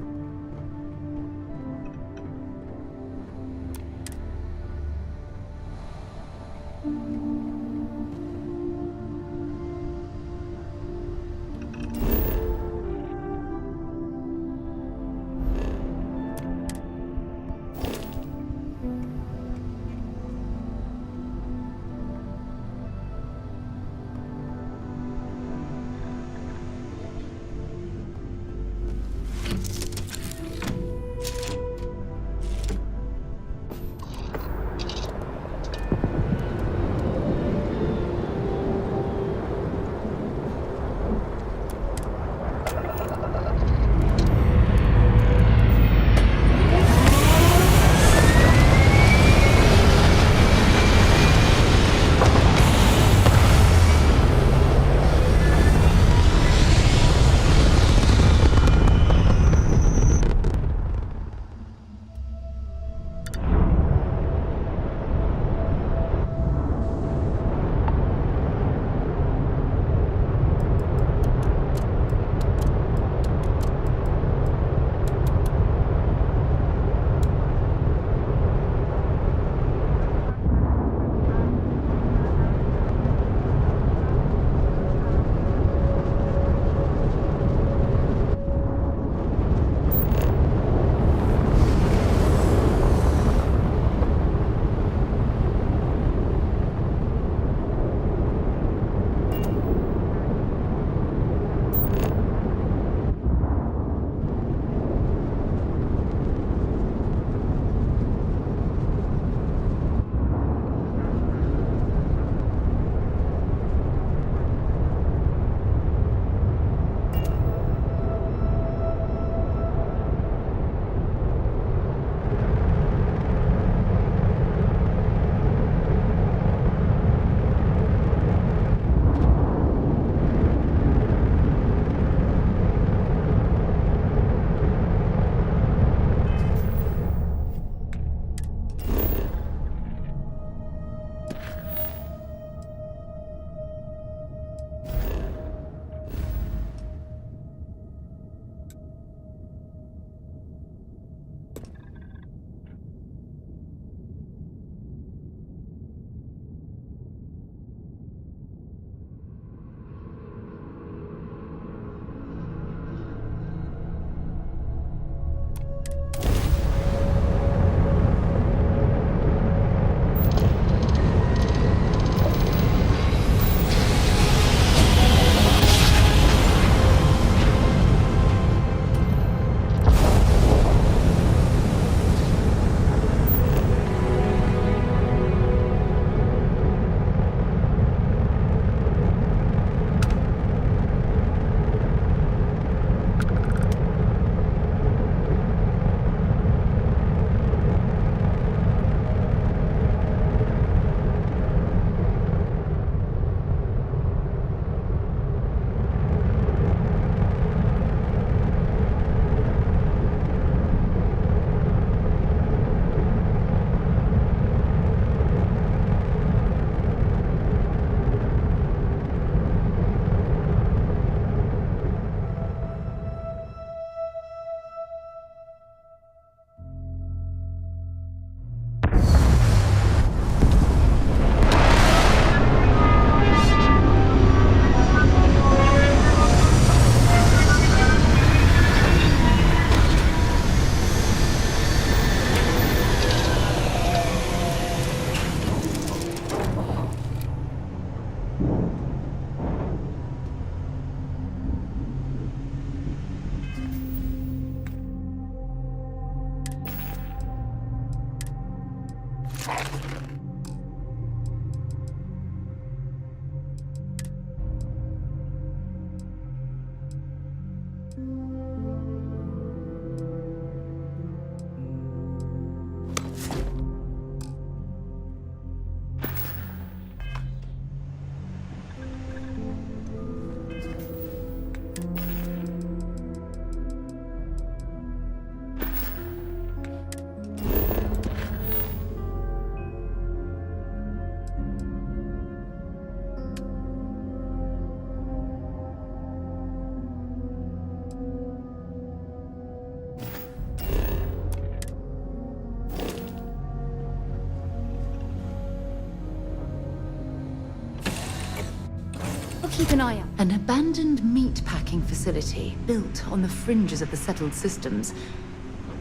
keep an eye out. An abandoned meat-packing facility built on the fringes of the settled systems.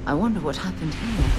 I wonder what happened here.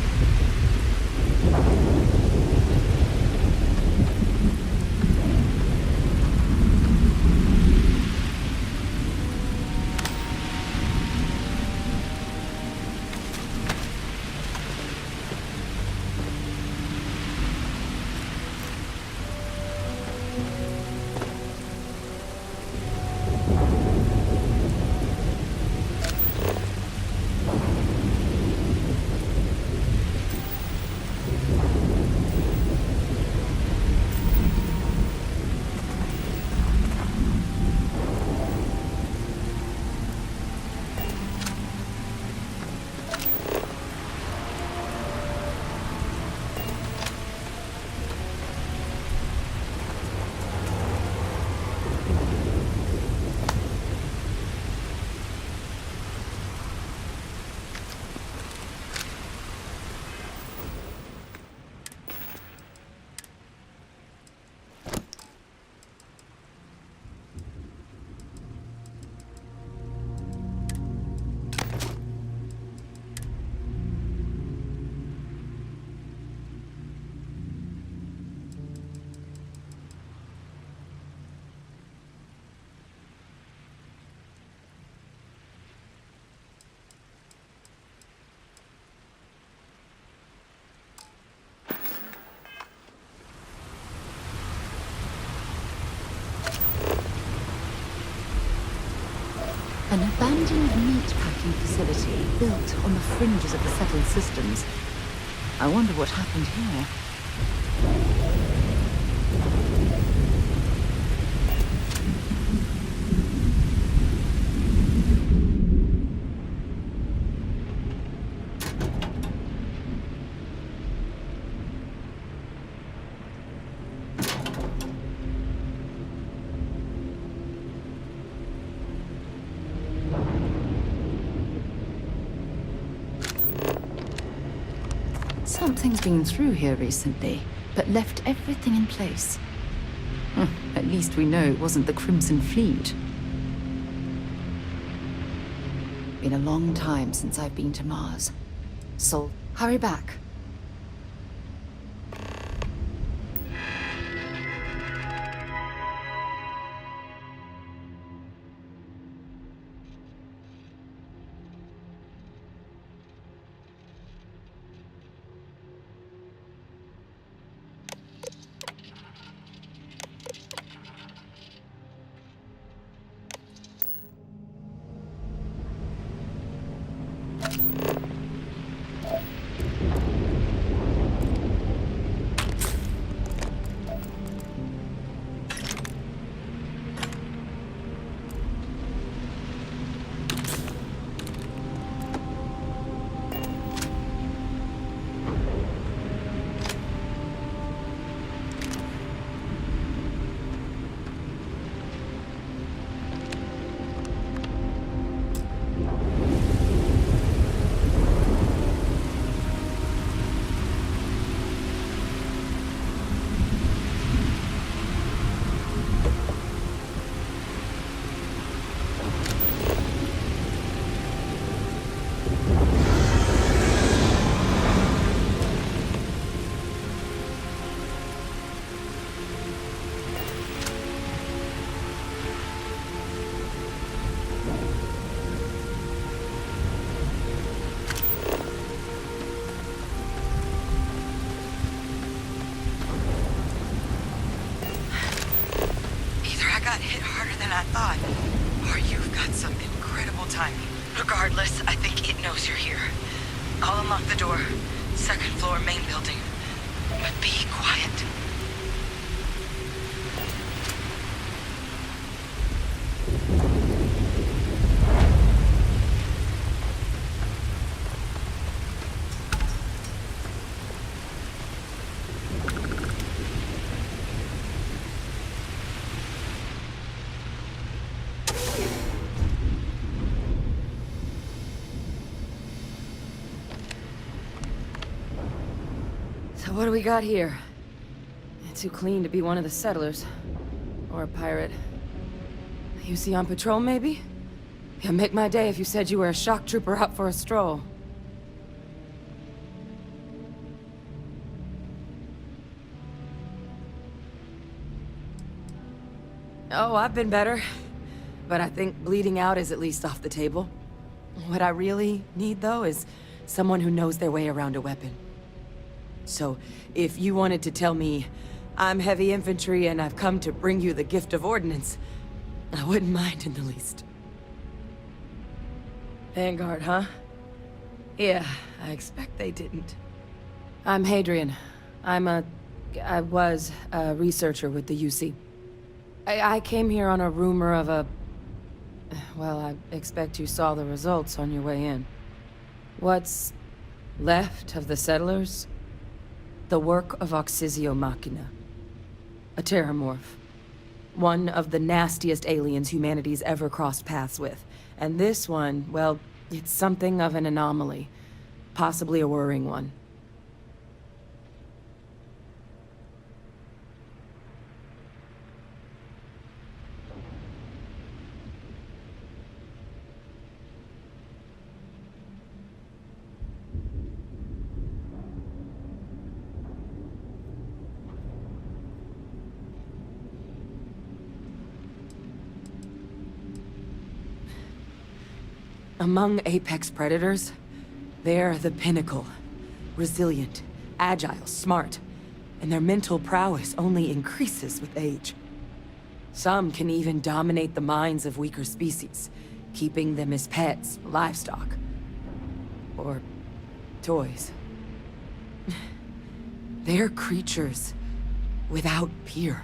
An abandoned meat-packing facility built on the fringes of the settled systems. I wonder what happened here. Something's been through here recently, but left everything in place. At least we know it wasn't the Crimson Fleet. Been a long time since I've been to Mars. Sol, hurry back.
I thought. Or you've got some incredible timing. Regardless, I think it knows you're here. I'll unlock the door. Second floor, main building. But be quiet.
So what do we got here? Too clean to be one of the settlers. Or a pirate. You see on patrol, maybe? Yeah, make my day if you said you were a shock trooper out for a stroll. Oh, I've been better. But I think bleeding out is at least off the table. What I really need, though, is someone who knows their way around a weapon. So, if you wanted to tell me, I'm heavy infantry and I've come to bring you the gift of ordnance, I wouldn't mind in the least. Vanguard, huh? Yeah, I expect they didn't. I'm Hadrian. I was a researcher with the UC. I came here on a rumor of a... Well, I expect you saw the results on your way in. What's left of the settlers? The work of Oxysio Machina. A terramorph. One of the nastiest aliens humanity's ever crossed paths with. And this one, well, it's something of an anomaly. Possibly a worrying one. Among apex predators, they're the pinnacle. Resilient, agile, smart, and their mental prowess only increases with age. Some can even dominate the minds of weaker species, keeping them as pets, livestock, or toys. They're creatures without peer.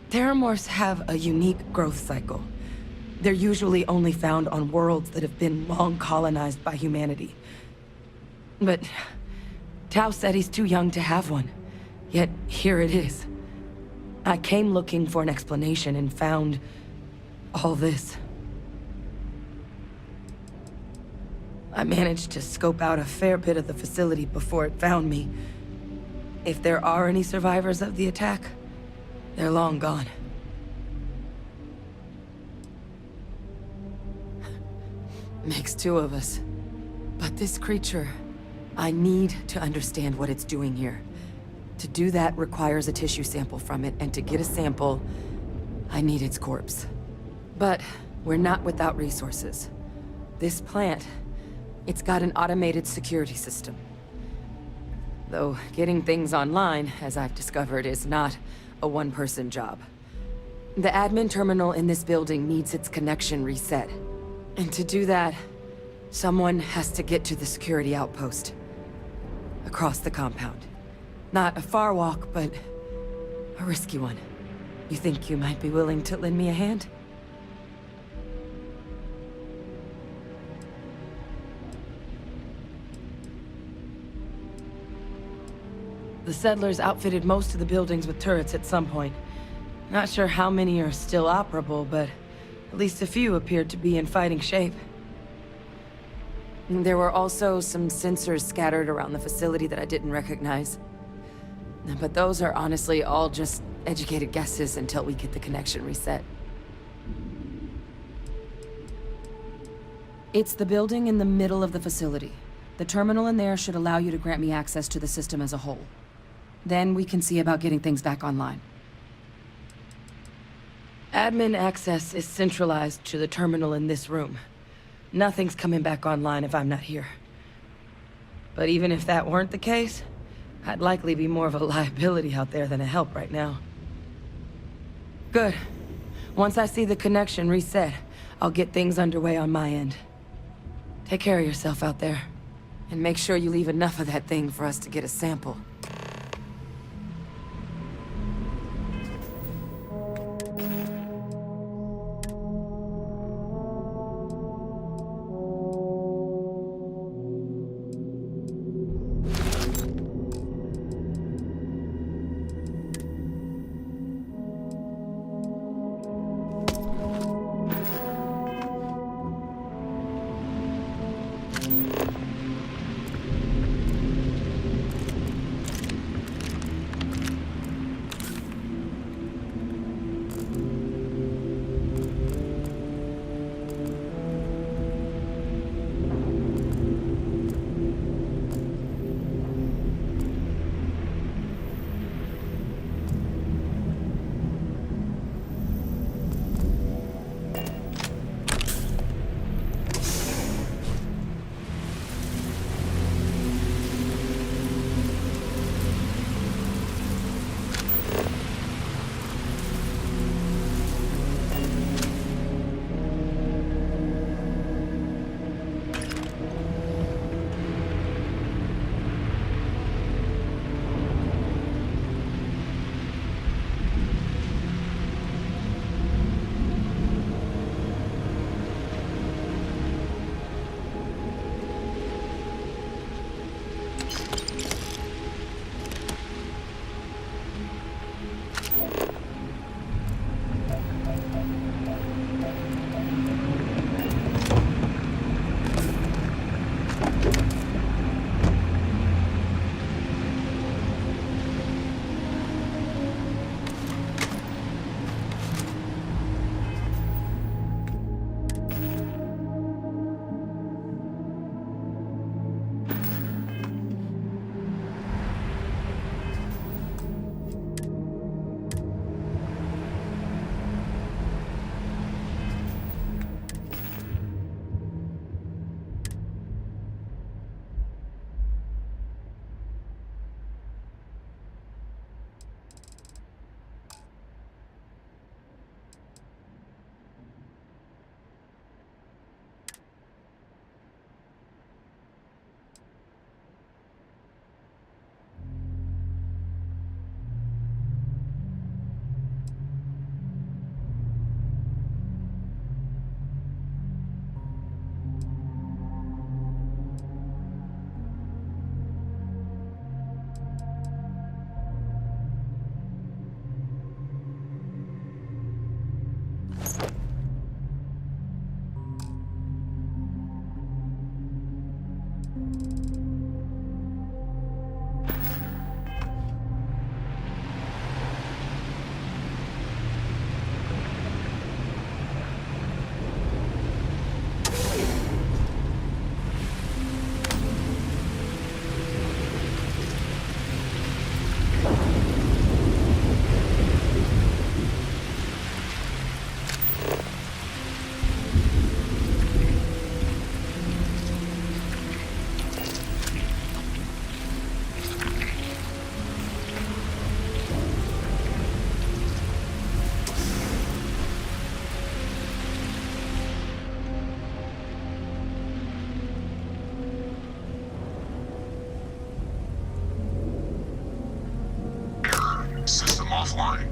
Terramorphs have a unique growth cycle. They're usually only found on worlds that have been long colonized by humanity. But Tau said he's too young to have one. Yet here it is. I came looking for an explanation and found all this. I managed to scope out a fair bit of the facility before it found me. If there are any survivors of the attack, they're long gone. Makes two of us. But this creature, I need to understand what it's doing here. To do that requires a tissue sample from it, and to get a sample, I need its corpse. But we're not without resources. This plant, it's got an automated security system. Though getting things online, as I've discovered, is not a one-person job. The admin terminal in this building needs its connection reset. And to do that, someone has to get to the security outpost. Across the compound. Not a far walk, but a risky one. You think you might be willing to lend me a hand? The settlers outfitted most of the buildings with turrets at some point. Not sure how many are still operable, but at least a few appeared to be in fighting shape. There were also some sensors scattered around the facility that I didn't recognize. But those are honestly all just educated guesses until we get the connection reset. It's the building in the middle of the facility. The terminal in there should allow you to grant me access to the system as a whole. Then we can see about getting things back online. Admin access is centralized to the terminal in this room. Nothing's coming back online if I'm not here. But even if that weren't the case, I'd likely be more of a liability out there than a help right now. Good. Once I see the connection reset, I'll get things underway on my end. Take care of yourself out there. And make sure you leave enough of that thing for us to get a sample.
System offline.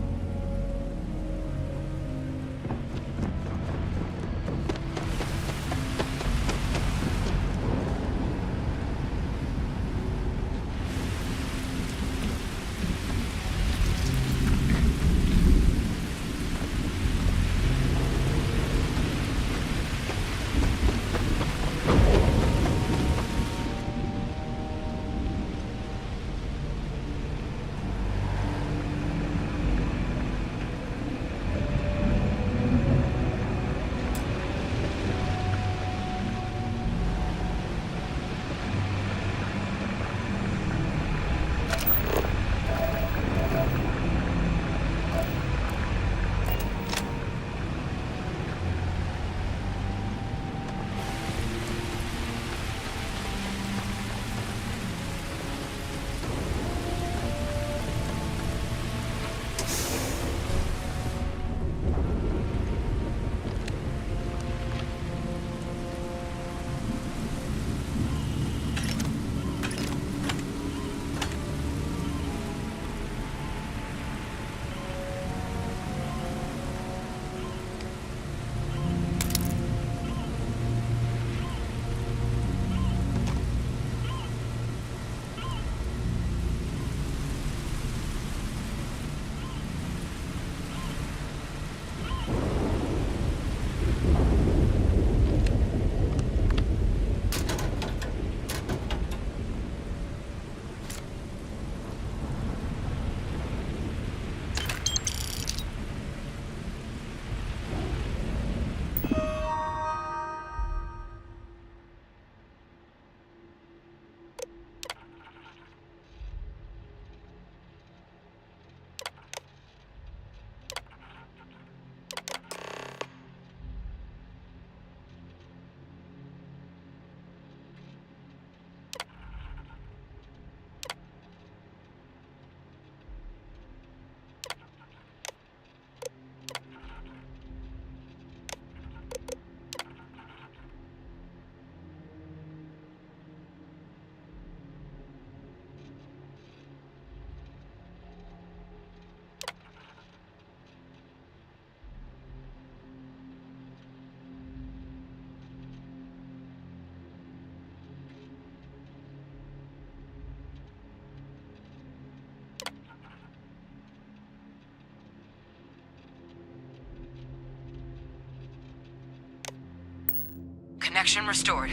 Connection restored.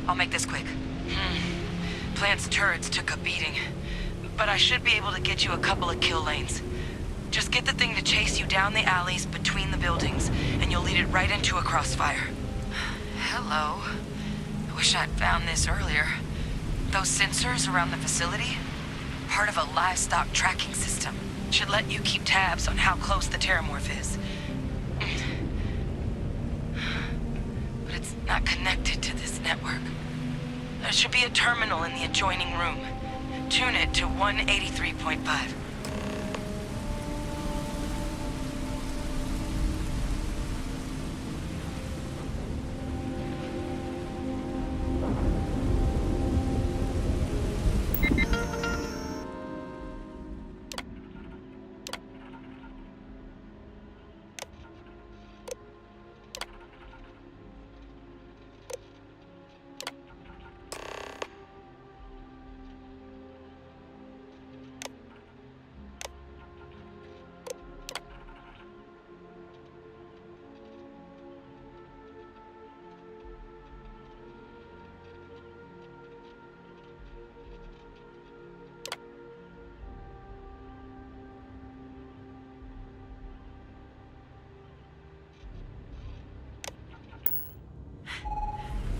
I'll make this quick. Plant's turrets took a beating, but I should be able to get you a couple of kill lanes. Just get the thing to chase you down the alleys between the buildings, and you'll lead it right into a crossfire. Hello. I wish I'd found this earlier. Those sensors around the facility? Part of a livestock tracking system. Should let you keep tabs on how close the Terramorph is. But it's not connected to this network. There should be a terminal in the adjoining room. Tune it to 183.5.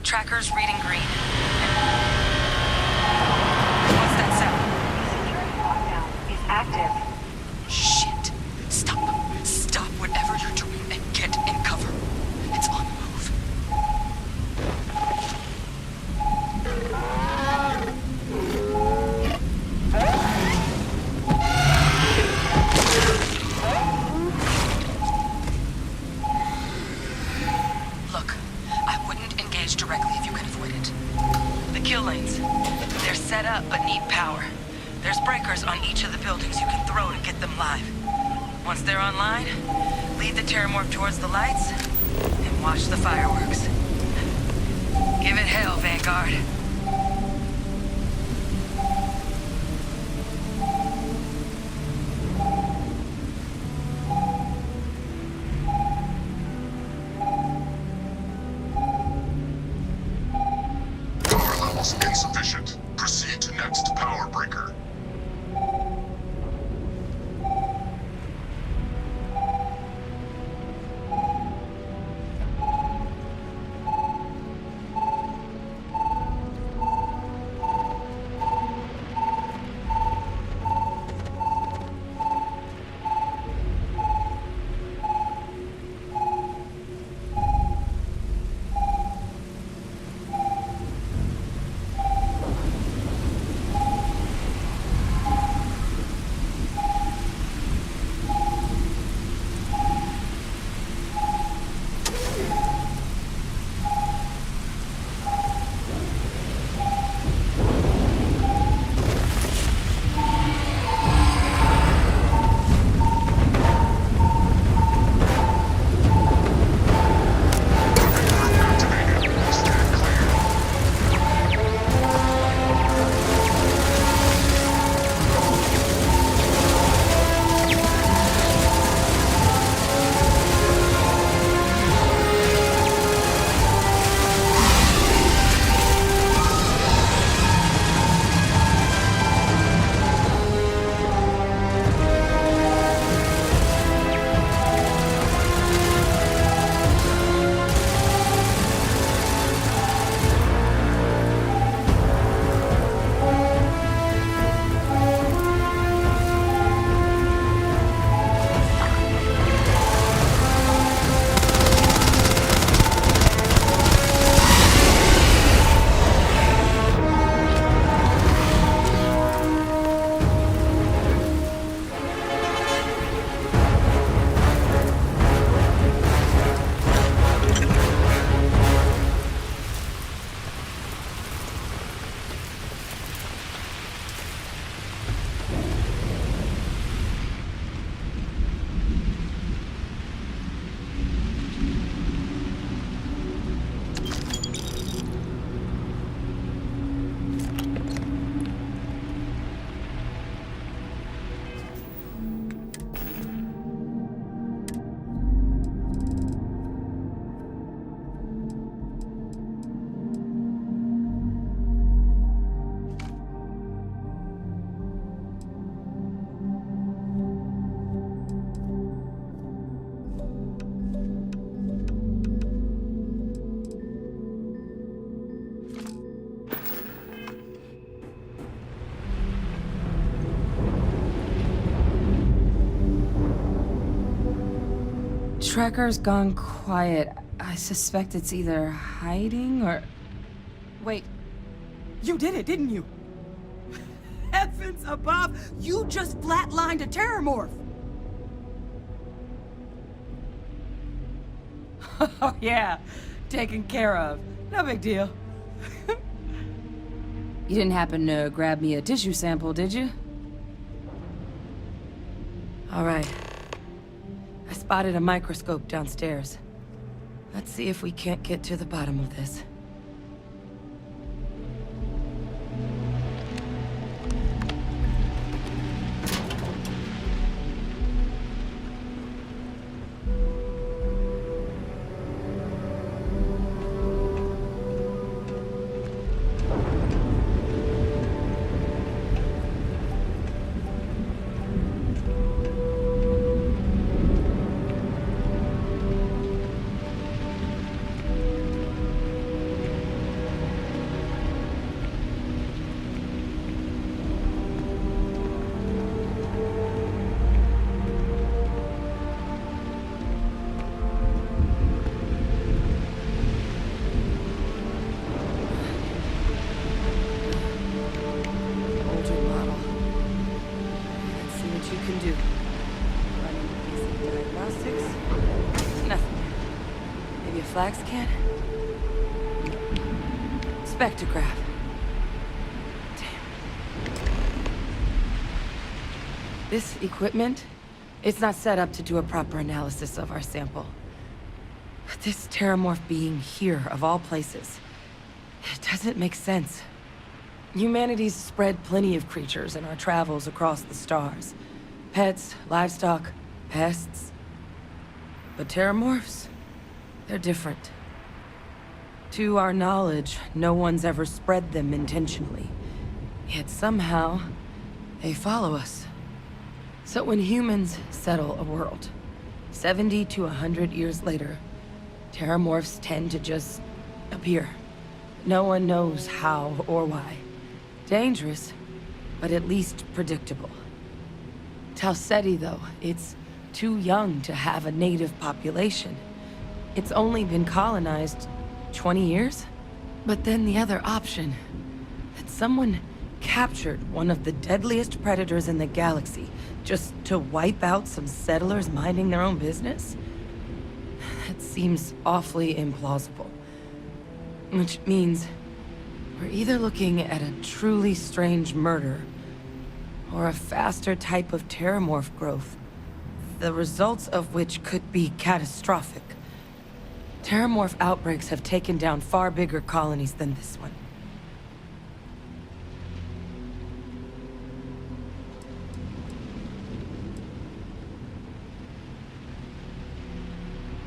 Tracker's reading green. What's that sound?
Is active.
Shit. Stop. Stop whatever you're doing and get in cover. It's on the move. Look, I wouldn't engage directly if you can avoid it. The kill lanes. They're set up but need power. There's breakers on each of the buildings you can throw to get them live. Once they're online, lead the Terramorph towards the lights and watch the fireworks. Give it hell, Vanguard.
Power levels insufficient. Proceed to next power breaker.
Tracker's gone quiet. I suspect it's either hiding or...
Wait. You did it, didn't you? Heavens above! You just flatlined a Terramorph! Oh yeah, taken care of. No big deal.
You didn't happen to grab me a tissue sample, did you? All right. I spotted a microscope downstairs. Let's see if we can't get to the bottom of this. Flax can? Spectrograph. Damn. This equipment, it's not set up to do a proper analysis of our sample. But this terramorph being here, of all places, it doesn't make sense. Humanity's spread plenty of creatures in our travels across the stars. Pets, livestock, pests. But terramorphs, they're different. To our knowledge, no one's ever spread them intentionally. Yet somehow, they follow us. So when humans settle a world, 70 to 100 years later, terramorphs tend to just appear. No one knows how or why. Dangerous, but at least predictable. Tau Ceti, though, it's too young to have a native population. It's only been colonized 20 years? But then the other option, that someone captured one of the deadliest predators in the galaxy just to wipe out some settlers minding their own business? That seems awfully implausible. Which means we're either looking at a truly strange murder or a faster type of terramorph growth, the results of which could be catastrophic. Terramorph outbreaks have taken down far bigger colonies than this one.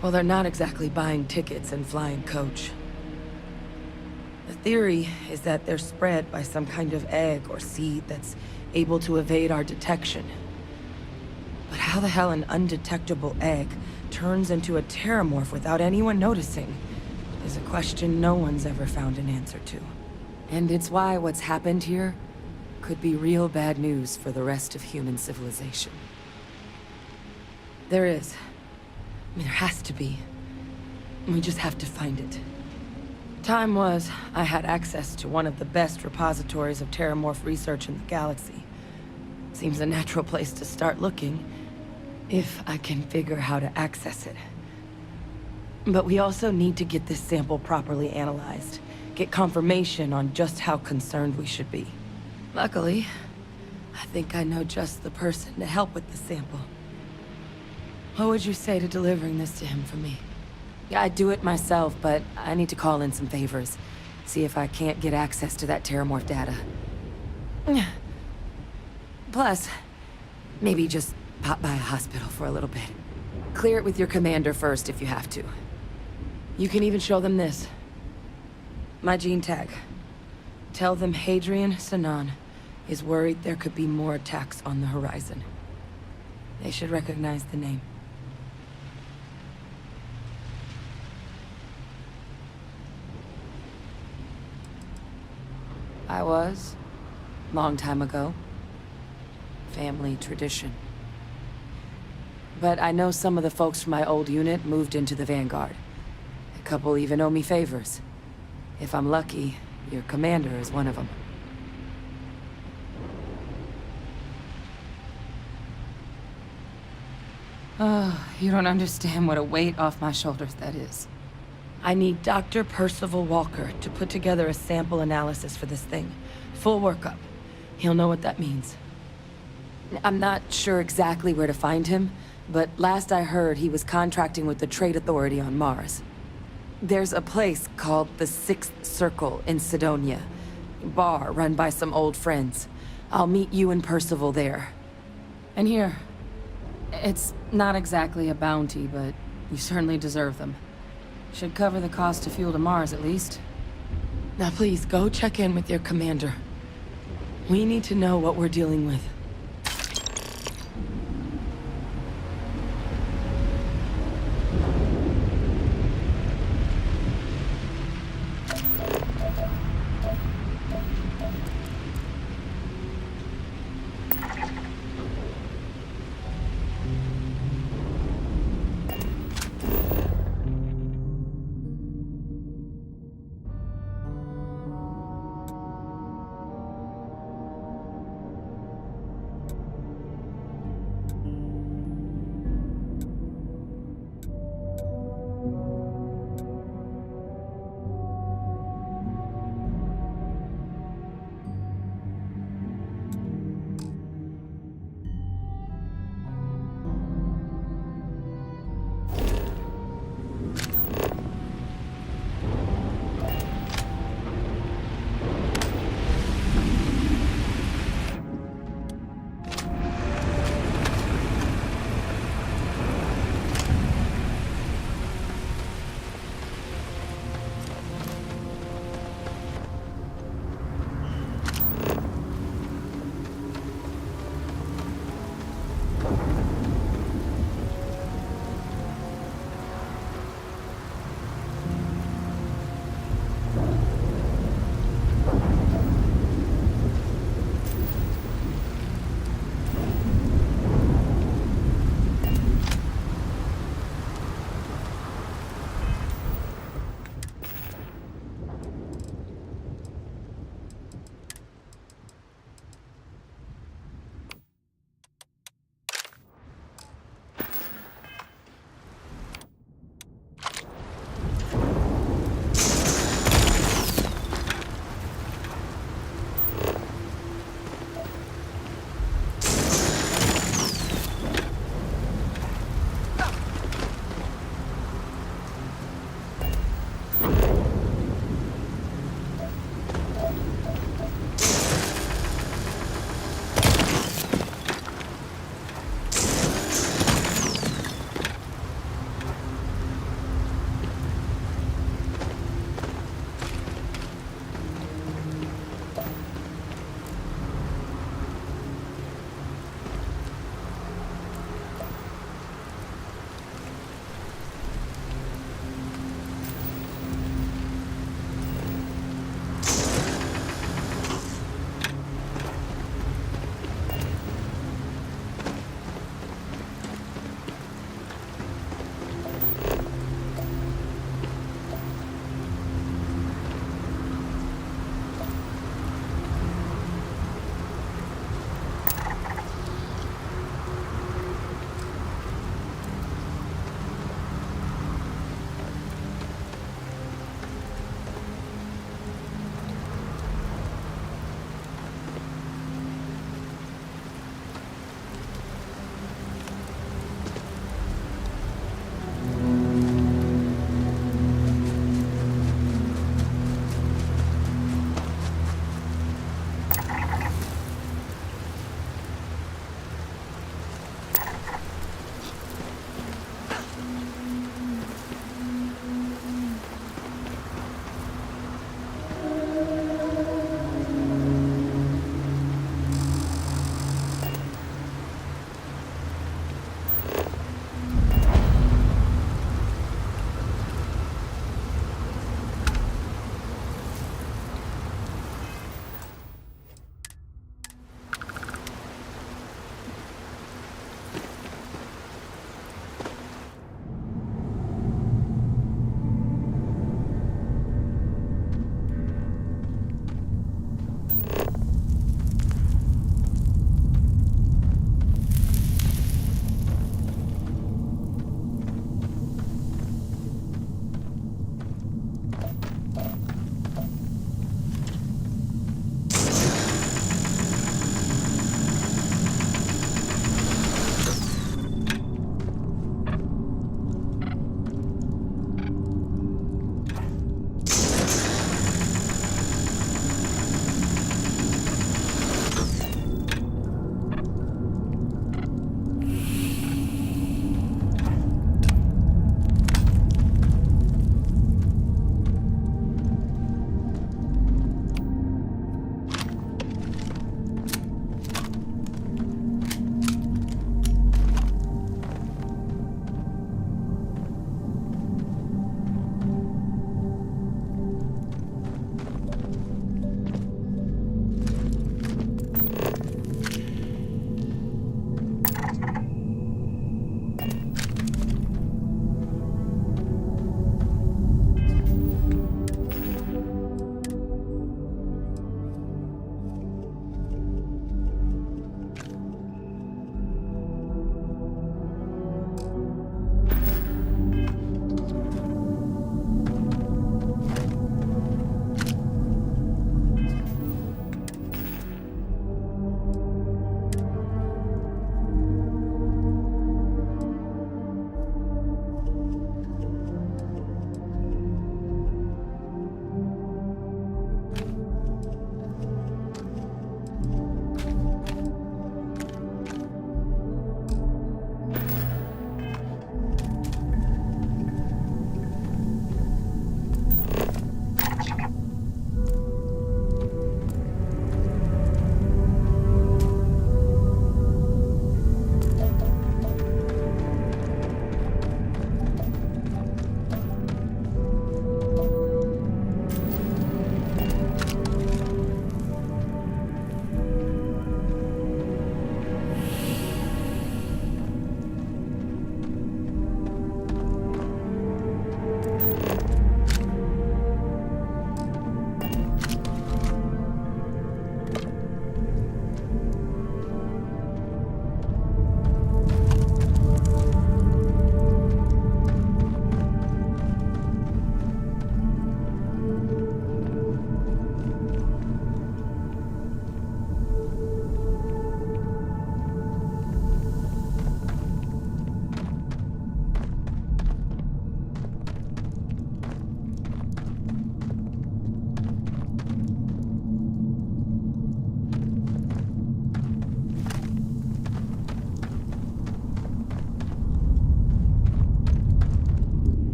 Well, they're not exactly buying tickets and flying coach. The theory is that they're spread by some kind of egg or seed that's able to evade our detection. But how the hell an undetectable egg turns into a terramorph without anyone noticing is a question no one's ever found an answer to. And it's why what's happened here could be real bad news for the rest of human civilization. There is. I mean, there has to be. We just have to find it. Time was, I had access to one of the best repositories of terramorph research in the galaxy. Seems a natural place to start looking, if I can figure how to access it. But we also need to get this sample properly analyzed, get confirmation on just how concerned we should be. Luckily, I think I know just the person to help with the sample. What would you say to delivering this to him for me? Yeah, I'd do it myself, but I need to call in some favors. See if I can't get access to that terramorph data. Plus, maybe just pop by a hospital for a little bit. Clear it with your commander first if you have to. You can even show them this. My gene tag. Tell them Hadrian Sanan is worried there could be more attacks on the horizon. They should recognize the name. I was. Long time ago. Family tradition. But I know some of the folks from my old unit moved into the Vanguard. A couple even owe me favors. If I'm lucky, your commander is one of them. Oh, you don't understand what a weight off my shoulders that is. I need Dr. Percival Walker to put together a sample analysis for this thing. Full workup. He'll know what that means. I'm not sure exactly where to find him, but last I heard he was contracting with the Trade Authority on Mars. There's a place called the Sixth Circle in Sidonia. Bar run by some old friends. I'll meet you and Percival there. And here, it's not exactly a bounty, but you certainly deserve them. Should cover the cost of fuel to Mars, at least. Now please, go check in with your commander. We need to know what we're dealing with.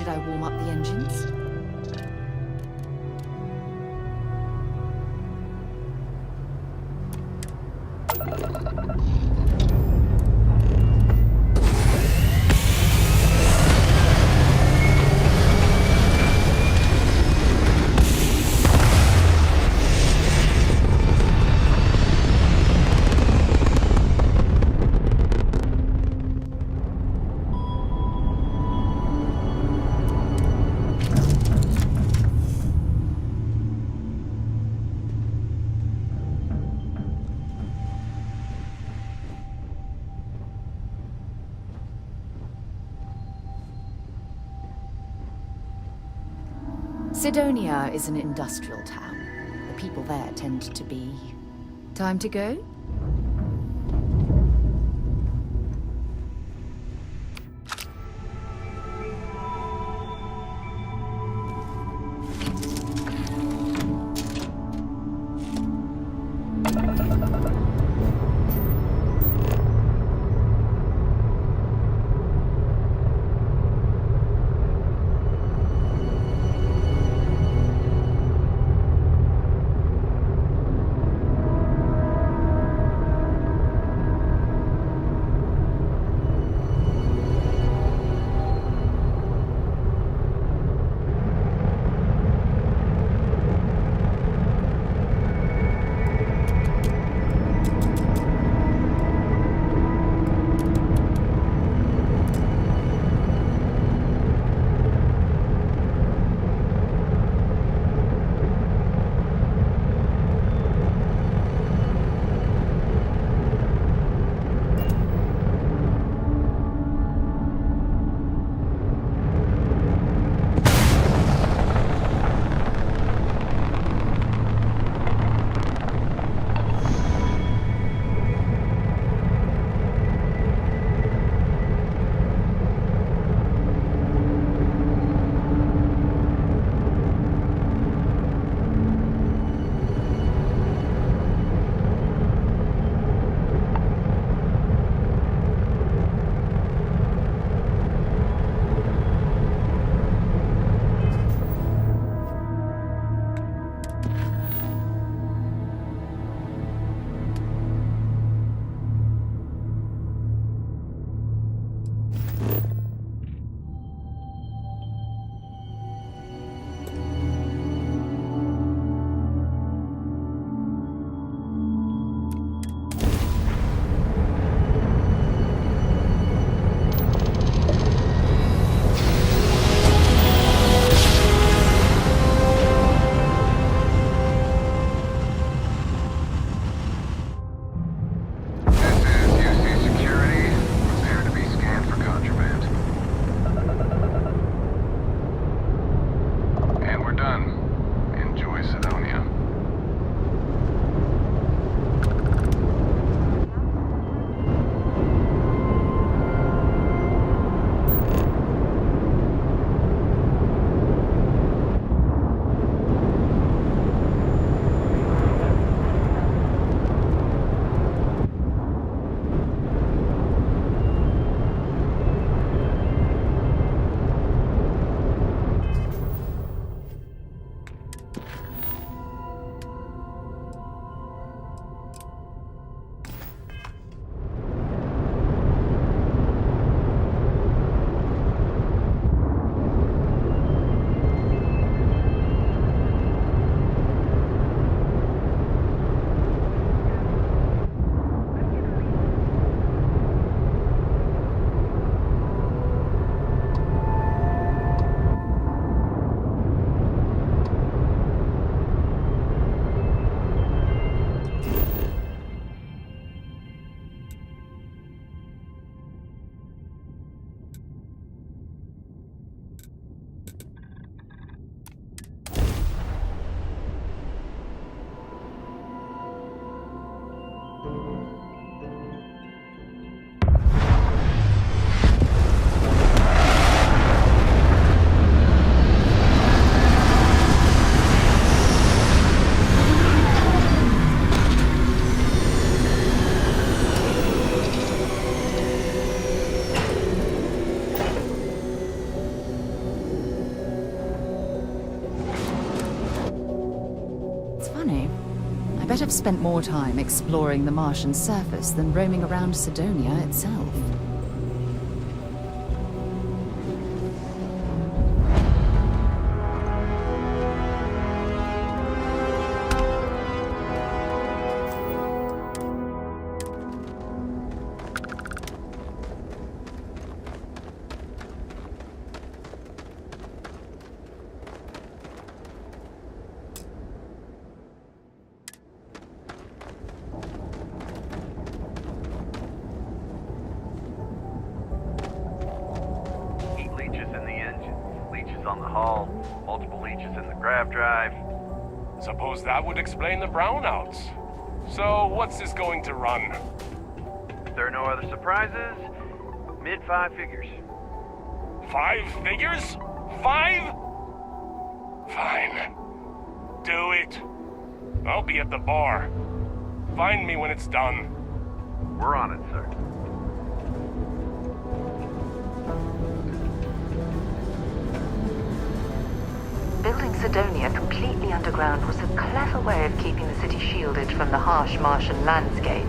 Should I warm up the engines? Sidonia is an industrial town. The people there tend to be... Time to go? bet I've spent more time exploring the Martian surface than roaming around Sidonia itself.
on the hull, multiple leeches in the grav drive.
Suppose that would explain the brownouts. So, what's this going to run?
If there are no other surprises, mid-5 figures.
5 figures? 5? Fine. Do it. I'll be at the bar. Find me when it's done.
We're on it, sir.
Building Sidonia completely underground was a clever way of keeping the city shielded from the harsh Martian landscape.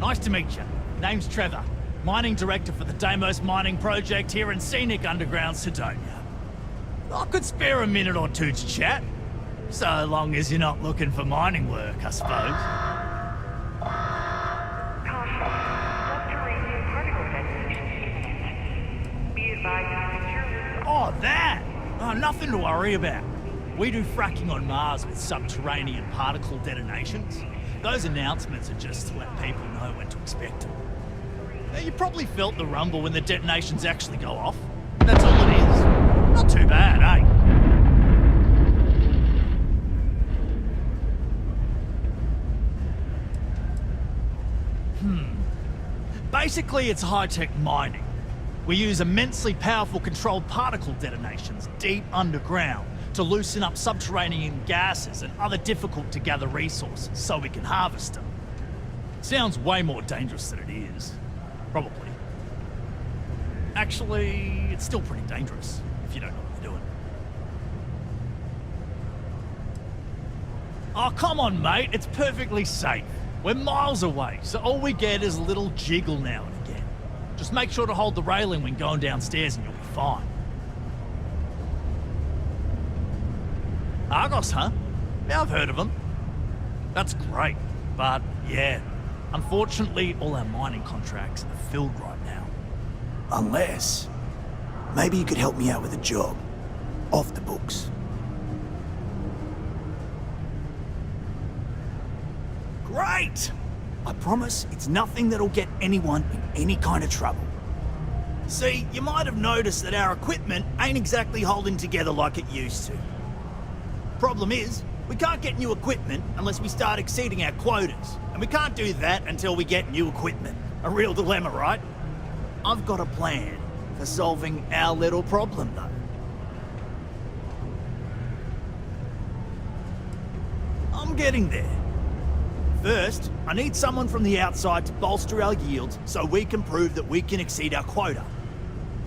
Nice to meet you. Name's Trevor, mining director for the Deimos mining project here in scenic underground Sidonia. I could spare a minute or two to chat, so long as you're not looking for mining work, I suppose. Oh, that! Oh, nothing to worry about. We do fracking on Mars with subterranean particle detonations. Those announcements are just to let people know when to expect them. Now, you probably felt the rumble when the detonations actually go off. That's all it is. Not too bad, eh? Basically, it's high-tech mining. We use immensely powerful controlled particle detonations deep underground to loosen up subterranean gases and other difficult-to-gather resources so we can harvest them. Sounds way more dangerous than it is. Probably. Actually, it's still pretty dangerous, if you don't know what you're doing. Oh, come on, mate. It's perfectly safe. We're miles away, so all we get is a little jiggle now and again. Just make sure to hold the railing when going downstairs and you'll be fine. Argos, huh? Yeah, I've heard of them. That's great, but yeah, unfortunately all our mining contracts are filled right now.
Unless, maybe you could help me out with a job, off the books.
Great! I promise it's nothing that'll get anyone in any kind of trouble. See, you might have noticed that our equipment ain't exactly holding together like it used to. Problem is, we can't get new equipment unless we start exceeding our quotas. And we can't do that until we get new equipment. A real dilemma, right? I've got a plan for solving our little problem, though. I'm getting there. First, I need someone from the outside to bolster our yields so we can prove that we can exceed our quota.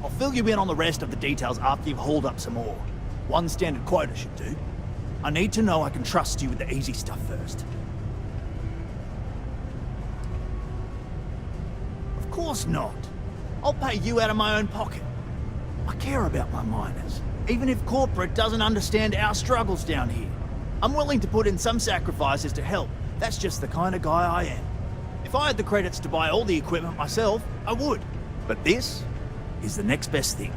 I'll fill you in on the rest of the details after you've hauled up some ore. One standard quota should do. I need to know I can trust you with the easy stuff first. Of course not. I'll pay you out of my own pocket. I care about my miners, even if corporate doesn't understand our struggles down here. I'm willing to put in some sacrifices to help. That's just the kind of guy I am. If I had the credits to buy all the equipment myself, I would. But this is the next best thing.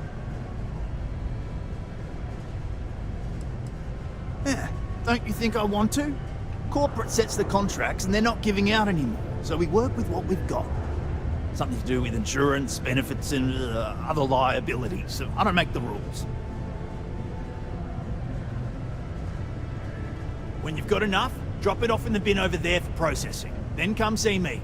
Yeah, don't you think I want to? Corporate sets the contracts and they're not giving out anymore, so we work with what we've got. Something to do with insurance, benefits, and other liabilities, so I don't make the rules. When you've got enough, drop it off in the bin over there for processing. Then come see me.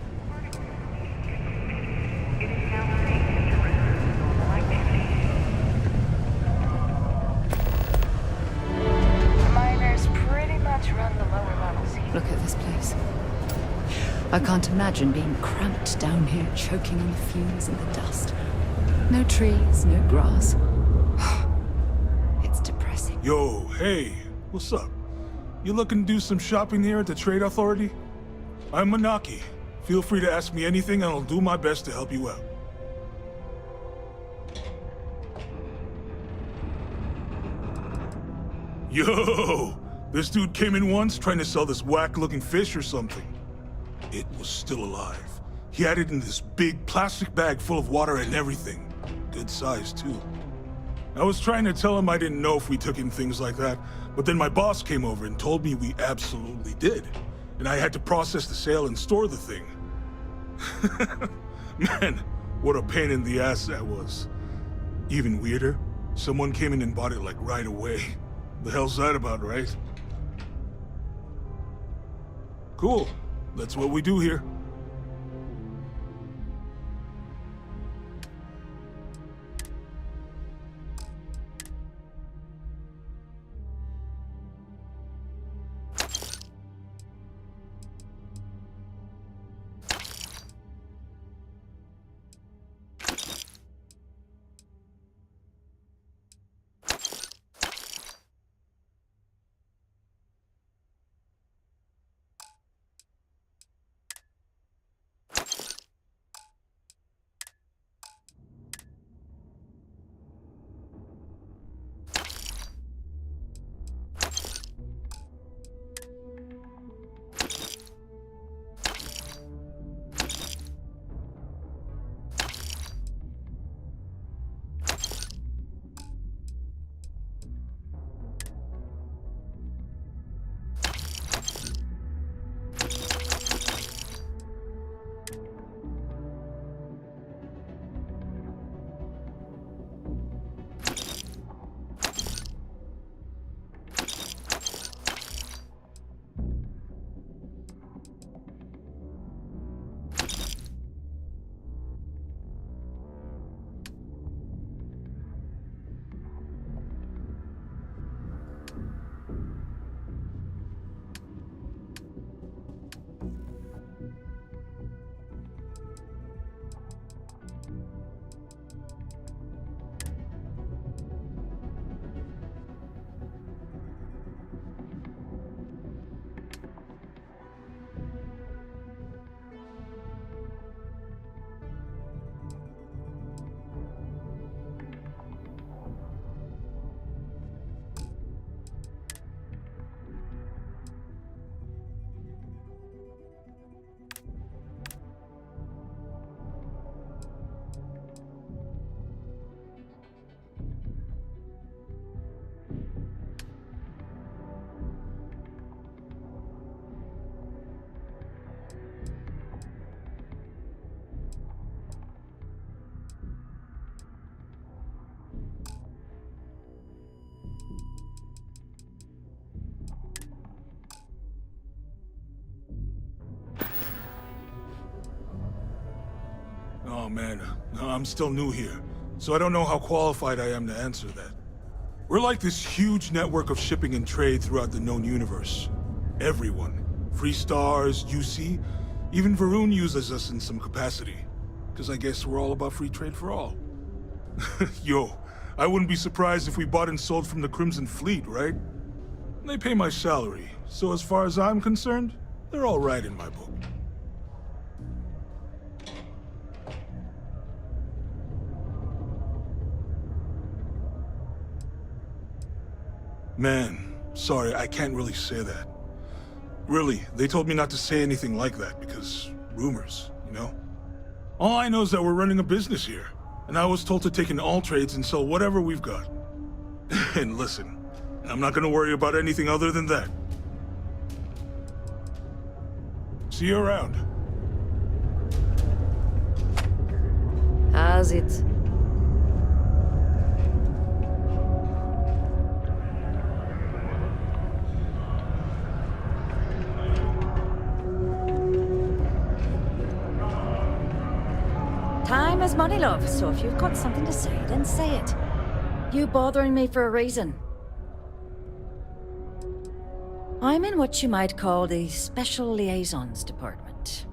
Miners pretty much run the lower levels here.
Look at this place. I can't imagine being cramped down here, choking on the fumes and the dust. No trees, no grass. It's depressing.
Yo, hey, what's up? You looking to do some shopping here at the Trade Authority? I'm Manaki. Feel free to ask me anything and I'll do my best to help you out. Yo! This dude came in once trying to sell this whack-looking fish or something. It was still alive. He had it in this big plastic bag full of water and everything. Good size, too. I was trying to tell him I didn't know if we took in things like that, but then my boss came over and told me we absolutely did. And I had to process the sale and store the thing. Man, what a pain in the ass that was. Even weirder, someone came in and bought it like right away. The hell's that about, right? Cool. That's what we do here. Oh man, I'm still new here, so I don't know how qualified I am to answer that. We're like this huge network of shipping and trade throughout the known universe. Everyone, Free stars, UC. Even Varun uses us in some capacity. Because I guess we're all about free trade for all. Yo, I wouldn't be surprised if we bought and sold from the Crimson Fleet, right? They pay my salary, so as far as I'm concerned, they're all right in my book. Man, sorry, I can't really say that. Really, they told me not to say anything like that because rumors, you know? All I know is that we're running a business here, and I was told to take in all trades and sell whatever we've got. And listen, I'm not gonna worry about anything other than that. See you around.
How's it? Time is money, love, so if you've got something to say, then say it. You bothering me for a reason. I'm in what you might call the Special Liaisons Department.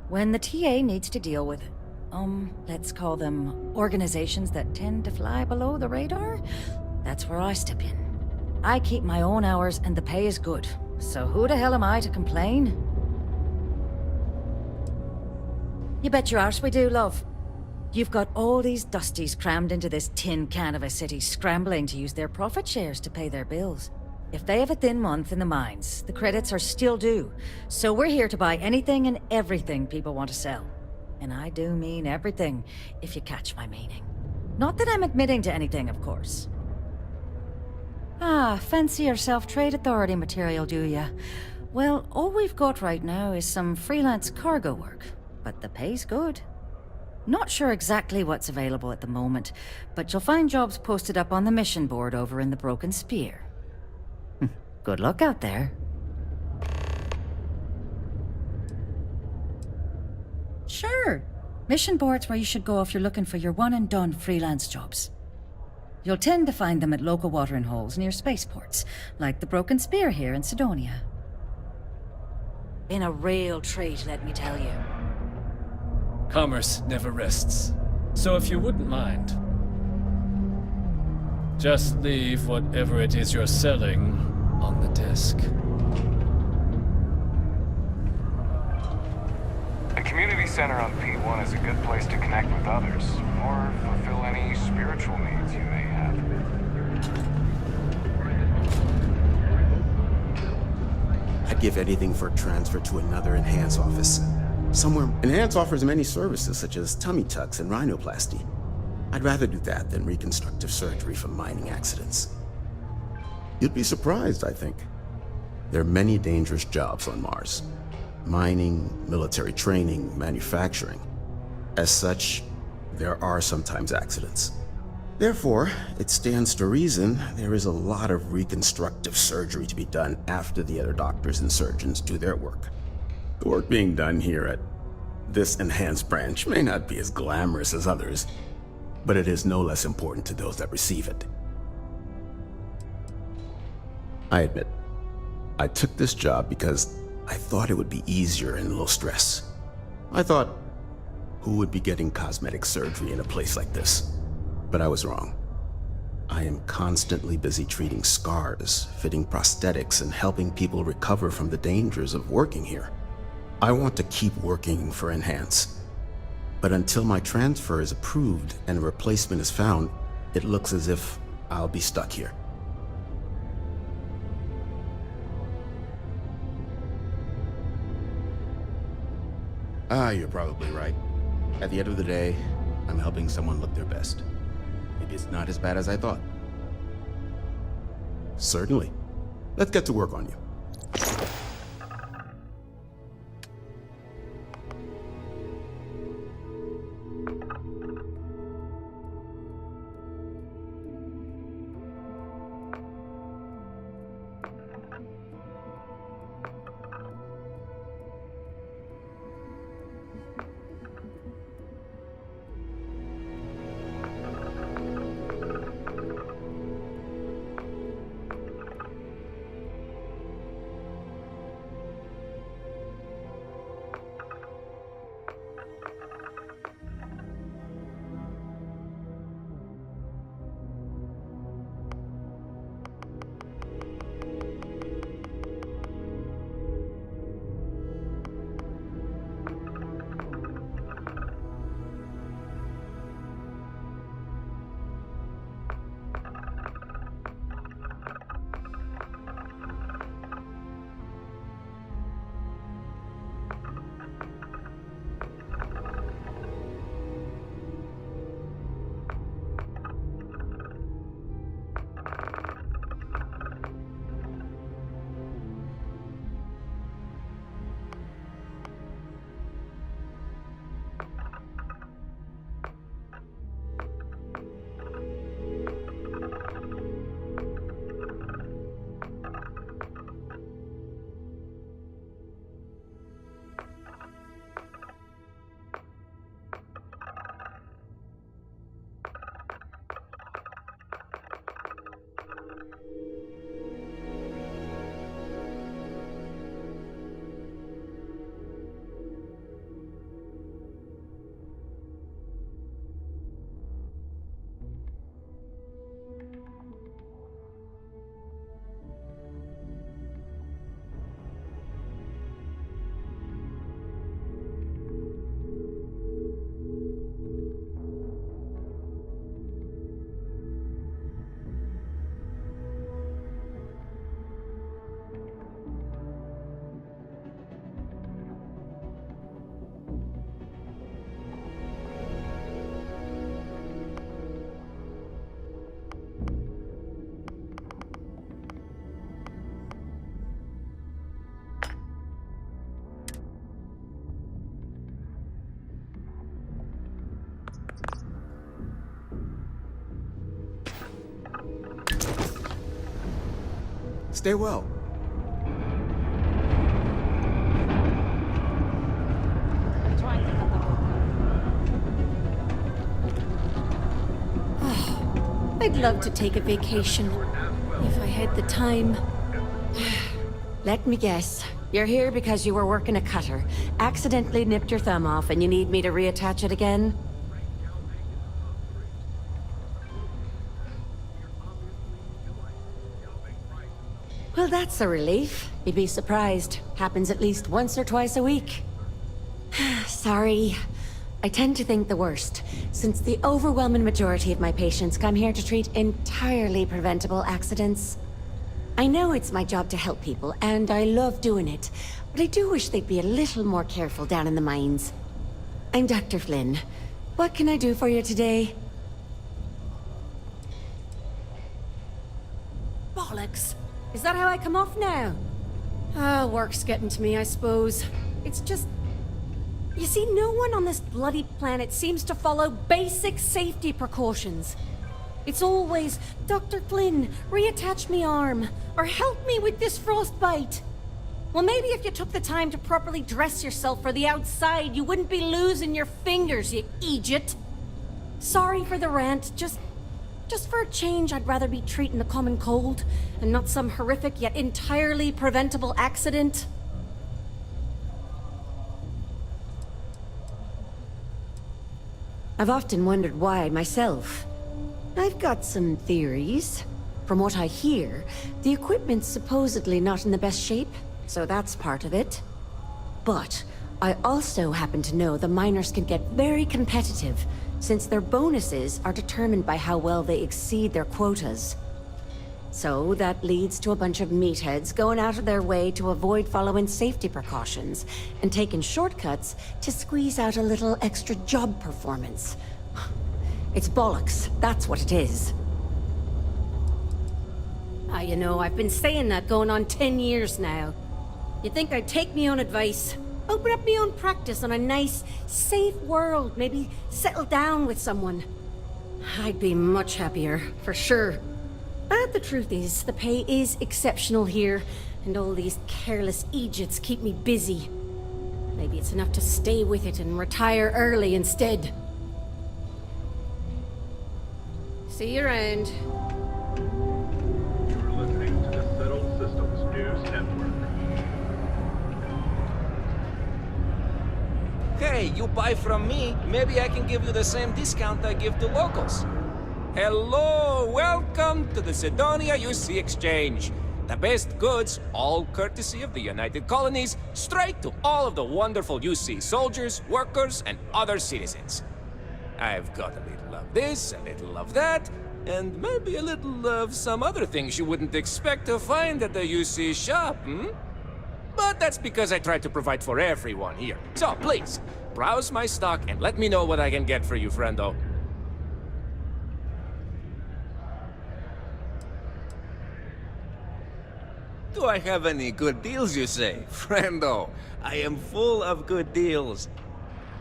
When the TA needs to deal with, let's call them organizations that tend to fly below the radar, that's where I step in. I keep my own hours and the pay is good, so who the hell am I to complain? You bet your arse we do, love. You've got all these dusties crammed into this tin can of a city scrambling to use their profit shares to pay their bills. If they have a thin month in the mines, the credits are still due. So we're here to buy anything and everything people want to sell. And I do mean everything, if you catch my meaning. Not that I'm admitting to anything, of course. Ah, fancy yourself trade authority material, do ya? Well, all we've got right now is some freelance cargo work, but the pay's good. Not sure exactly what's available at the moment, but you'll find jobs posted up on the mission board over in the Broken Spear. Good luck out there. Sure. Mission board's where you should go if you're looking for your one-and-done freelance jobs. You'll tend to find them at local watering holes near spaceports, like the Broken Spear here in Sidonia. Been a real treat, let me tell you.
Commerce never rests. So if you wouldn't mind, just leave whatever it is you're selling on the desk.
The community center on P1 is a good place to connect with others, or fulfill any spiritual needs you may have.
I'd give anything for a transfer to another Enhance office. Somewhere, Enhance offers many services such as tummy tucks and rhinoplasty. I'd rather do that than reconstructive surgery from mining accidents. You'd be surprised, I think. There are many dangerous jobs on Mars. Mining, military training, manufacturing. As such, there are sometimes accidents. Therefore, it stands to reason there is a lot of reconstructive surgery to be done after the other doctors and surgeons do their work. The work being done here at this Enhanced branch may not be as glamorous as others, but it is no less important to those that receive it. I admit, I took this job because I thought it would be easier and low stress. I thought, who would be getting cosmetic surgery in a place like this? But I was wrong. I am constantly busy treating scars, fitting prosthetics, and helping people recover from the dangers of working here. I want to keep working for Enhance, but until my transfer is approved and a replacement is found, it looks as if I'll be stuck here. You're probably right. At the end of the day, I'm helping someone look their best. Maybe it's not as bad as I thought. Certainly. Let's get to work on you. Stay well.
I'd love to take a vacation. If I had the time.
Let me guess. You're here because you were working a cutter, accidentally nipped your thumb off, and you need me to reattach it again? Well, that's a relief. You'd be surprised. Happens at least once or twice a week. Sorry. I tend to think the worst, since the overwhelming majority of my patients come here to treat entirely preventable accidents. I know it's my job to help people, and I love doing it, but I do wish they'd be a little more careful down in the mines. I'm Dr. Flynn. What can I do for you today?
Bollocks. Is that how I come off now? Work's getting to me, I suppose. It's just... You see, no one on this bloody planet seems to follow basic safety precautions. It's always, Dr. Flynn, reattach me arm, or help me with this frostbite. Well, maybe if you took the time to properly dress yourself for the outside, you wouldn't be losing your fingers, you idiot. Sorry for the rant, just for a change, I'd rather be treating a common cold, and not some horrific yet entirely preventable accident.
I've often wondered why myself. I've got some theories. From what I hear, the equipment's supposedly not in the best shape, so that's part of it. But I also happen to know the miners can get very competitive, since their bonuses are determined by how well they exceed their quotas. So that leads to a bunch of meatheads going out of their way to avoid following safety precautions, and taking shortcuts to squeeze out a little extra job performance. It's bollocks, that's what it is.
You know, I've been saying that going on 10 years now. You'd think I'd take me own advice, open up my own practice on a nice, safe world, maybe settle down with someone. I'd be much happier, for sure. But the truth is, the pay is exceptional here, and all these careless idiots keep me busy. Maybe it's enough to stay with it and retire early instead. See you around.
You're listening to the Settled Systems News Network.
Hey, you buy from me, maybe I can give you the same discount I give to locals. Hello, welcome to the Sidonia UC Exchange. The best goods, all courtesy of the United Colonies, straight to all of the wonderful UC soldiers, workers, and other citizens. I've got a little of this, a little of that, and maybe a little of some other things you wouldn't expect to find at the UC shop, But that's because I try to provide for everyone here. So please, browse my stock and let me know what I can get for you, friendo. Do I have any good deals, you say? Friendo, I am full of good deals.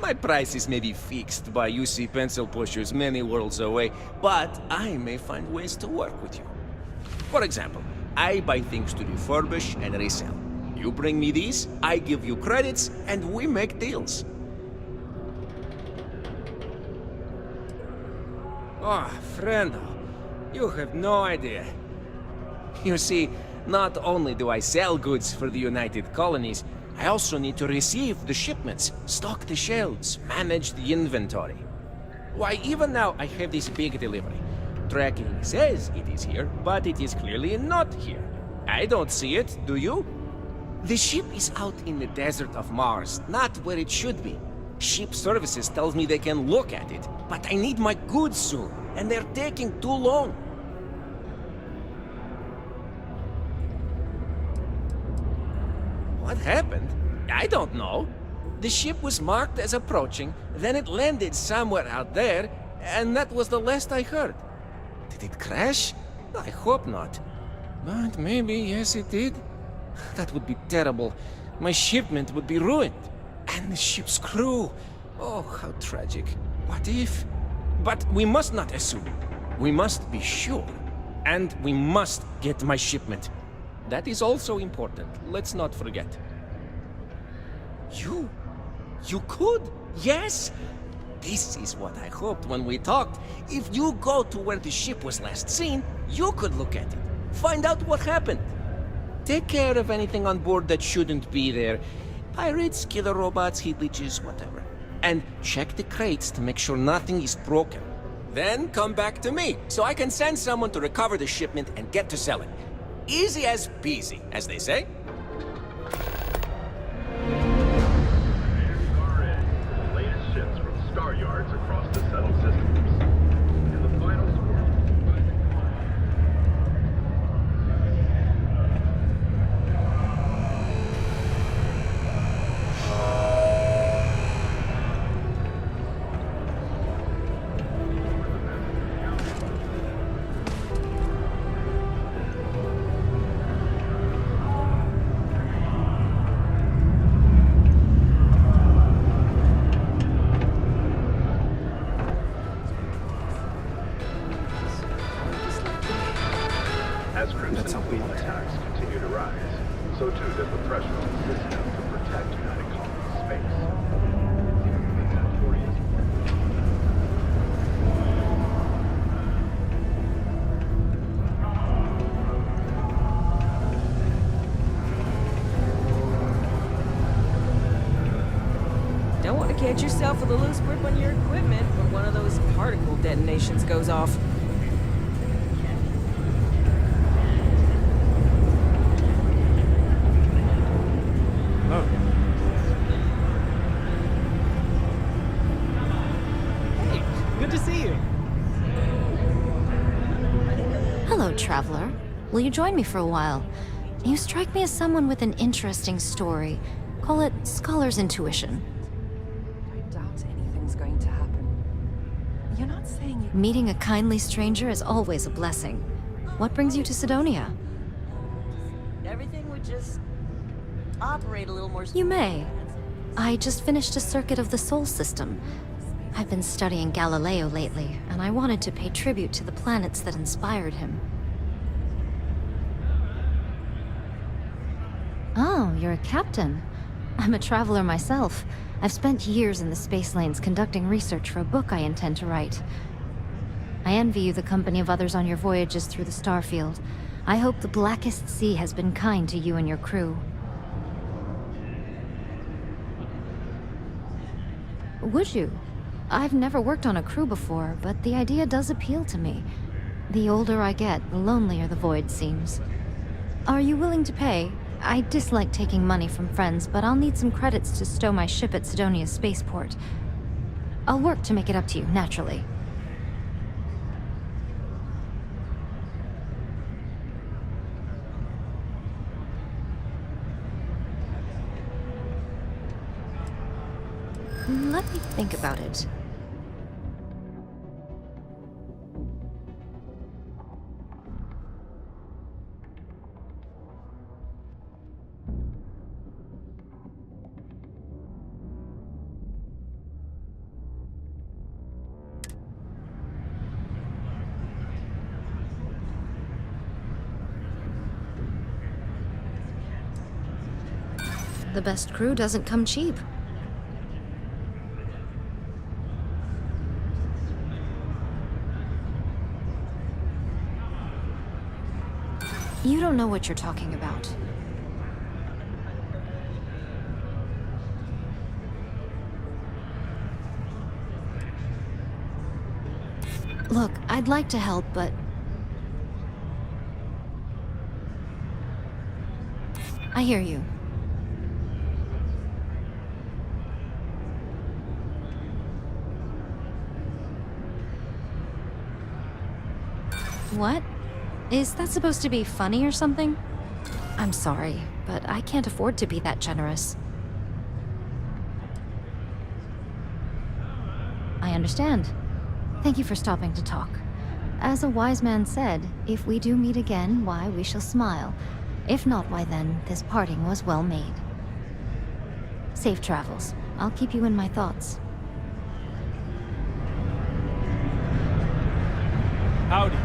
My prices may be fixed by UC pencil pushers many worlds away, but I may find ways to work with you. For example, I buy things to refurbish and resell. You bring me these, I give you credits, and we make deals. Oh, friendo, you have no idea. You see, not only do I sell goods for the United Colonies, I also need to receive the shipments, stock the shelves, manage the inventory. Why, even now I have this big delivery. Tracking says it is here, but it is clearly not here. I don't see it, do you? The ship is out in the desert of Mars, not where it should be. Ship services tells me they can look at it, but I need my goods soon, and they're taking too long. What happened? I don't know. The ship was marked as approaching, then it landed somewhere out there, and that was the last I heard. Did it crash? I hope not. But maybe, yes, it did. That would be terrible. My shipment would be ruined. And the ship's crew. Oh, how tragic. What if? But we must not assume. We must be sure. And we must get my shipment. That is also important. Let's not forget. You could? Yes? This is what I hoped when we talked. If you go to where the ship was last seen, you could look at it. Find out what happened. Take care of anything on board that shouldn't be there. Pirates, killer robots, heat leeches, whatever. And check the crates to make sure nothing is broken. Then come back to me, so I can send someone to recover the shipment and get to selling. Easy as peasy, as they say.
The latest ships from star yards across the settled systems. And the final score. As crimson fleet attacks continue to rise, so too does the pressure on the system to protect United Colonies' space.
Don't want to catch yourself with a loose grip on your equipment when one of those particle detonations goes off.
Good to see you.
Hello, traveler. Will you join me for a while? You strike me as someone with an interesting story. Call it scholar's intuition.
I doubt anything's going to happen. You're not saying you...
Meeting a kindly stranger is always a blessing. What brings you to Sidonia?
Everything would just operate a little more...
You may. I just finished a circuit of the Sol system. I've been studying Galileo lately, and I wanted to pay tribute to the planets that inspired him. Oh, you're a captain. I'm a traveler myself. I've spent years in the space lanes conducting research for a book I intend to write. I envy you the company of others on your voyages through the Starfield. I hope the Blackest Sea has been kind to you and your crew. Would you? I've never worked on a crew before, but the idea does appeal to me. The older I get, the lonelier the void seems. Are you willing to pay? I dislike taking money from friends, but I'll need some credits to stow my ship at Sidonia's spaceport. I'll work to make it up to you, naturally. Let me think about it. The best crew doesn't come cheap. You don't know what you're talking about. Look, I'd like to help, but... I hear you. What? Is that supposed to be funny or something? I'm sorry, but I can't afford to be that generous. I understand. Thank you for stopping to talk. As a wise man said, if we do meet again, why, we shall smile. If not, why then, this parting was well made. Safe travels. I'll keep you in my thoughts.
Howdy.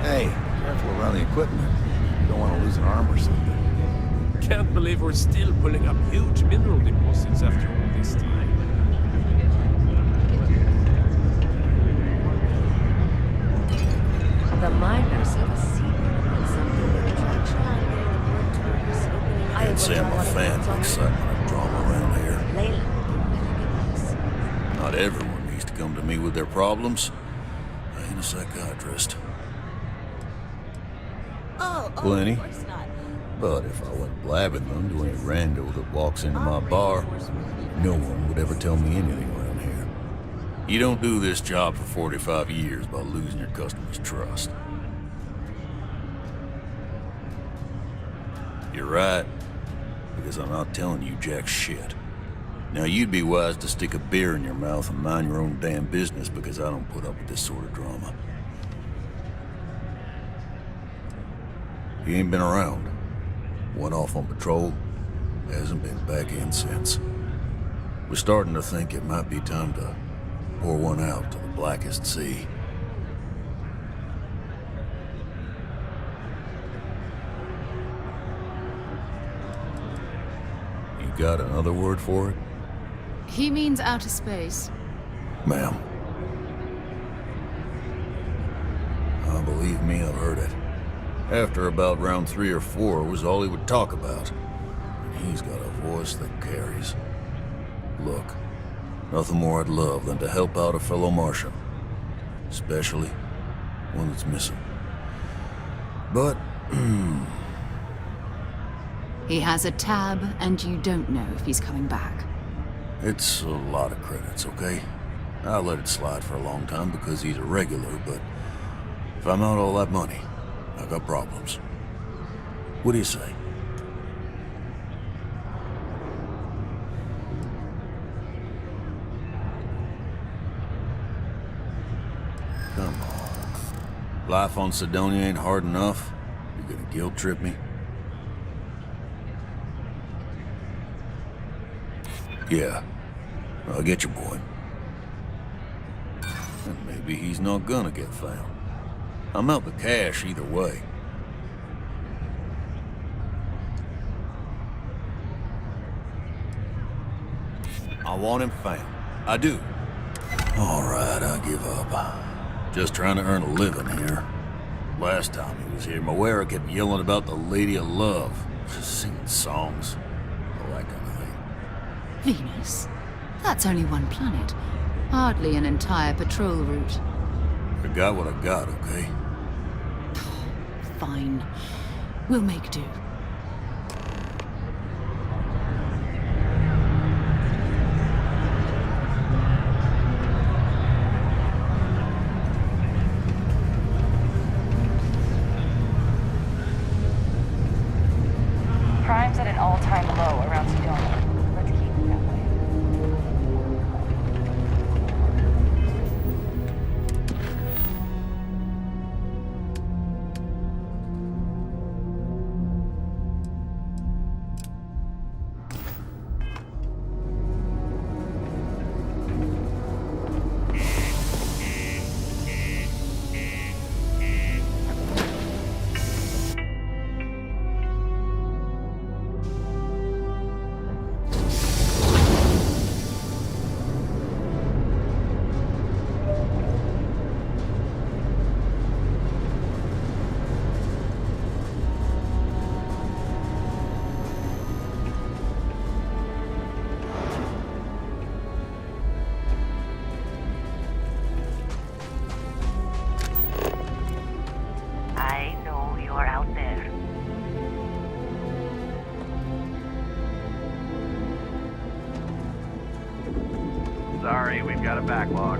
Hey, careful around the equipment. You don't want to lose an
farm or something. Can't believe we're still pulling up huge mineral deposits after all this time.
The miners have a secret about something that attracts landlord tourists opening.
Can't say I'm a fan of excitement and drama around here. Not everyone needs to come to me with their problems. I ain't a psychiatrist. Plenty. But if I went blabbing them to any rando that walks into my bar, no one would ever tell me anything around here. You don't do this job for 45 years by losing your customers' trust. You're right, because I'm not telling you jack shit. Now you'd be wise to stick a beer in your mouth and mind your own damn business, because I don't put up with this sort of drama. He ain't been around. Went off on patrol, hasn't been back in since. We're starting to think it might be time to pour one out to the blackest sea. You got another word for it?
He means outer space.
Ma'am. Believe me, I've heard it. After about round 3 or 4 was all he would talk about. And he's got a voice that carries. Look, nothing more I'd love than to help out a fellow Martian. Especially one that's missing. But,
He has a tab, and you don't know if he's coming back.
it's a lot of credits, okay? I let it slide for a long time because he's a regular, but if I'm out all that money, I got problems. What do you say? Come on. Life on Sidonia ain't hard enough. You're gonna guilt trip me? Yeah, I'll get your boy. And maybe he's not gonna get found. I'm out the cash either way. I want him found. I do. All right, I give up. Just trying to earn a living here. Last time he was here, Moira kept yelling about the Lady of Love. Just singing songs. All that kind of thing.
Venus? That's only one planet. Hardly an entire patrol route.
I got what I got, okay?
Fine. We'll make do.
Crime's at an all-time low around Sidonia. Let's keep it that way. I know you're out there.
Sorry, we've got a backlog.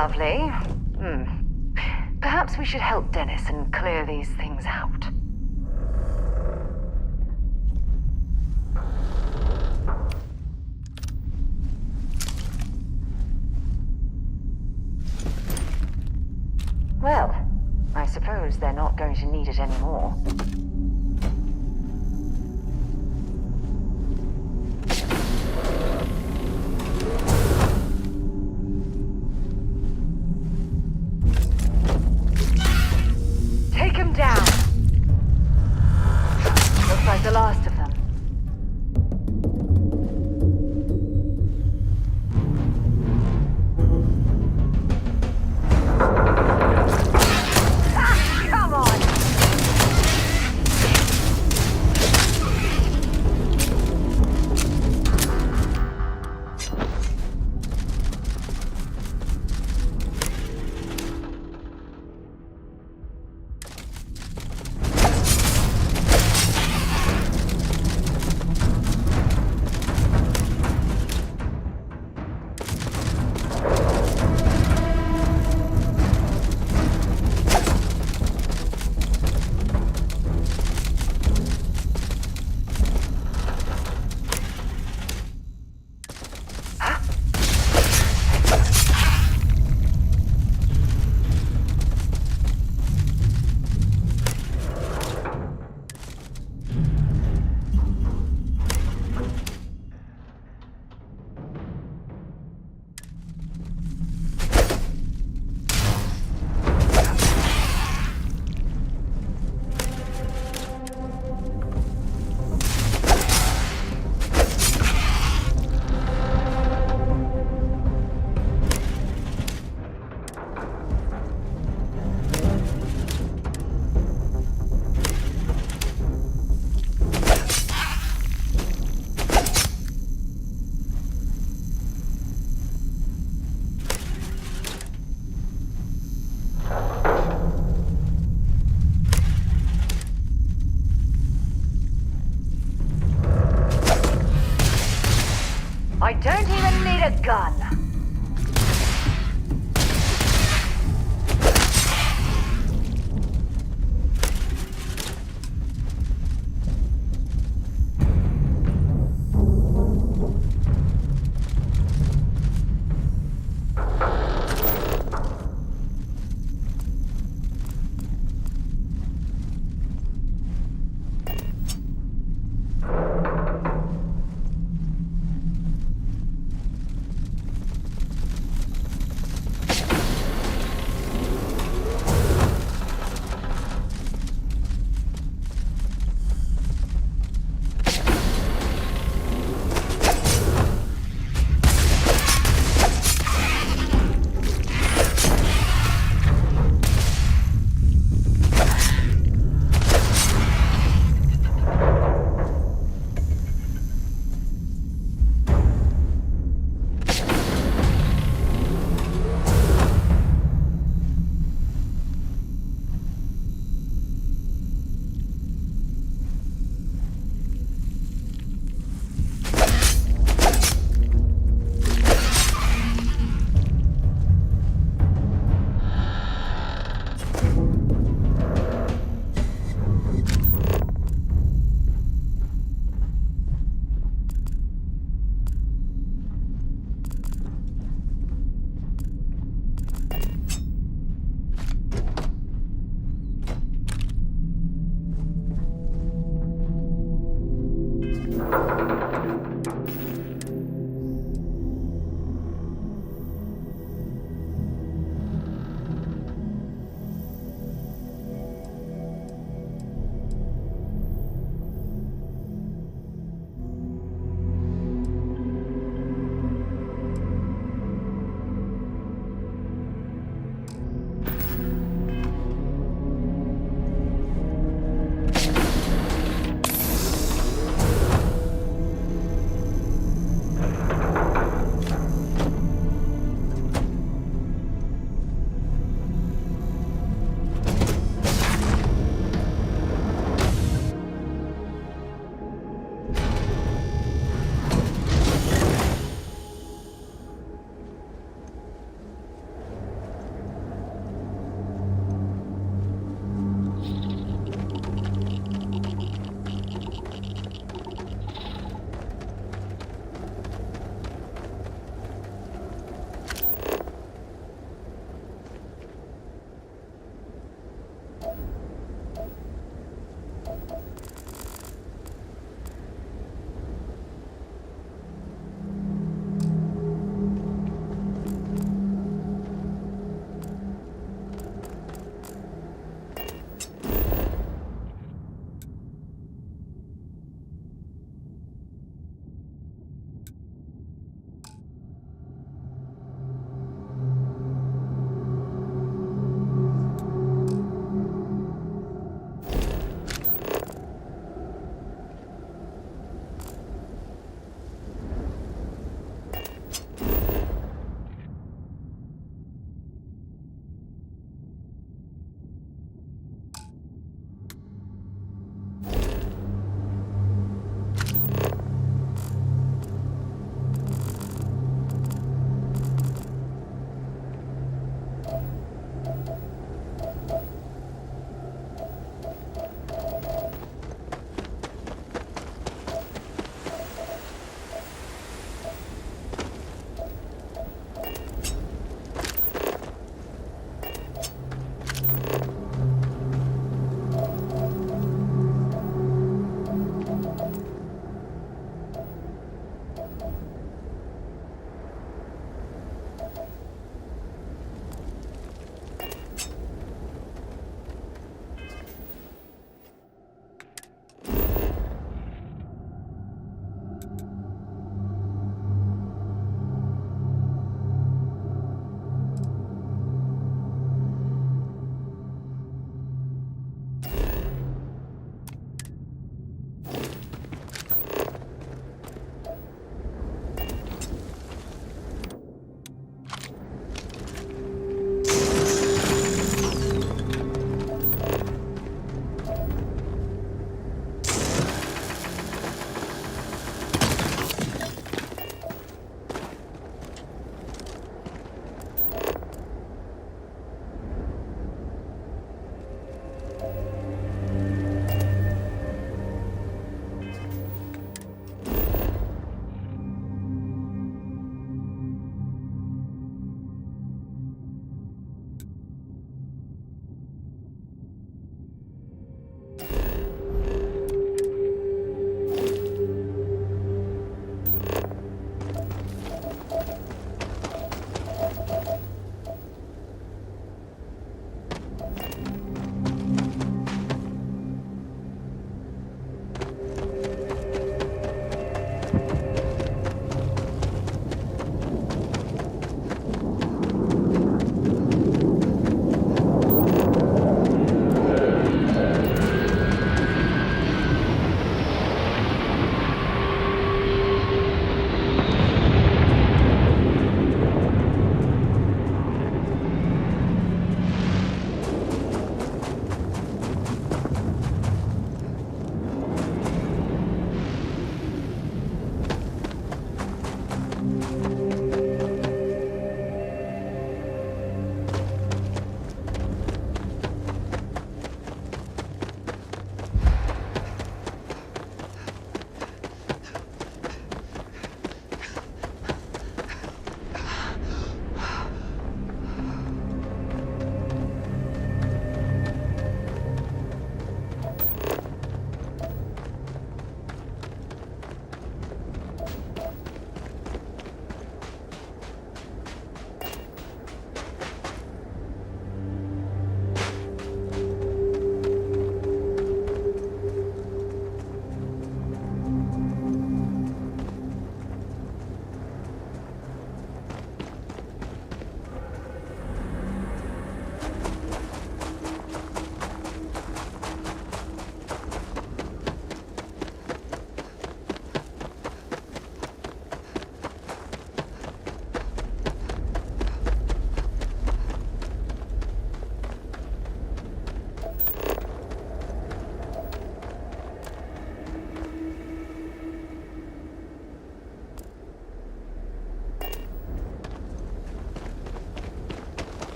Lovely. Perhaps we should help Dennis and clear these things out. Well, I suppose they're not going to need it anymore. Take him down! Looks like the last of them. Come on! I don't even need a gun.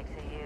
likes of you.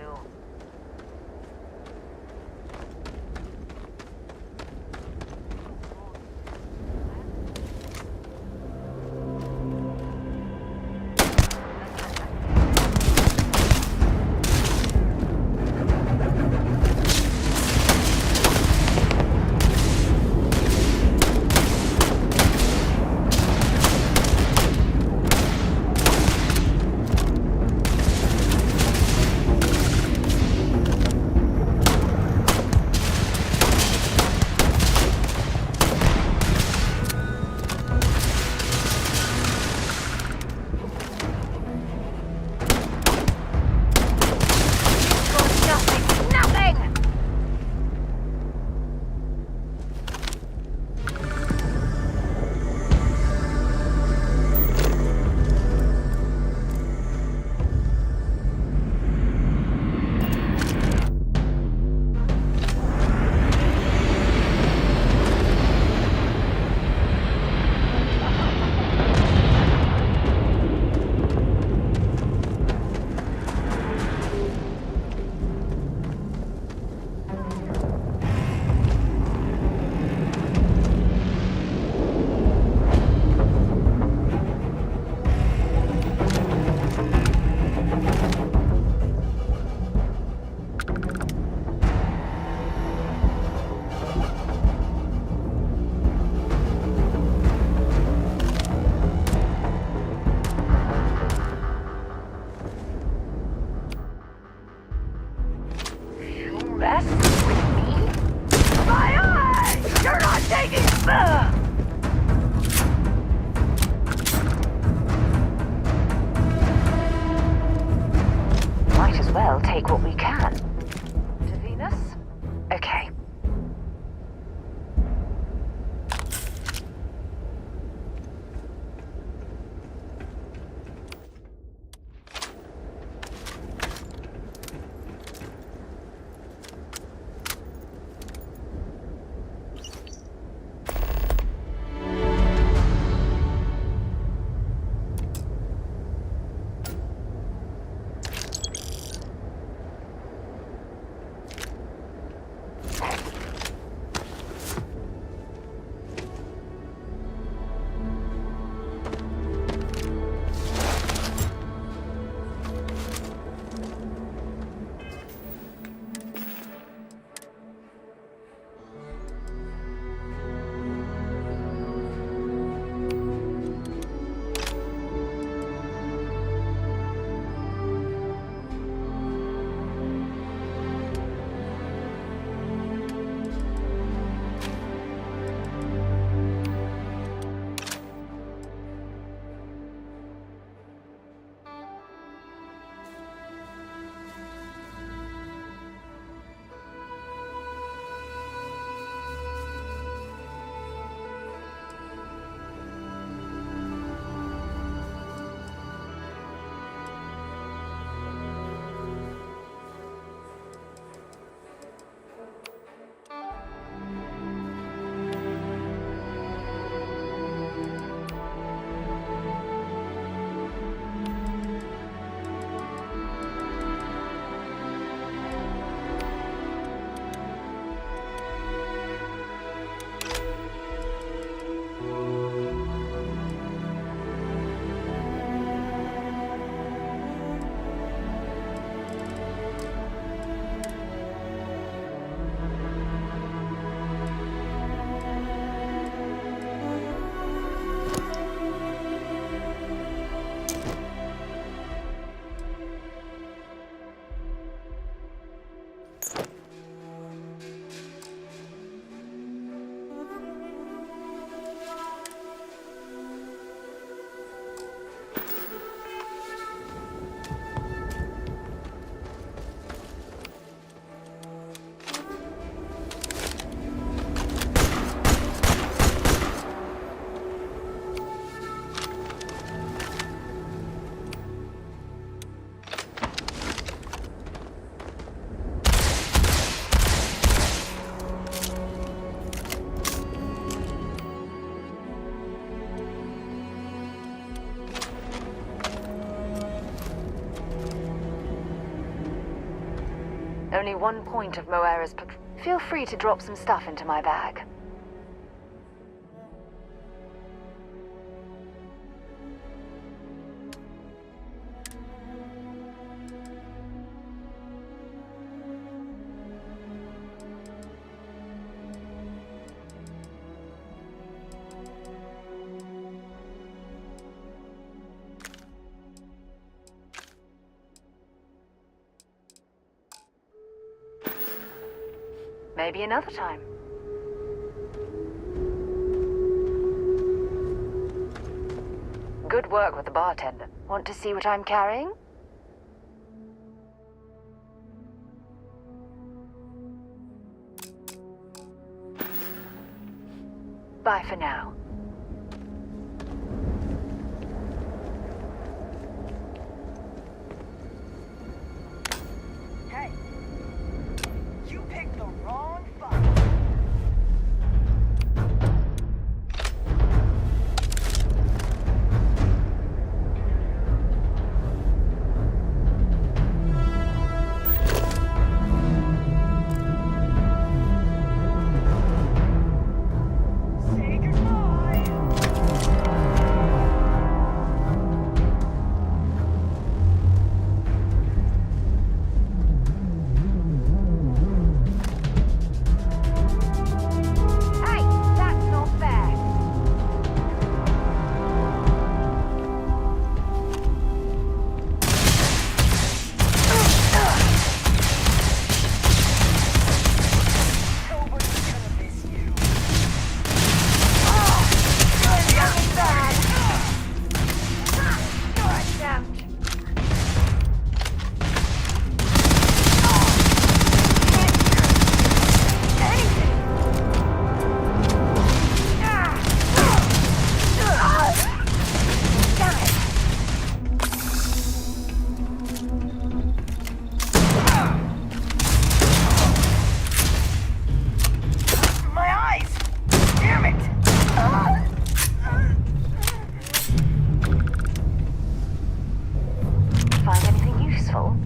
Mess with me? My eyes! You're not taking... Might as well take what we can. To Venus? Okay. Only one point of Moera's Feel free to drop some stuff into my bag. Maybe another time. Good work with the bartender. Want to see what I'm carrying? Bye for now.
Hey, you picked the wrong fuck.
Find anything useful?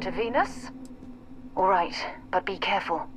To Venus? All right, but be careful.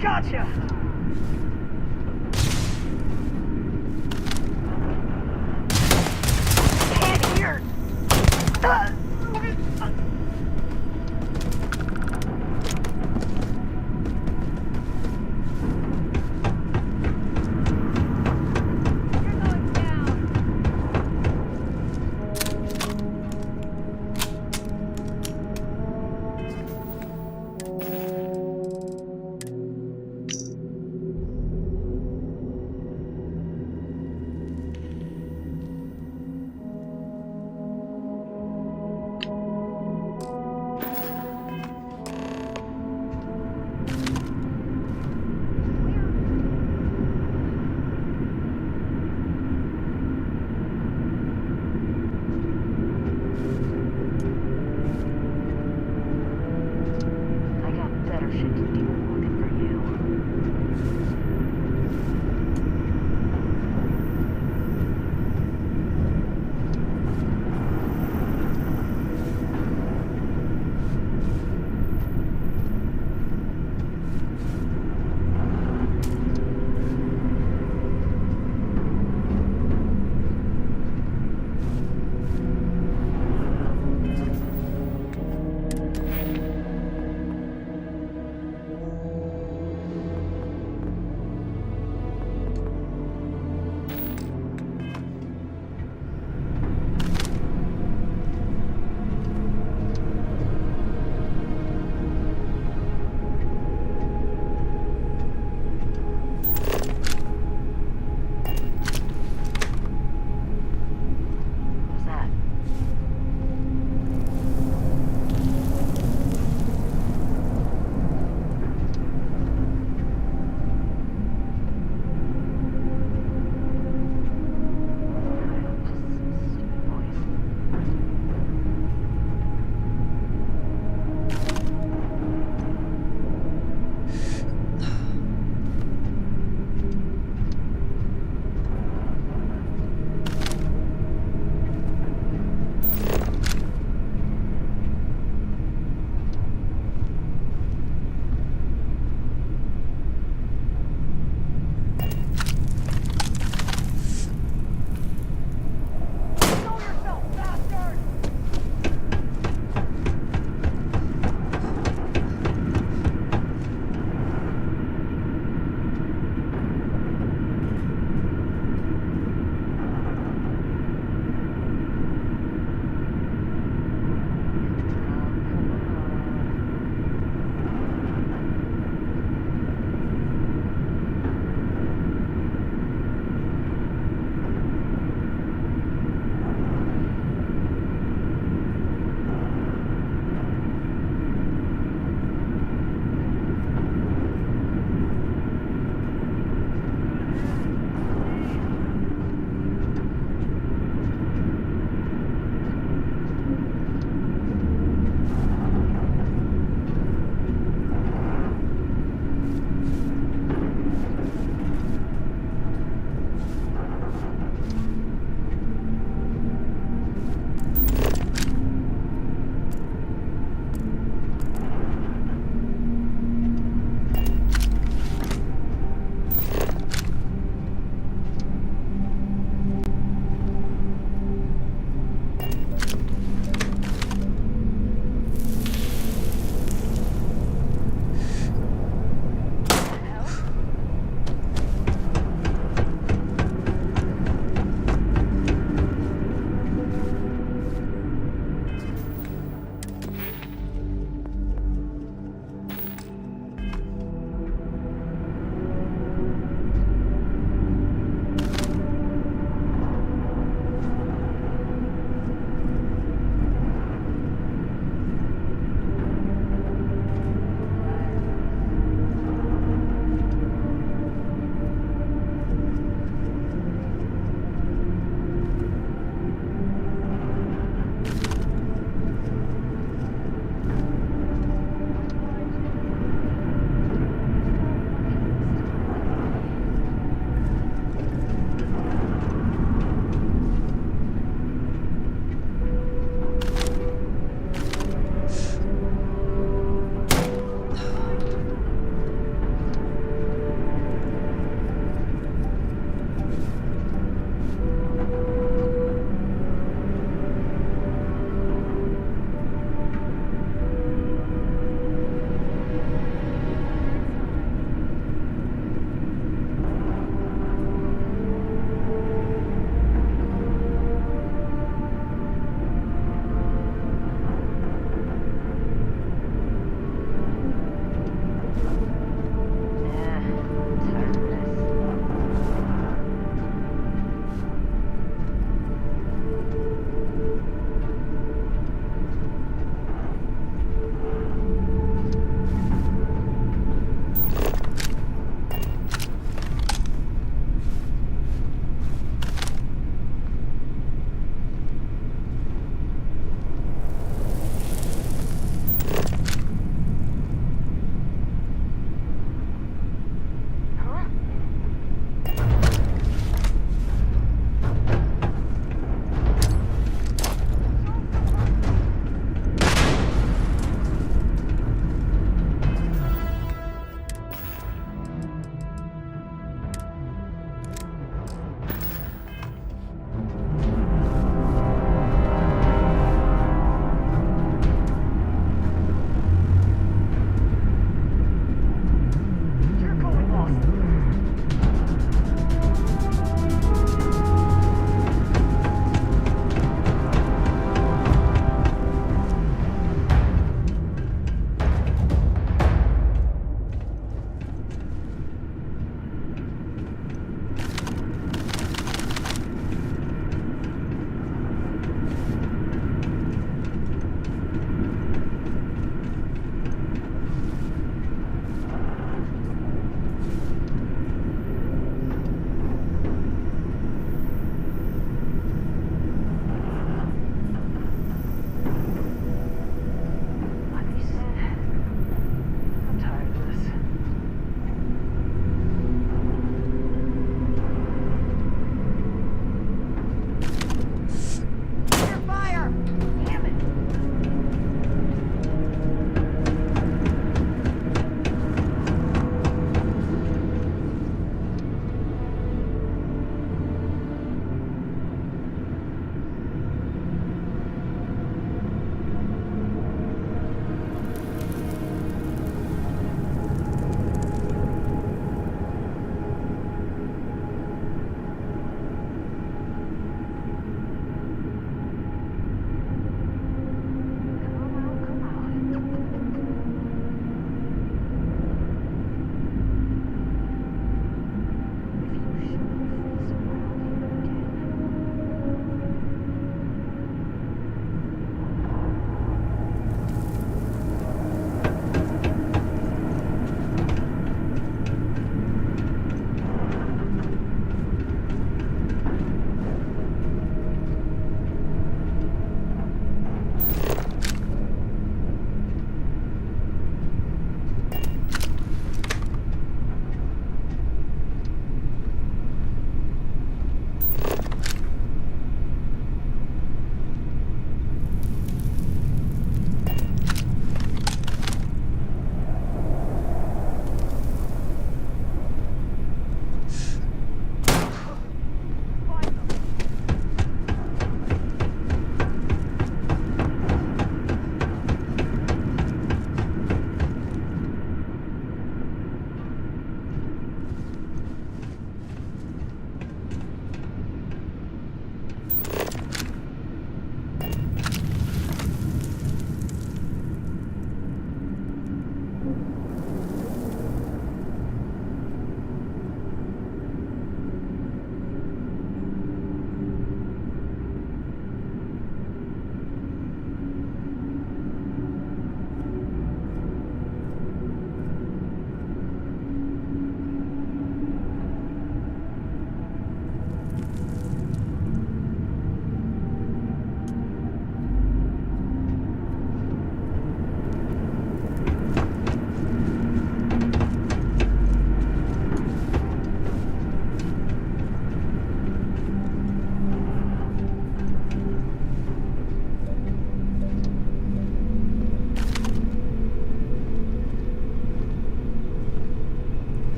Gotcha! Can't hear!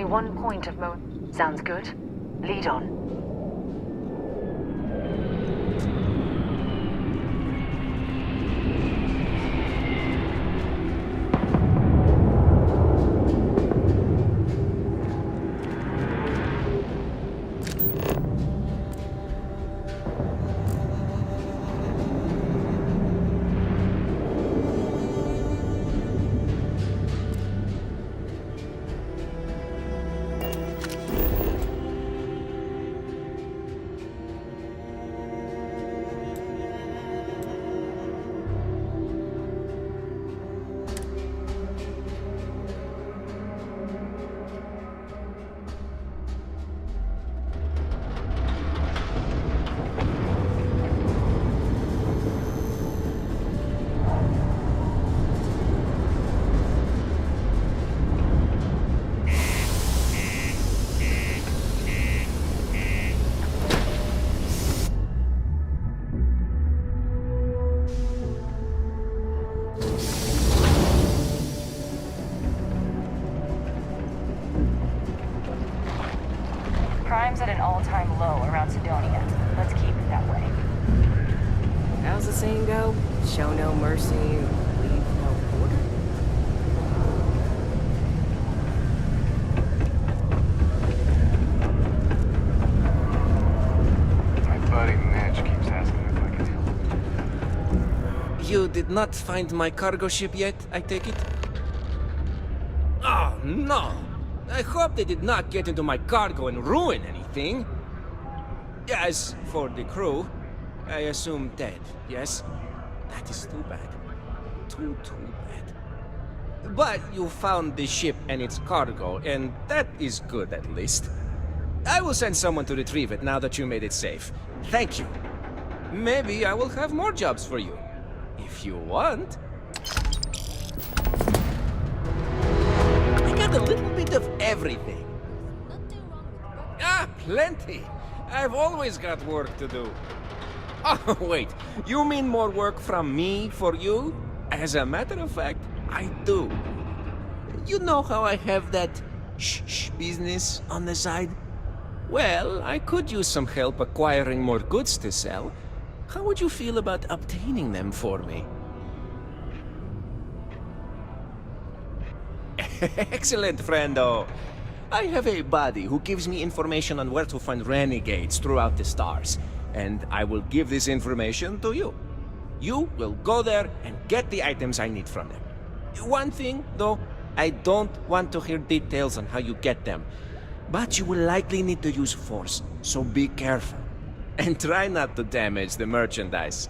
only one point of Sounds good. Lead on.
Crime's at an all-time low around Sidonia. Let's keep it that way.
How's the saying go? Show no mercy, leave no quarter.
My buddy Mitch keeps asking if I can help.
You did not find my cargo ship yet, I take it? Oh, no. I hope they did not get into my cargo and ruin anything. As for the crew, I assume dead, yes? That is too bad. Too bad. But you found the ship and its cargo, and that is good at least. I will send someone to retrieve it now that you made it safe. Thank you. Maybe I will have more jobs for you. If you want. I got a little bit of everything. Ah, plenty. I've always got work to do. Oh, wait. You mean more work from me for you? As a matter of fact, I do. You know how I have that shh business on the side? Well, I could use some help acquiring more goods to sell. How would you feel about obtaining them for me? Excellent, friendo. I have a buddy who gives me information on where to find renegades throughout the stars, and I will give this information to you. You will go there and get the items I need from them. One thing, though, I don't want to hear details on how you get them, but you will likely need to use force, so be careful. And try not to damage the merchandise.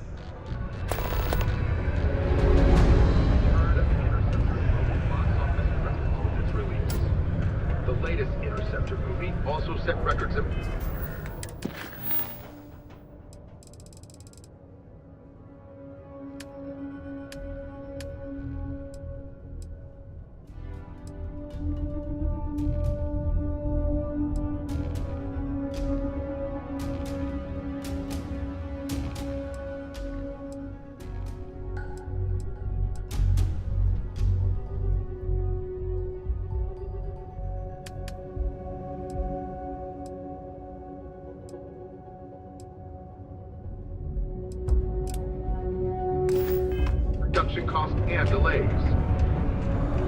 The latest Interceptor movie also set records of... production costs and delays.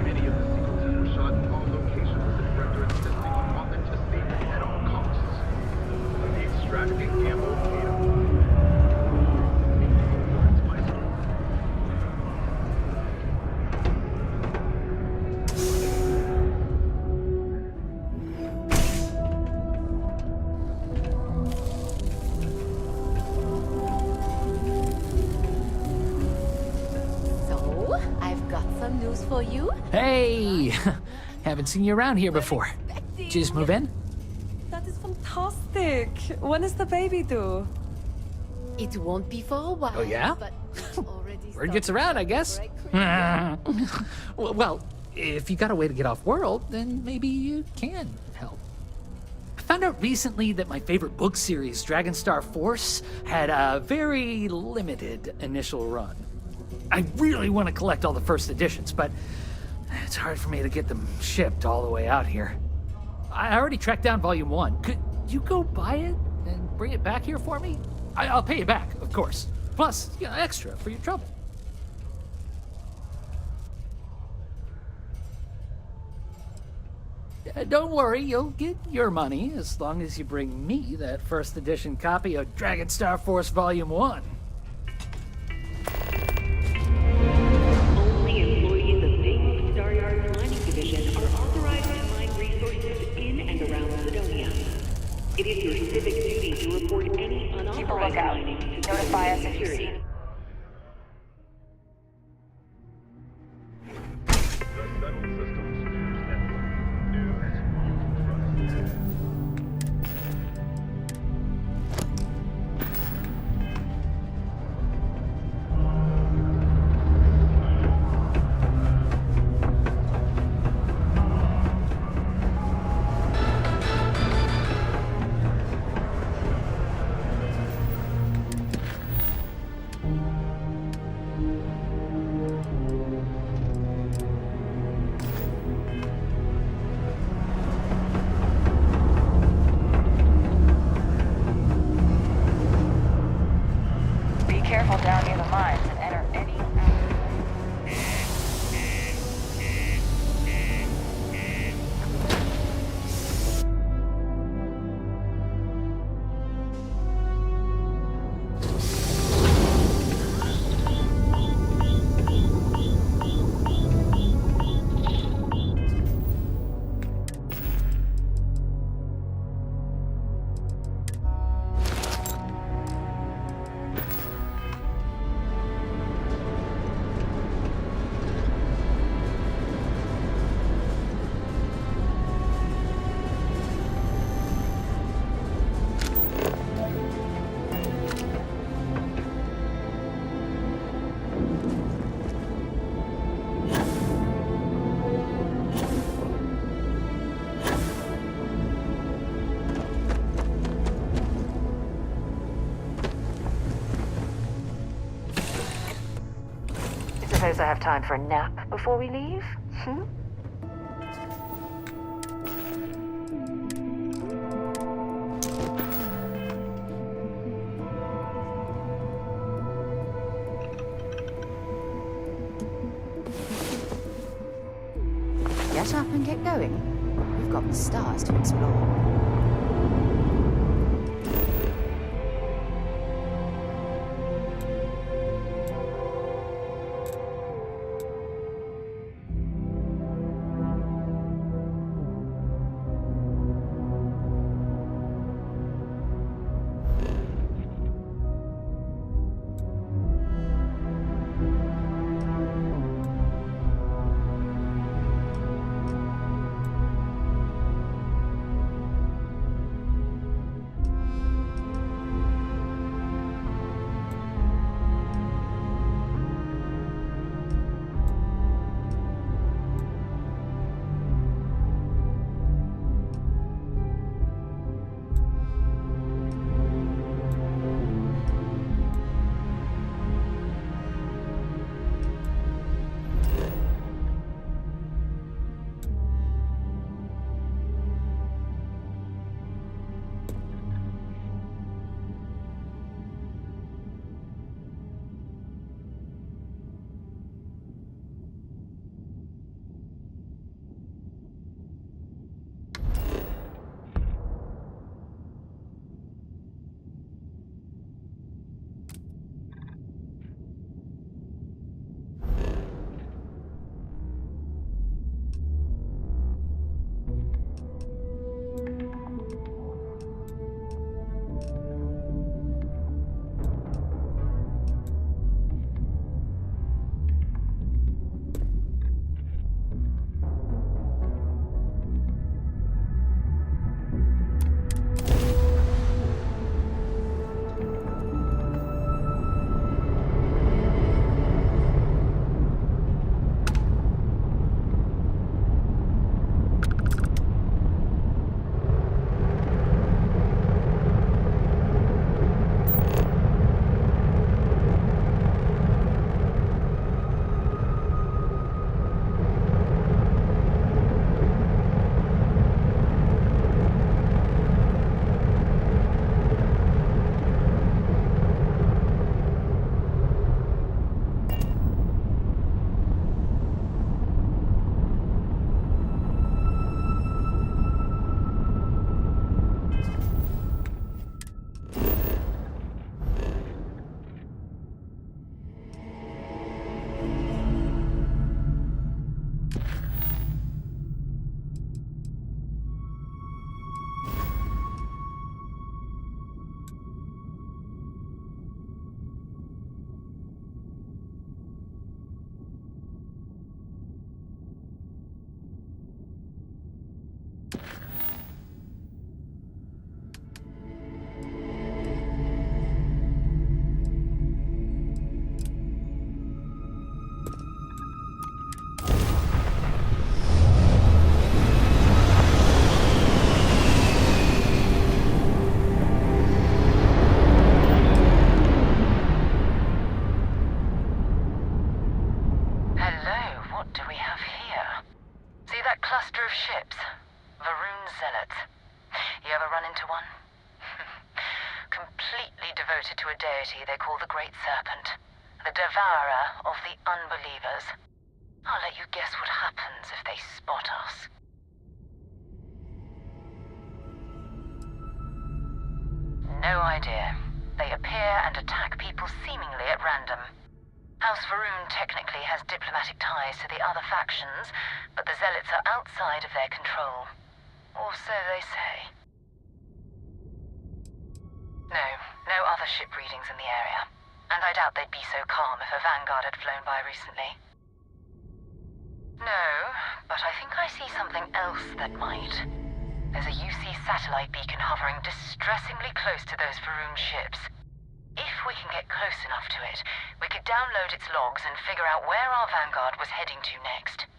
Many of the sequences were shot in all locations with the director insisting on authenticity at all costs. The extravagant gamble paid off.
For you?
Hey! Haven't seen you around here before. Did you just move in?
That is fantastic. When is the baby due?
It won't be for a while.
Oh, yeah?
But
Word gets around, I guess. Well, if you got a way to get off world, then maybe you can help. I found out recently that my favorite book series, Dragonstar Force, had a very limited initial run. I really want to collect all the first editions, but it's hard for me to get them shipped all the way out here. I already tracked down Volume 1. Could you go buy it and bring it back here for me? I'll pay you back, of course. Plus, extra for your trouble. Don't worry, you'll get your money as long as you bring me that first edition copy of Dragon Star Force Volume 1.
Only employees of Naval Star Yard's mining division are authorized to mine resources in and around Sidonia. It is your civic duty to report any unauthorized mining to
Notify us if you see. Careful down near the mines and enter any...
Suppose I have time for a nap before we leave?
Get up and get going. We've got the stars to explore.
You ever run into one? Completely devoted to a deity they call the Great Serpent, the devourer of the unbelievers. I'll let you guess what happens if they spot us. No idea. They appear and attack people seemingly at random. House Varun technically has diplomatic ties to the other factions, but the Zealots are outside of their control. Or so they say. No other ship readings in the area. And I doubt they'd be so calm if a Vanguard had flown by recently. No, but I think I see something else that might. There's a UC satellite beacon hovering distressingly close to those Varun ships. If we can get close enough to it, we could download its logs and figure out where our Vanguard was heading to next.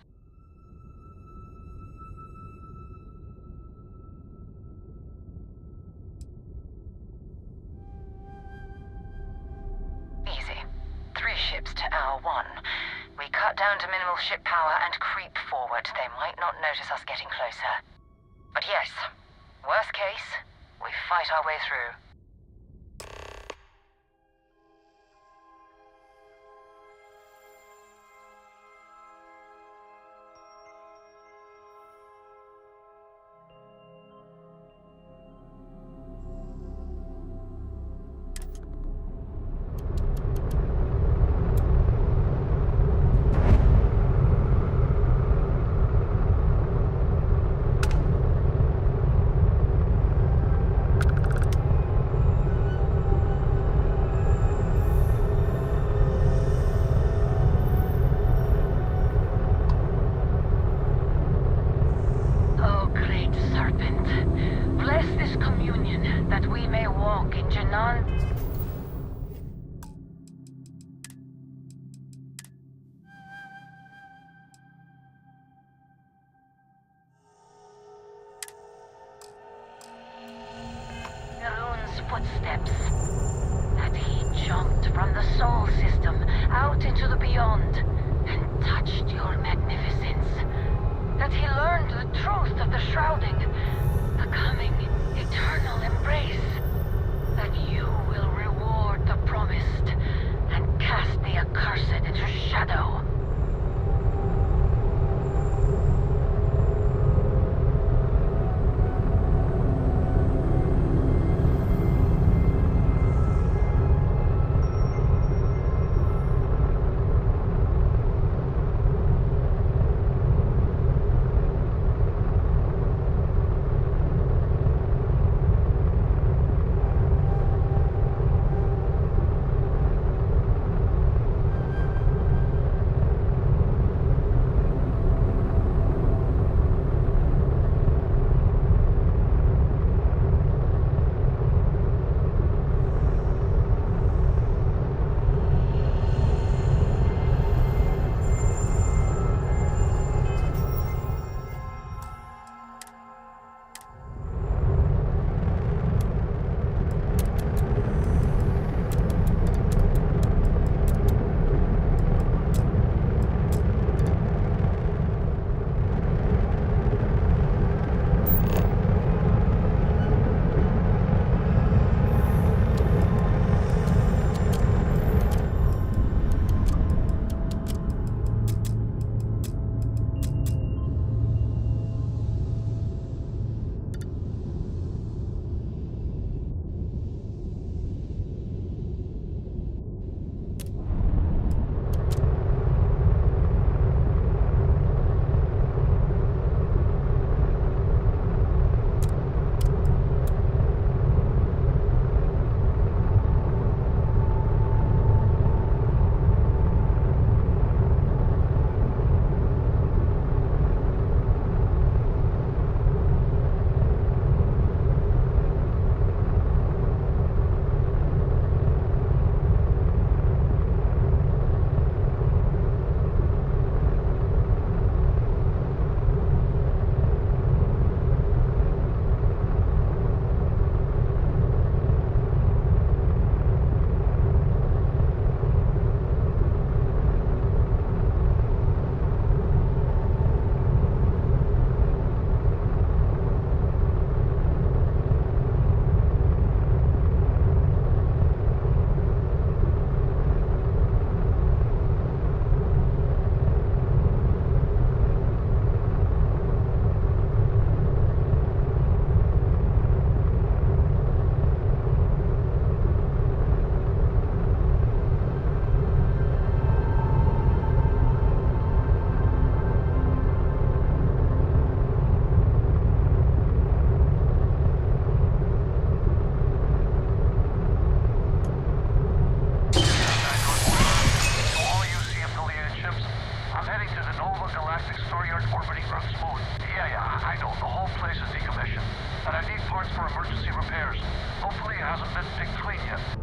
Easy. 3 ships to our 1. We cut down to minimal ship power and creep forward. They might not notice us getting closer. But yes, worst case, we fight our way through. Footsteps. That he jumped from the Sol system out into the beyond and touched your magnificence. That he learned the truth of the shrouding, the coming eternal embrace. That you will reward the promised and cast the accursed into shadow.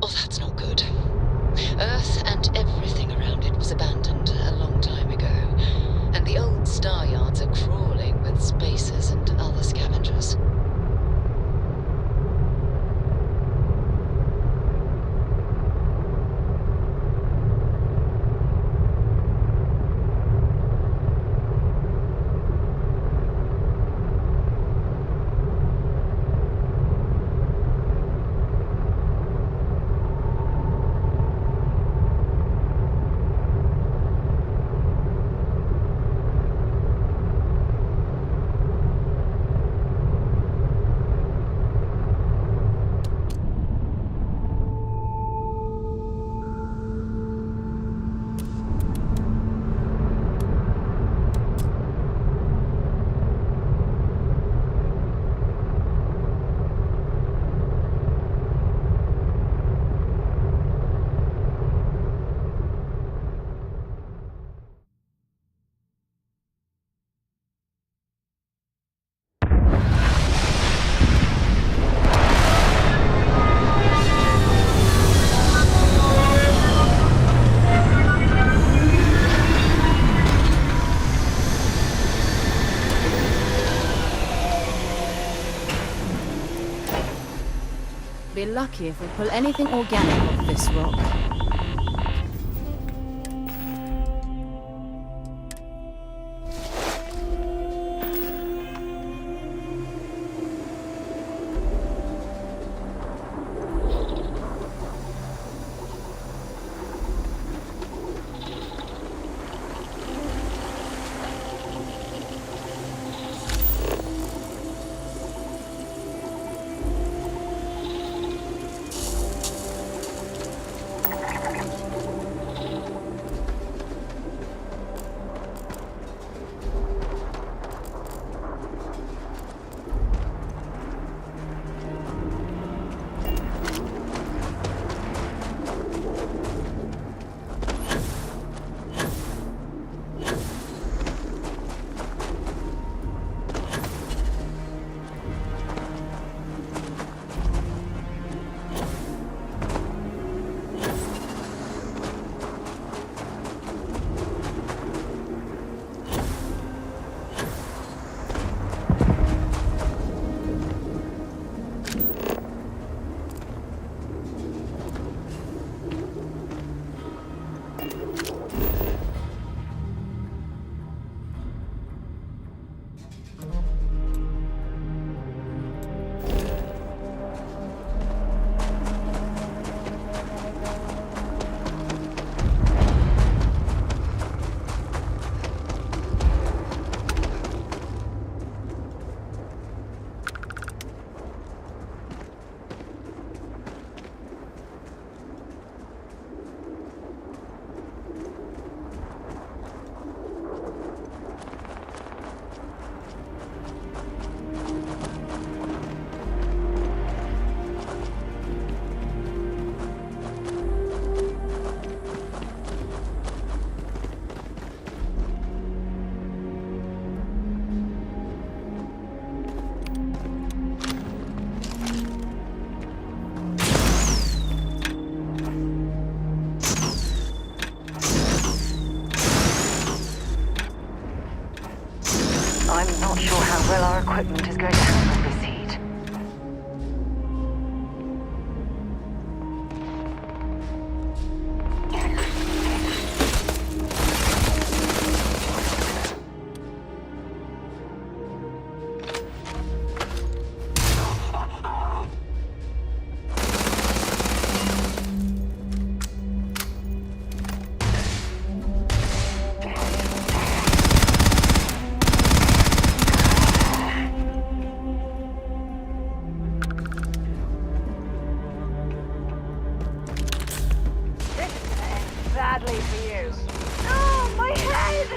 Oh, that's not good. Earth and everything around it was abandoned a long time ago, and the old star yards are crawling with spacers and other scavengers.
Be lucky if we pull anything organic off this rock.
I'm not sure how well our equipment is going to handle this heat. Badly for you. Oh, my head!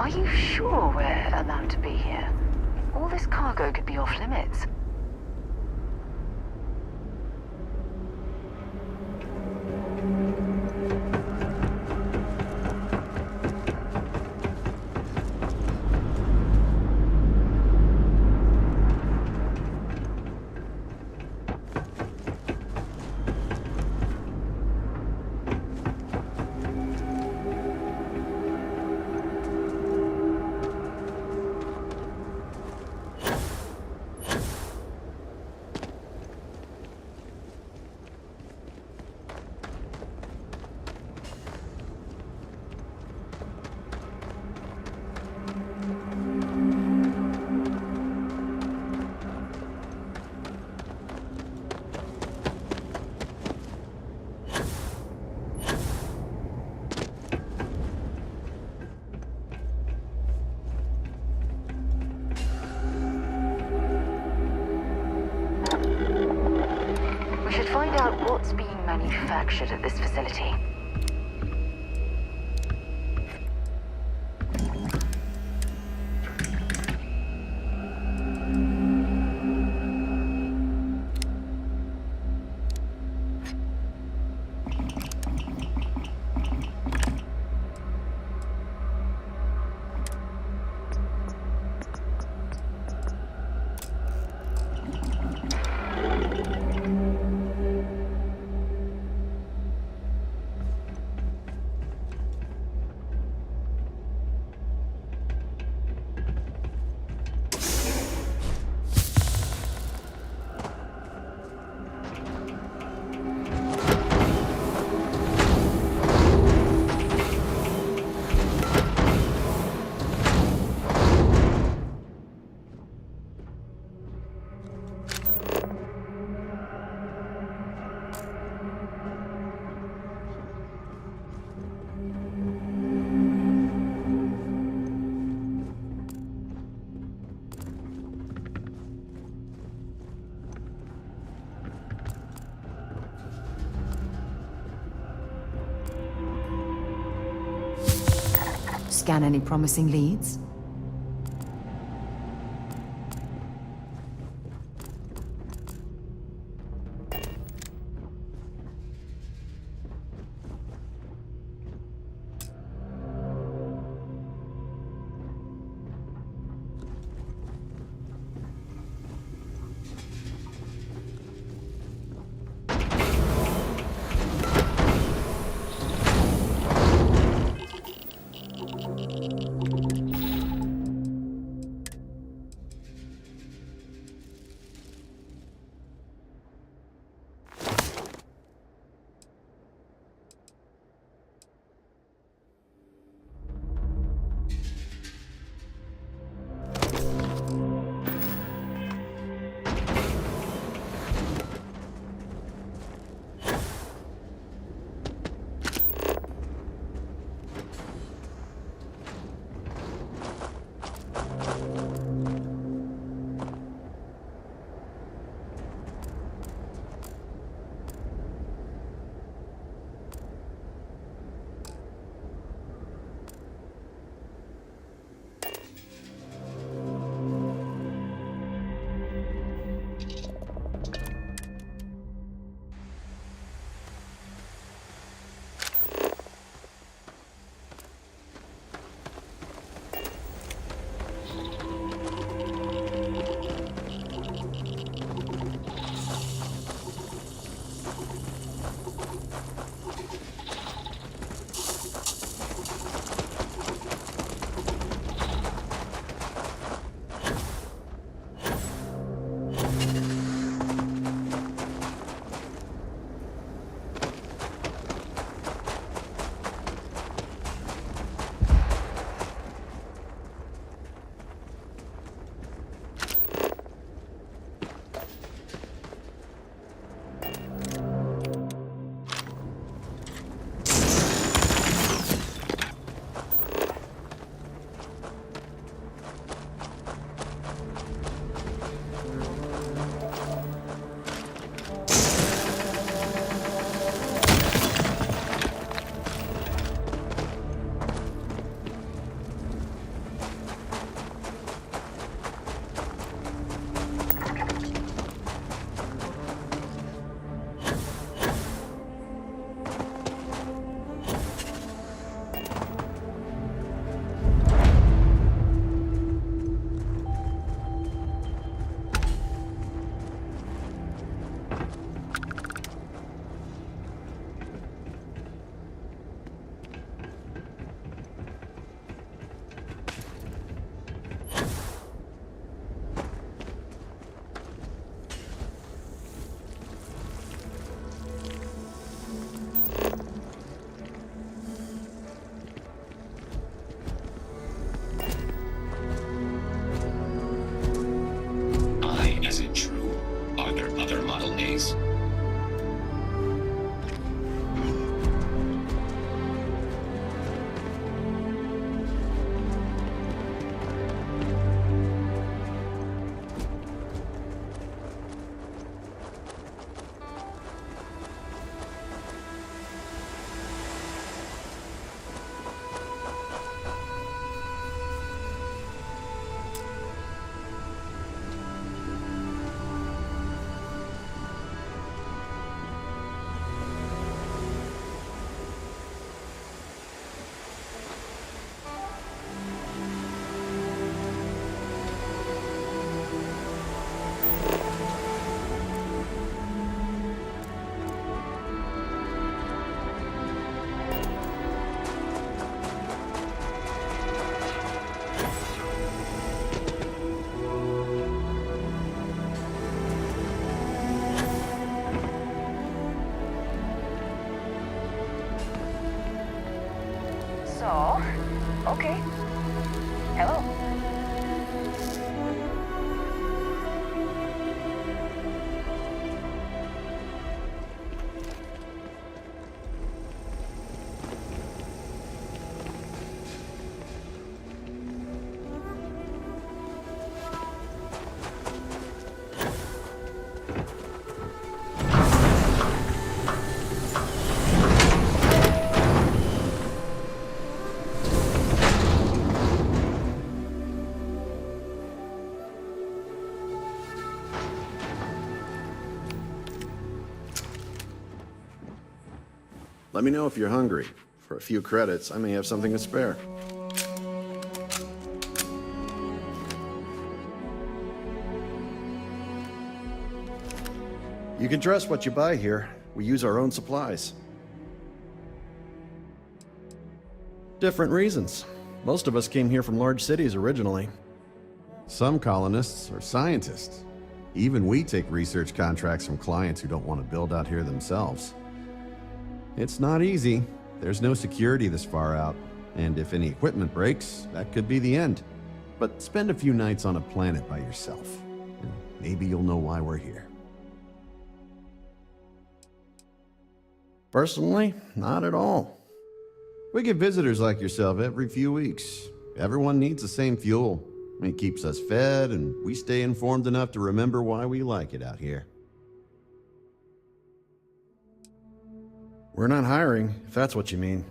Are you sure we're allowed to be here? All this cargo could be off limits. Find out what's being manufactured at this facility.
Scan any promising leads?
So, okay. Hello.
Let me know if you're hungry. For a few credits, I may have something to spare. You can trust what you buy here. We use our own supplies. Different reasons. Most of us came here from large cities originally.
Some colonists are scientists. Even we take research contracts from clients who don't want to build out here themselves. It's not easy. There's no security this far out, and if any equipment breaks, that could be the end. But spend a few nights on a planet by yourself, and maybe you'll know why we're here.
Personally, not at all.
We get visitors like yourself every few weeks. Everyone needs the same fuel. It keeps us fed, and we stay informed enough to remember why we like it out here.
We're not hiring, if that's what you mean.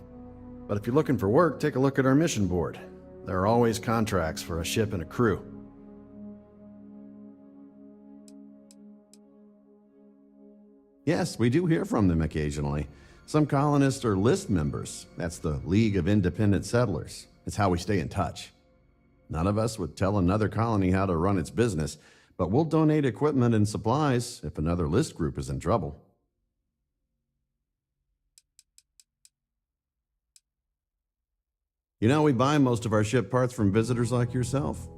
But if you're looking for work, take a look at our mission board. There are always contracts for a ship and a crew.
Yes, we do hear from them occasionally. Some colonists are list members. That's the League of Independent Settlers. It's how we stay in touch. None of us would tell another colony how to run its business, but we'll donate equipment and supplies if another list group is in trouble. You know, we buy most of our ship parts from visitors like yourself.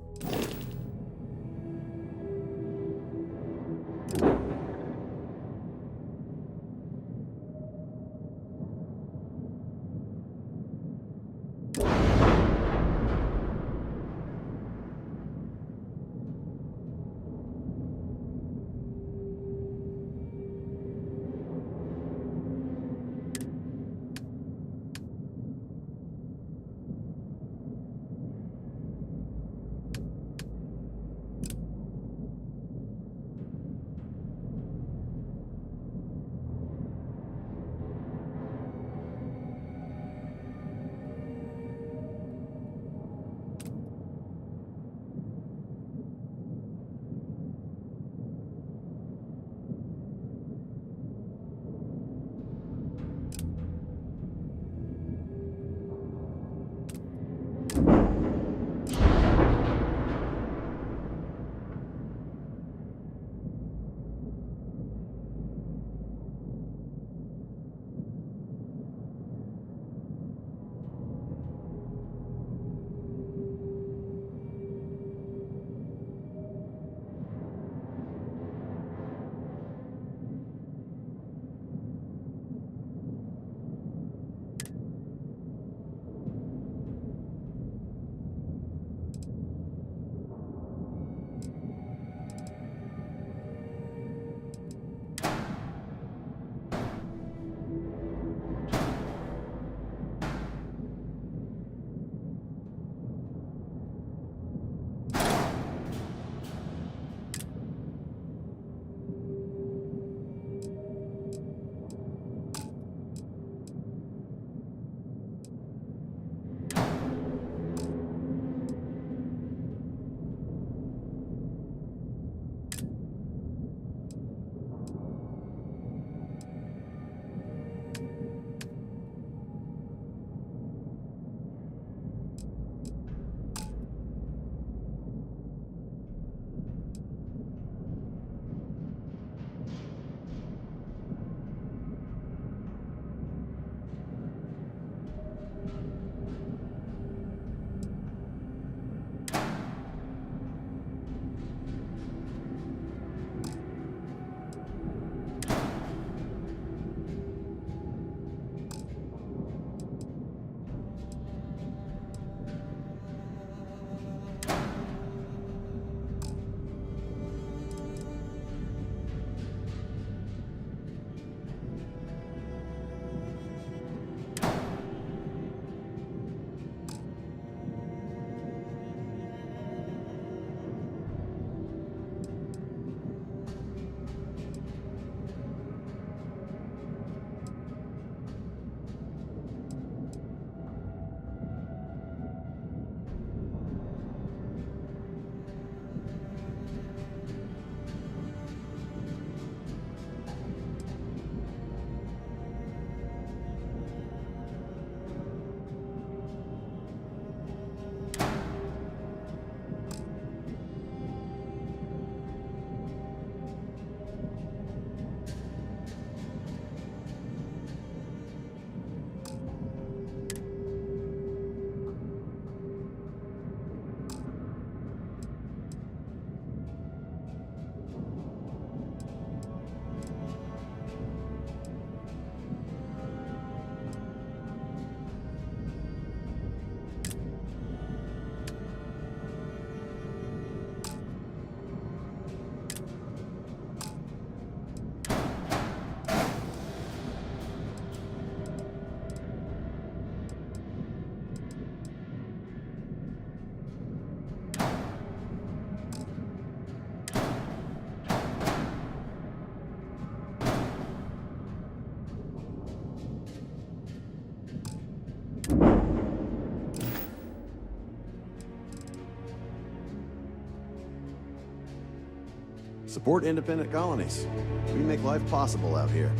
Support independent colonies. We make life possible out here.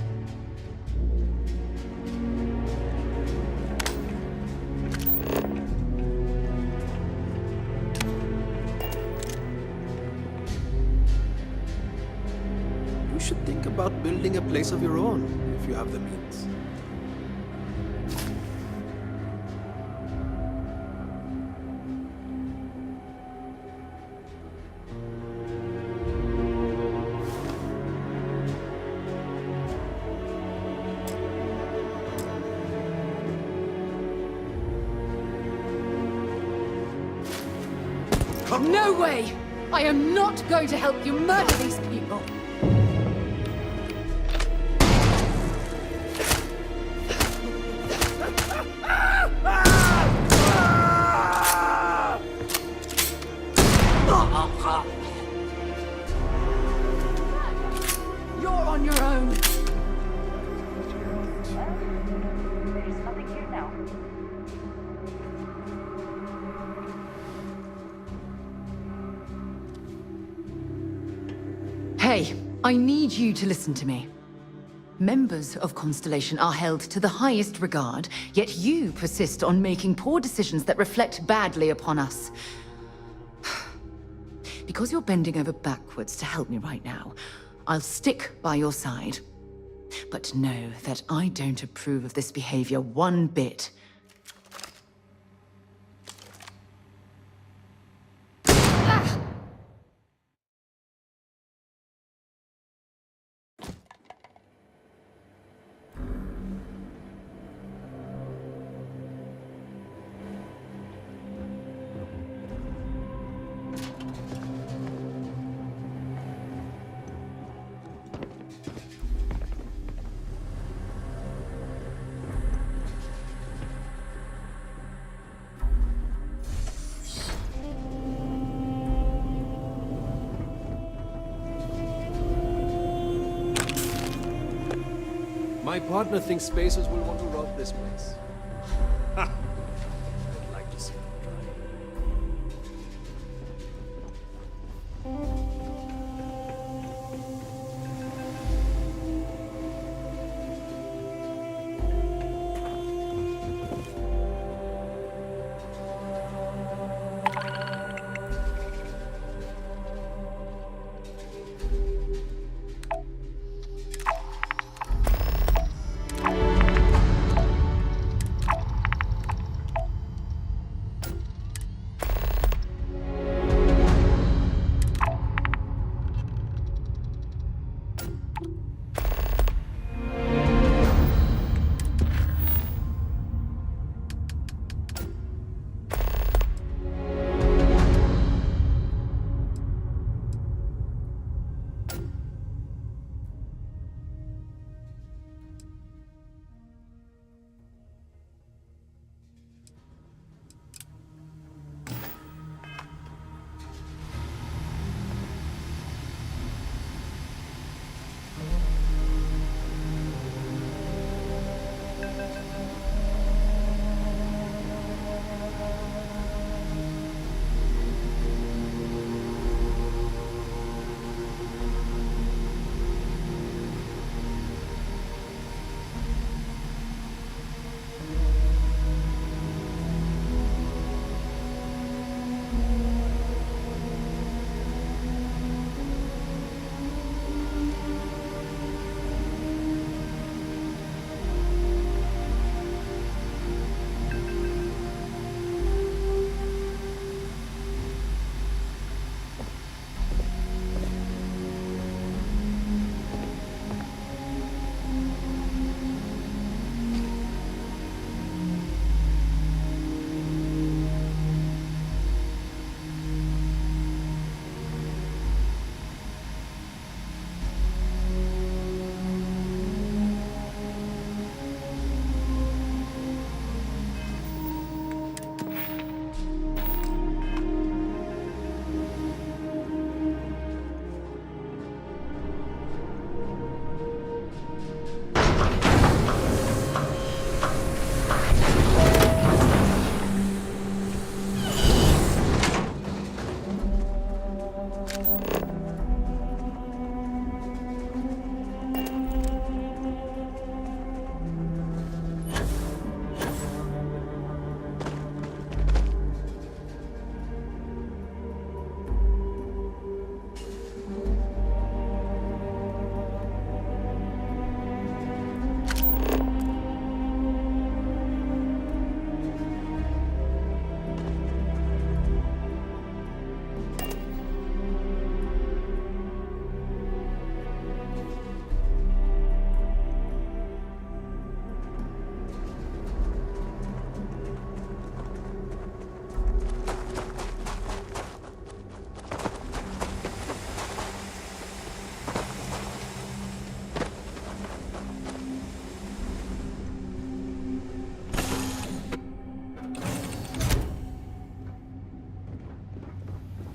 You should think about building a place of your own, if you have the means.
No way! I am not going to help you murder these people! You're on your own!
There's nothing here now.
Hey, I need you to listen to me. Members of Constellation are held to the highest regard, yet you persist on making poor decisions that reflect badly upon us. Because you're bending over backwards to help me right now, I'll stick by your side. But know that I don't approve of this behavior one bit.
My partner thinks spacers will want to rob this place. Ha! I'd like to see them try.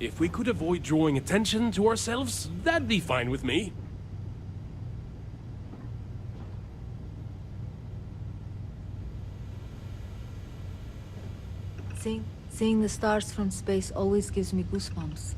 If we could avoid drawing attention to ourselves, that'd be fine with me.
Seeing the stars from space always gives me goosebumps.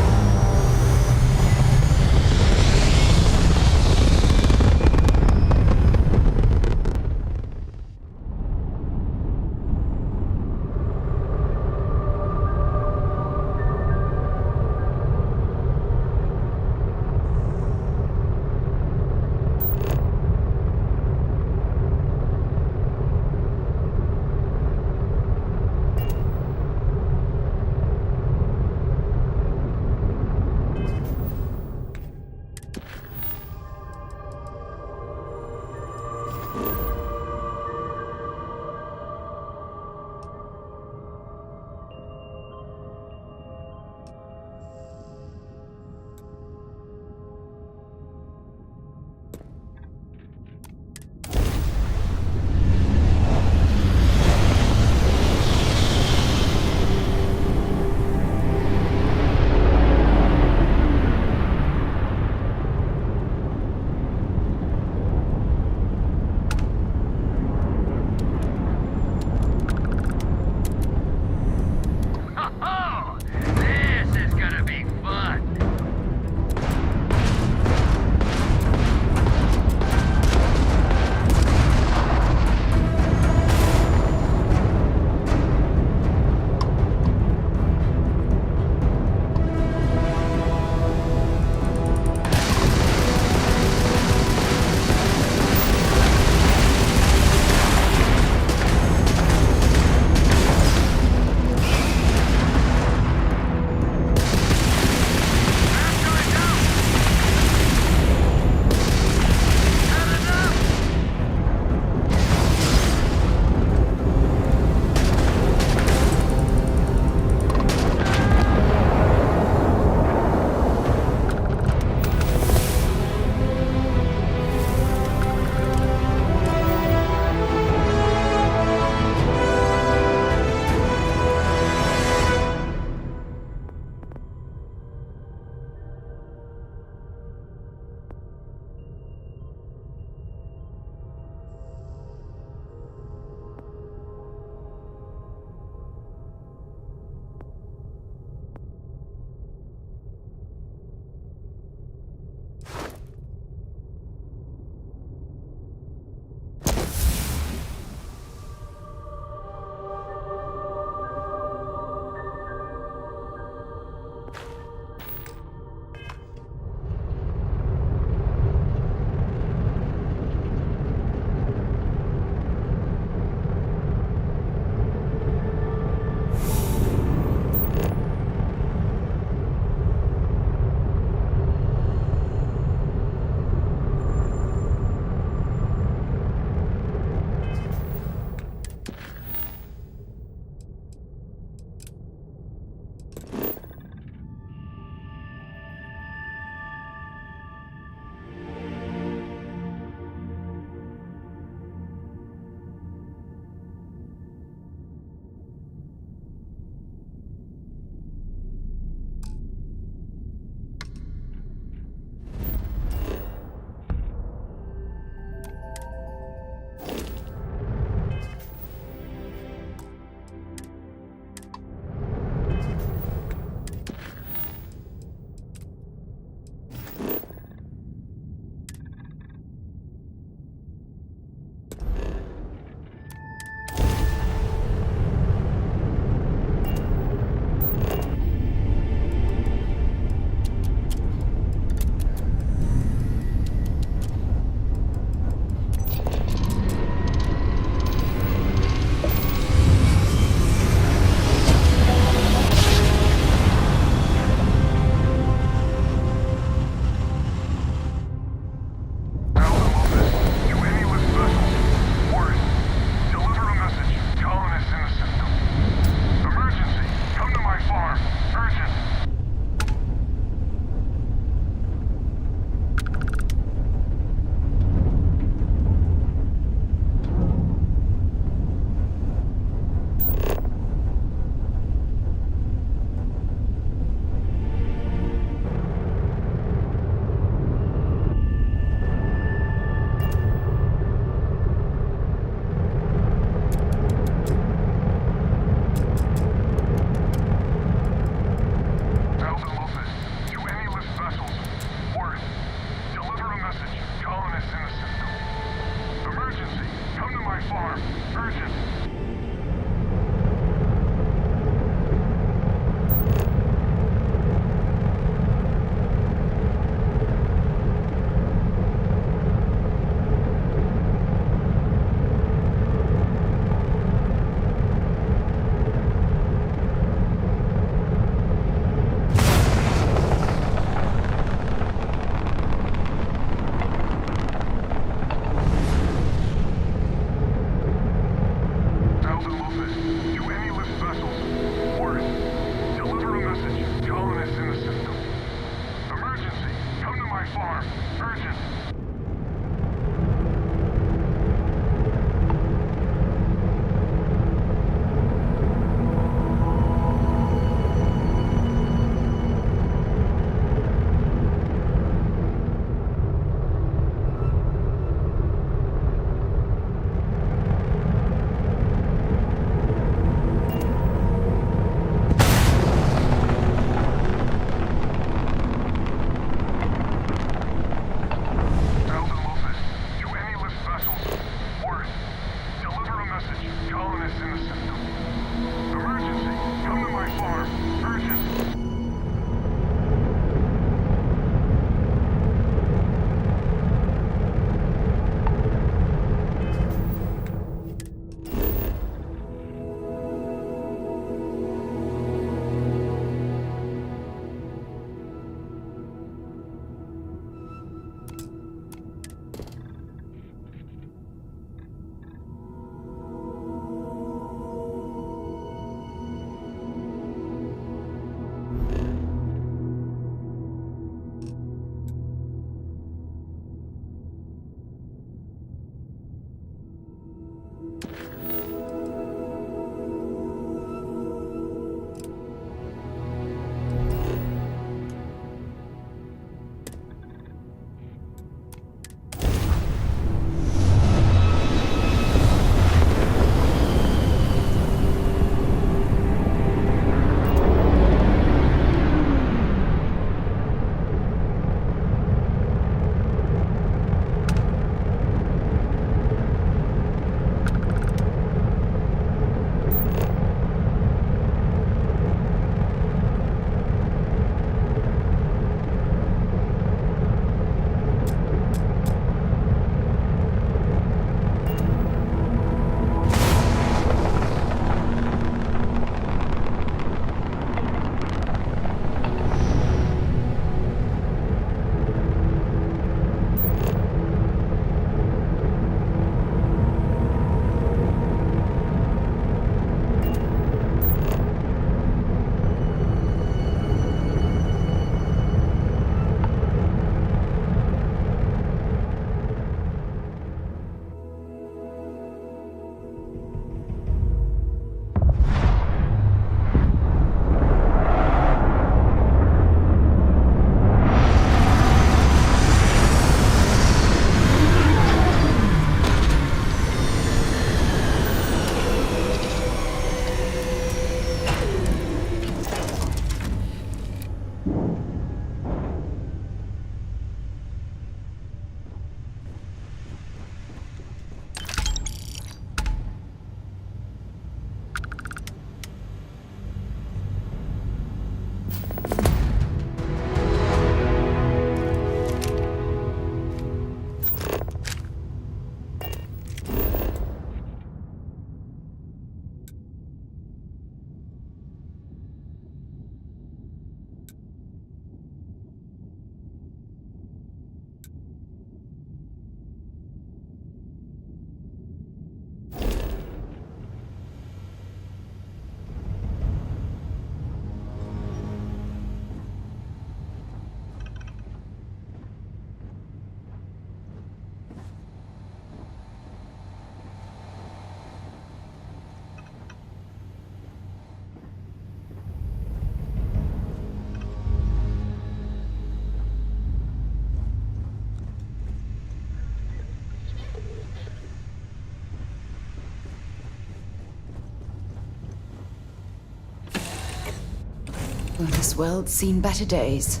Well, this world's seen better days.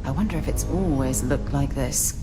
I wonder if it's always looked like this.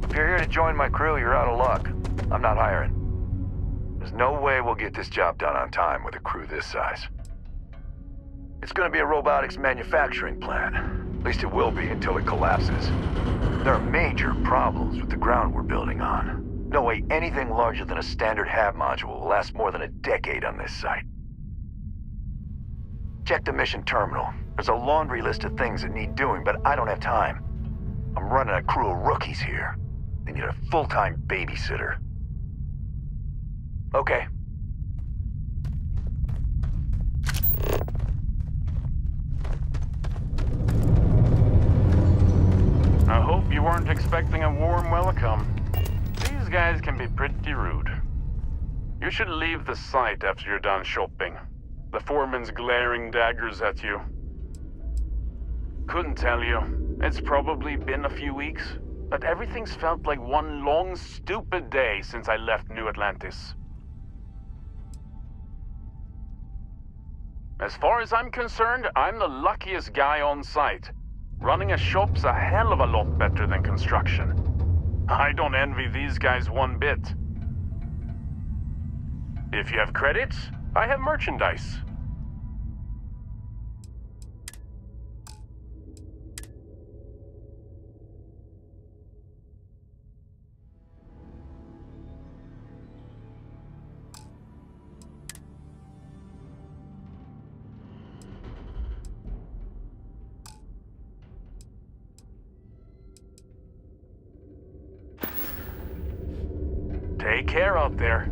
If you're here to join my crew, you're out of luck. I'm not hiring. There's no way we'll get this job done on time with a crew this size. It's gonna be a robotics manufacturing plant. At least it will be until it collapses. There are major problems with the ground we're building on. No way anything larger than a standard HAB module will last more than a decade on this site. Check the mission terminal. There's a laundry list of things that need doing, but I don't have time. I'm running a crew of rookies here. They need a full-time babysitter. Okay.
I hope you weren't expecting a warm welcome. These guys can be pretty rude. You should leave the site after you're done shopping. The foreman's glaring daggers at you. Couldn't tell you. It's probably been a few weeks, but everything's felt like one long, stupid day since I left New Atlantis. As far as I'm concerned, I'm the luckiest guy on site. Running a shop's a hell of a lot better than construction. I don't envy these guys one bit. If you have credits, I have merchandise. Take care out there.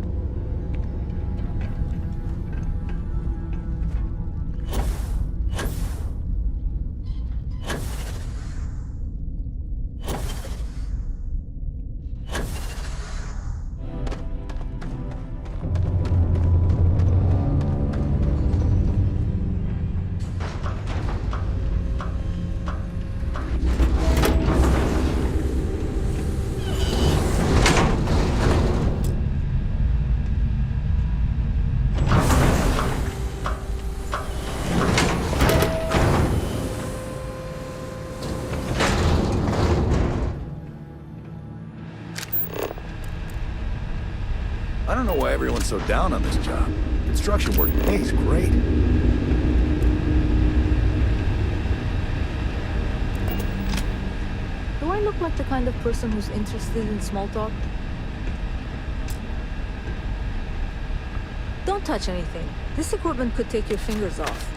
I don't know why everyone's so down on this job. Construction work pays great.
like the kind of person who's interested in small talk? Don't touch anything. This equipment could take your fingers off.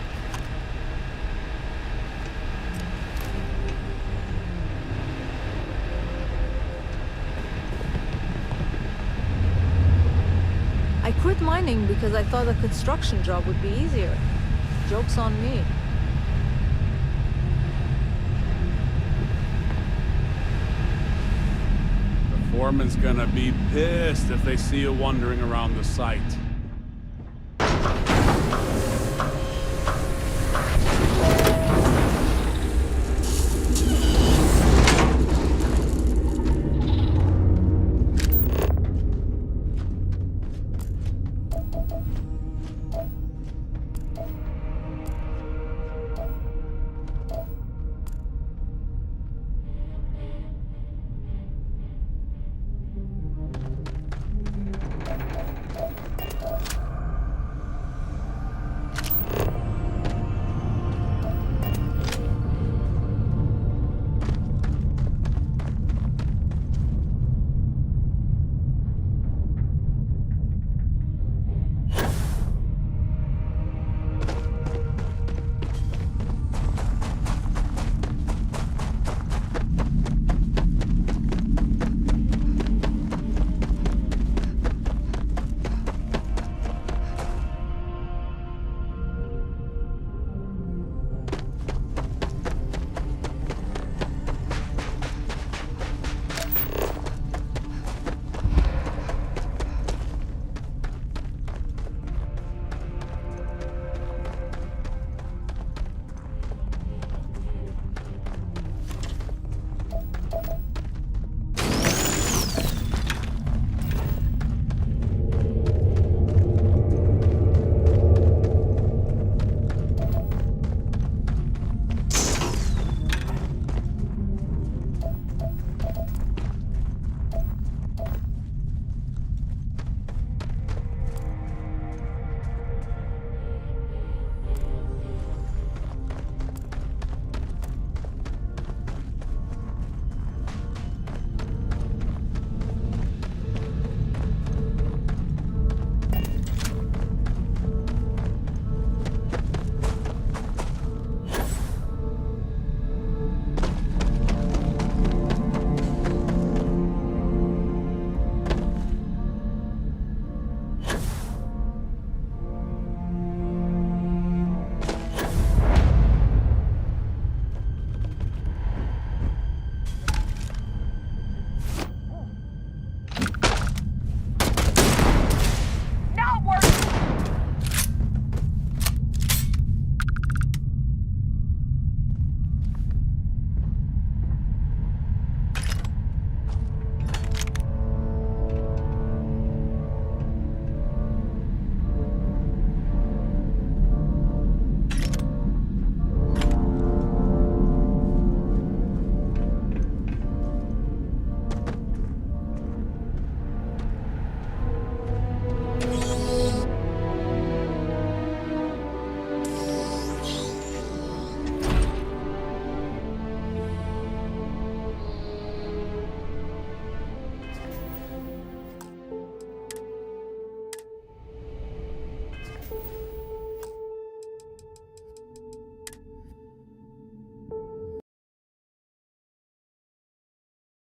I quit mining because I thought a construction job would be easier. Joke's on me.
The foreman's gonna be pissed if they see you wandering around the site.